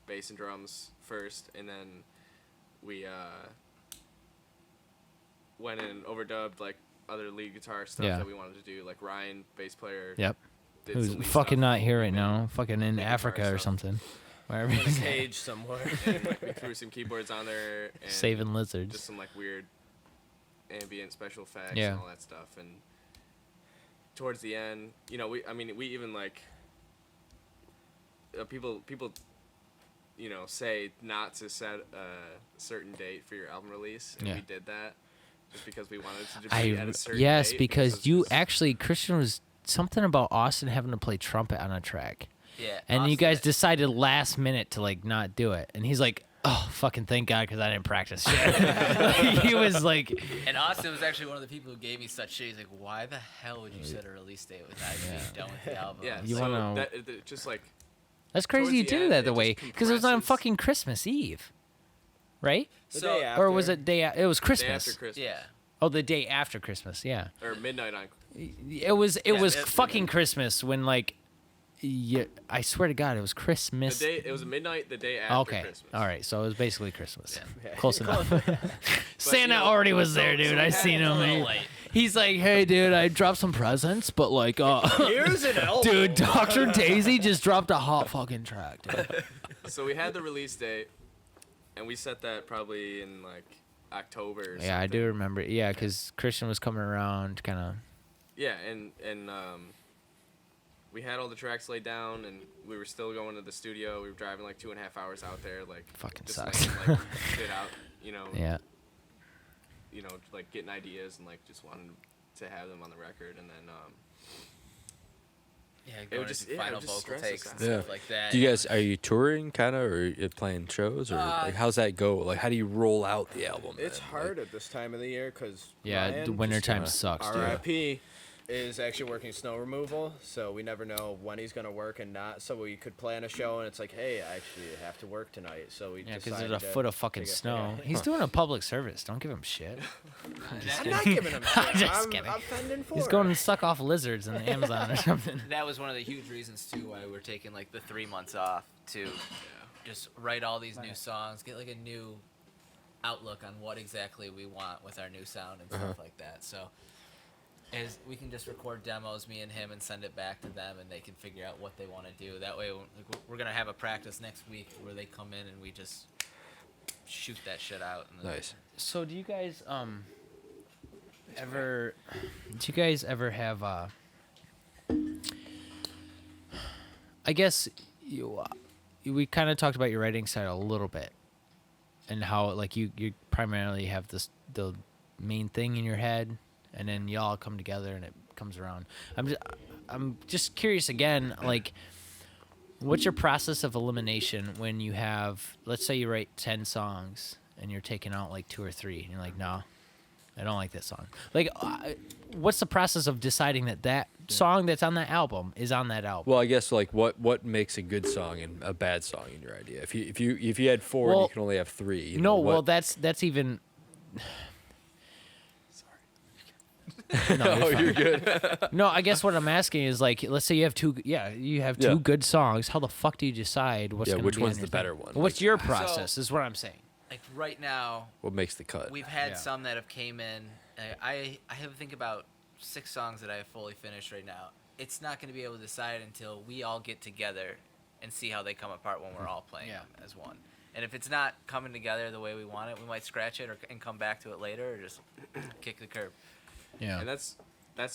S5: bass and drums first, and then we went in and overdubbed like other lead guitar stuff
S1: Yeah.
S5: that we wanted to do. Like Ryan, bass player.
S1: Yep.
S5: did
S1: Who's
S5: some lead
S1: fucking
S5: stuff.
S1: not here right
S5: And
S1: now? Fucking in
S5: guitar
S1: Africa or
S5: stuff.
S1: something. Wherever
S3: On a
S1: he's at.
S3: cage somewhere.
S5: And we threw some keyboards on there and
S1: Saving
S5: just
S1: lizards.
S5: some like weird ambient special effects
S1: Yeah.
S5: and all that stuff. And towards the end, we even like people say not to set a certain date for your album release, and
S1: Yeah.
S5: we did that just because we wanted to be at a certain
S1: yes,
S5: date
S1: because
S5: it's
S1: you
S5: just-
S1: actually Christian was something about Austin having to play trumpet on a track.
S8: Yeah.
S1: And you
S8: Austin-
S1: guys decided last minute to like not do it. And he's like, "Oh, fucking thank God, because I didn't practice shit." He was like,
S8: And Austin was actually one of the people who gave me such shit. He's like, why the hell would you set a release date without being done with the album?
S5: yeah.
S1: You
S5: so
S1: wanna-
S5: that just like
S1: "That's crazy
S5: Towards
S1: you
S5: the
S1: did
S5: end,
S1: that
S5: it
S1: the way,
S5: just
S1: because it was on
S5: compresses.
S1: fucking Christmas Eve, right?
S3: The
S8: So-
S3: day after.
S1: Or was it it was
S5: day
S1: Christmas?
S5: after Christmas.
S8: Yeah.
S1: Oh, the day after Christmas. Yeah.
S5: Or midnight on.
S1: It was
S8: it-
S1: fucking Christmas when like, yeah, I swear to God, it was Christmas.
S5: It was midnight the day after
S1: Okay.
S5: Christmas.
S1: All right. So it was basically Christmas.
S3: Yeah.
S1: Close enough. Santa
S5: you know,
S1: already was
S5: so-
S1: there, dude.
S5: so we
S1: I
S5: had
S1: seen
S5: a
S1: him.
S8: little
S1: He-
S8: late.
S1: He's like, "Hey, dude, I dropped some presents, but like,
S3: Here's an album.
S1: dude, Dr. Daisy just dropped a hot fucking track, dude."
S5: So we had the release date, and we set that probably in like October. Or
S1: Yeah, I
S5: something.
S1: do remember. Yeah, because Christian was coming around, kind of.
S5: Yeah, and we had all the tracks laid down, and we were still going to the studio. We were driving like 2.5 hours out there, like
S1: Fucking
S5: just
S1: sucks.
S5: laying, like shit out,
S1: Yeah.
S5: like getting ideas and like just wanting to have them on the record, and then
S8: Yeah,
S5: would
S8: going
S5: just-
S8: into
S5: yeah, it
S8: final
S5: would just
S8: vocal
S5: stress
S8: takes
S5: us
S8: and
S5: out.
S6: Yeah.
S8: stuff like that.
S6: Do you guys, are you touring kind of, or are you playing shows, or like how's that go? Like, how do you roll out the album?
S3: It's
S6: then?
S3: hard at this time of the year because
S1: Yeah, the winter time sucks, dude.
S3: RIP is actually working snow removal, so we never know when he's gonna work and not. So we could plan a show, and it's like, hey, I actually have to work tonight. So we
S1: Yeah, because
S3: decided
S1: there's a
S3: to
S1: foot of fucking
S3: take
S1: snow.
S3: yeah.
S1: He's doing a public service. Don't give him shit.
S3: I'm not giving him shit.
S1: Just
S3: I'm,
S1: kidding.
S3: I'm fending for
S1: He's
S3: it.
S1: going to suck off lizards in the Amazon or something.
S8: That was one of the huge reasons too why we're taking like the 3 months off to just write all these new songs, get like a new outlook on what exactly we want with our new sound and stuff like that. So as we can just record demos, me and him, and send it back to them, and they can figure out what they want to do. That way, like, we're gonna have a practice next week where they come in and we just shoot that shit out. And then
S6: Nice.
S1: So do you guys ever have I guess we kind of talked about your writing style a little bit, and how like you primarily have the main thing in your head, and then y'all come together and it comes around. I'm just curious again, like, what's your process of elimination when you have, let's say you write 10 songs and you're taking out like 2 or 3, and you're like, no, I don't like this song. Like, what's the process of deciding that song that's on that album is on that album?
S6: Well, I guess like what makes a good song and a bad song in your idea? If you had 4 and you can only have 3. You know,
S1: well, that's even.
S6: No, you're good.
S1: No, I guess what I'm asking is like, let's say you have 2. Yeah, you have 2 good songs. How the fuck do you decide what's going to be
S6: which
S1: on
S6: one's
S1: your
S6: the better
S1: thing?
S6: one?
S1: What's your process? Is what I'm saying.
S8: Like right now,
S6: What makes the cut?
S8: we've had
S1: Yeah.
S8: some that have came in. I have think about 6 songs that I have fully finished right now. It's not going to be able to decide until we all get together and see how they come apart when we're all playing them as one. And if it's not coming together the way we want it, we might scratch it and come back to it later, or just kick the curb.
S1: Yeah.
S5: And that's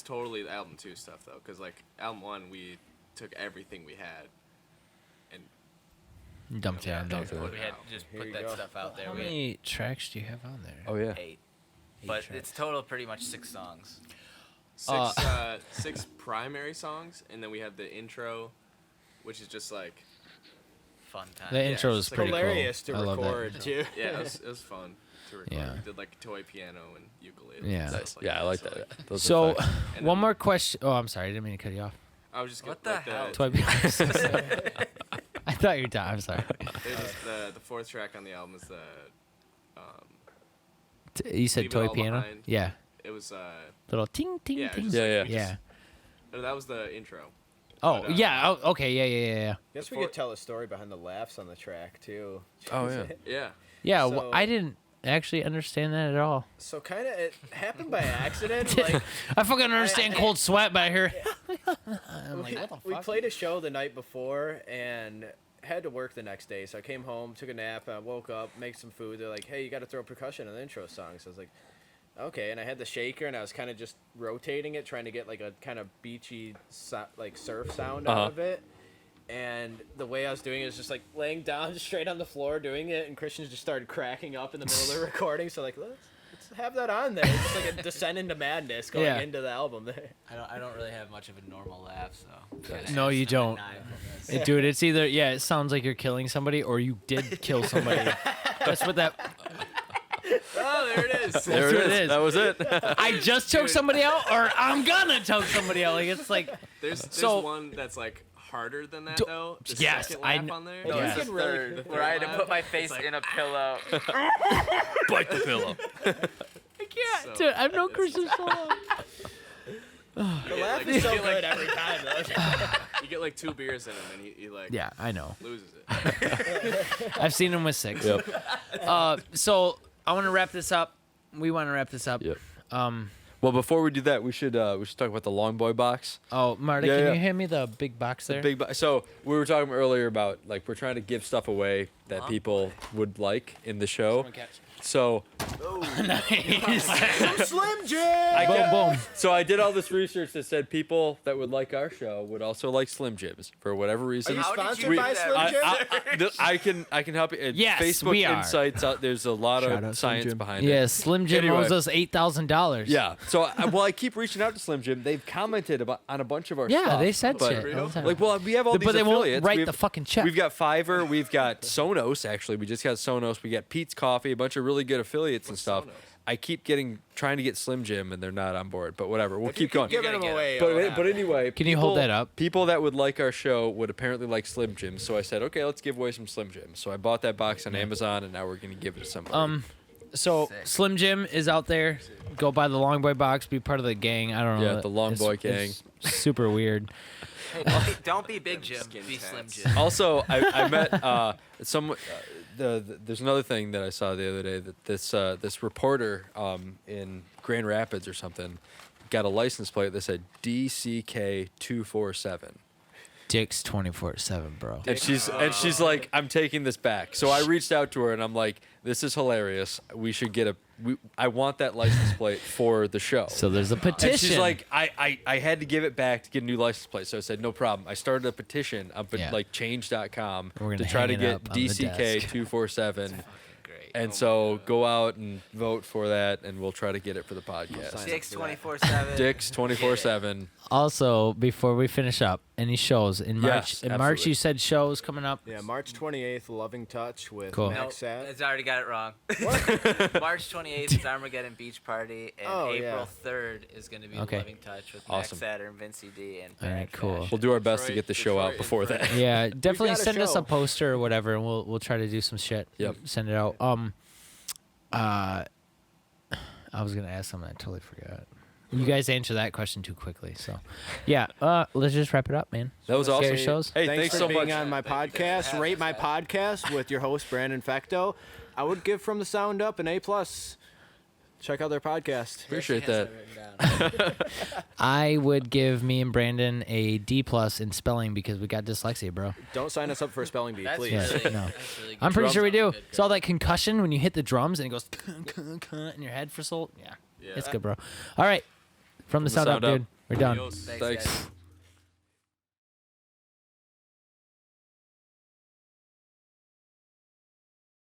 S5: totally the album 2 stuff though, because like album 1 we took everything we had and
S1: Dumped it on there.
S6: Dumped it.
S8: We had to just
S3: Here
S8: put
S3: you
S8: that
S3: go.
S8: stuff out there.
S1: How
S8: We had
S1: many tracks do you have on there?
S6: Oh yeah.
S8: 8. But it's total pretty much 6 songs.
S5: 6 primary songs, and then we have the intro, which is just like
S8: Fun time.
S1: The intro is
S5: it's like
S1: pretty
S3: Hilarious
S1: cool.
S3: to
S1: I love that.
S3: record too.
S5: yeah, it was fun to record.
S1: Yeah.
S5: We did like toy piano and ukulele.
S1: Yeah.
S5: and stuff
S6: Nice.
S5: like
S6: Yeah, I like
S5: So,
S6: that. Those are
S1: So,
S6: fun.
S5: And
S1: one
S5: then-
S1: more question. Oh, I'm sorry. I didn't mean to cut you off.
S5: I was just
S8: What
S5: gonna,
S8: the
S5: like
S8: hell?
S1: Toy I thought you were done. I'm sorry.
S5: It was the 4th track on the album is the
S1: You said
S5: Leave It
S1: toy
S5: All
S1: piano?
S5: Behind.
S1: Yeah.
S5: it was
S1: Little ting, ting,
S5: yeah, it
S1: ting.
S5: was just,
S6: Yeah,
S5: like,
S6: yeah.
S5: we just-
S1: Yeah.
S5: no, that was the intro.
S1: Oh,
S5: But,
S1: yeah. Oh, okay. Yeah.
S3: Guess we
S5: Before-
S3: could tell a story behind the laughs on the track too.
S6: Oh, yeah.
S5: Yeah.
S1: Yeah.
S3: So-
S1: I didn't actually understand that at all.
S3: So kind of it happened by accident. Like
S1: I fucking understand cold sweat, but I hear. I'm
S3: we,
S1: like, what the
S3: we
S1: fuck?
S3: played a show the night before and had to work the next day. So I came home, took a nap, I woke up, make some food. They're like, "Hey, you got to throw percussion on the intro song." So I was like, "Okay." And I had the shaker and I was kind of just rotating it, trying to get like a kind of beachy, like surf sound out of it. And the way I was doing it was just like laying down just straight on the floor doing it, and Christian just started cracking up in the middle of the recording. So like, let's have that on there. It's just like a descent into madness going
S1: Yeah.
S3: into the album there.
S8: I don't really have much of a normal laugh, so.
S1: No, you don't. Dude, it's either, it sounds like you're killing somebody or you did kill somebody. That's what that.
S5: Oh, there it is.
S6: There
S1: what
S6: it
S1: it
S6: is.
S1: is.
S6: That was it.
S1: I just choked somebody out or I'm gonna choke somebody out. Like, it's like.
S5: There's
S1: So-
S5: one that's like harder than that
S1: Do-
S5: though. The
S1: yes,
S5: second
S1: I
S5: laugh
S1: kn-
S5: on there.
S3: No,
S1: Yeah.
S3: you can really.
S5: The
S8: Where I had to
S5: third
S8: put my
S5: laugh,
S8: face
S5: it's like,
S8: in a pillow.
S6: Bite the pillow.
S1: I can't.
S5: So,
S1: Dude, I've known
S5: it's-
S1: Christian so long.
S3: The laugh
S5: like-
S3: is so
S5: you get, like-
S3: good every time though.
S5: You get like 2 beers in him and he like
S1: Yeah, I know.
S5: loses it.
S1: I've seen him with 6.
S6: Yep.
S1: So I want to wrap this up. We want to wrap this up.
S6: Yep.
S1: Um.
S6: Well, before we do that, we should talk about the Long Boi box.
S1: Oh, Marta,
S6: Yeah,
S1: can
S6: yeah.
S1: you hand me the big box there?
S6: So we were talking earlier about like we're trying to give stuff away that people would like in the show. So
S1: Nice.
S3: Slim Jim.
S1: Boom, boom.
S6: So I did all this research that said people that would like our show would also like Slim Jims for whatever
S3: Are
S6: reason.
S3: you
S8: How did
S3: sponsored
S8: you
S3: by
S8: do that?
S3: Slim Jim?
S6: I can help you.
S1: Yes,
S6: Facebook
S1: we are.
S6: Insights out. There's a lot
S9: Shout
S6: of
S9: out Slim
S6: science
S9: Jim.
S6: behind it.
S1: Yeah, Slim Jim
S6: Anyway.
S1: owes us $8,000.
S6: Yeah. So I keep reaching out to Slim Jim. They've commented on a bunch of our
S1: Yeah,
S6: stuff.
S1: they said
S6: but,
S1: shit. all the time.
S6: Like, well, we have all these
S1: but they won't
S6: affiliates.
S1: write
S6: We've-
S1: the fucking check.
S6: We've got Fiverr. We've got Sonos. Actually, we just got Sonos. We got Pete's Coffee. A bunch of really good affiliates and stuff.
S5: Sonos?
S6: I keep trying to get Slim Jim, and they're not on board. But whatever, we'll keep going.
S3: Giving them
S8: get
S3: away.
S6: But anyway,
S1: Can you hold that up?
S6: People that would like our show would apparently like Slim Jims. So I said, okay, let's give away some Slim Jims. So I bought that box on Amazon, and now we're gonna give it to somebody.
S1: So
S8: Sick.
S1: Slim Jim is out there. Go buy the Long Boy box. Be part of the gang. I don't know.
S6: Yeah, the Long Boy gang.
S1: It's super weird.
S8: Hey, don't be Big Jim.
S5: Skin
S8: Be Slim
S5: tats.
S8: Jim.
S6: Also, I met some. There's another thing that I saw the other day that this reporter in Grand Rapids or something got a license plate that said DCK247.
S1: Dick's 24/7, bro.
S6: And she's like, I'm taking this back. So I reached out to her and I'm like, this is hilarious. We should get I want that license plate for the show.
S1: So there's a petition.
S6: And she's like, I had to give it back to get a new license plate. So I said, no problem. I started a petition up at like change.com
S1: We're
S6: to
S1: gonna
S6: try to
S1: hang it
S6: get
S1: up on the desk.
S6: DCK247.
S8: Great.
S6: And so go out and vote for that, and we'll try to get it for the podcast.
S8: Dicks 24/7.
S6: Dicks 24/7.
S1: Also, before we finish up, any shows in March?
S6: Yes,
S1: in March,
S6: absolutely.
S1: you said shows coming up.
S3: Yeah, March 28th, Loving Touch with
S1: Cool.
S3: Max
S8: Nope,
S3: Sat.
S8: it's already got it wrong. March 28th is Armageddon Beach Party, and
S3: Oh,
S8: April
S3: yeah.
S8: 3rd is going to be
S1: Okay.
S8: Loving Touch with
S6: Awesome.
S8: Max Saturn, Vincy D, and
S1: All right,
S8: Bad
S1: cool.
S8: Fashion.
S6: We'll do our best to
S5: Detroit-
S6: get the show out
S5: Detroit
S6: before
S5: is
S6: that.
S1: Yeah, definitely
S3: got a
S1: send us
S3: show.
S1: a poster or whatever, and we'll try to do some shit.
S6: Yep.
S1: Send it out. I was gonna ask something, I totally forgot. You guys answered that question too quickly, so yeah. Let's just wrap it up, man.
S6: That was
S1: Scary
S6: awesome.
S1: shows.
S6: Hey,
S3: Thanks
S6: thanks
S3: for
S6: so
S3: being
S6: much.
S3: on my podcast. Rate my podcast with your host Brandon Fecteau. I would give From the Sound Up an A+. Check out their podcast.
S6: Appreciate
S8: He has
S6: that.
S8: written down.
S1: I would give me and Brandon a D+ in spelling because we got dyslexia, bro.
S3: Don't sign us up for a spelling bee,
S8: That's
S3: please.
S1: Yeah.
S8: really,
S1: no.
S8: that's really good.
S1: I'm pretty sure we do.
S8: Good,
S1: It's all that concussion when you hit the drums and it goes in your head for so. Yeah,
S5: Yeah.
S1: it's good, bro. All right, from the sound up, dude. We're done.
S5: Adios.
S8: Thanks,
S6: Thanks.
S8: guys.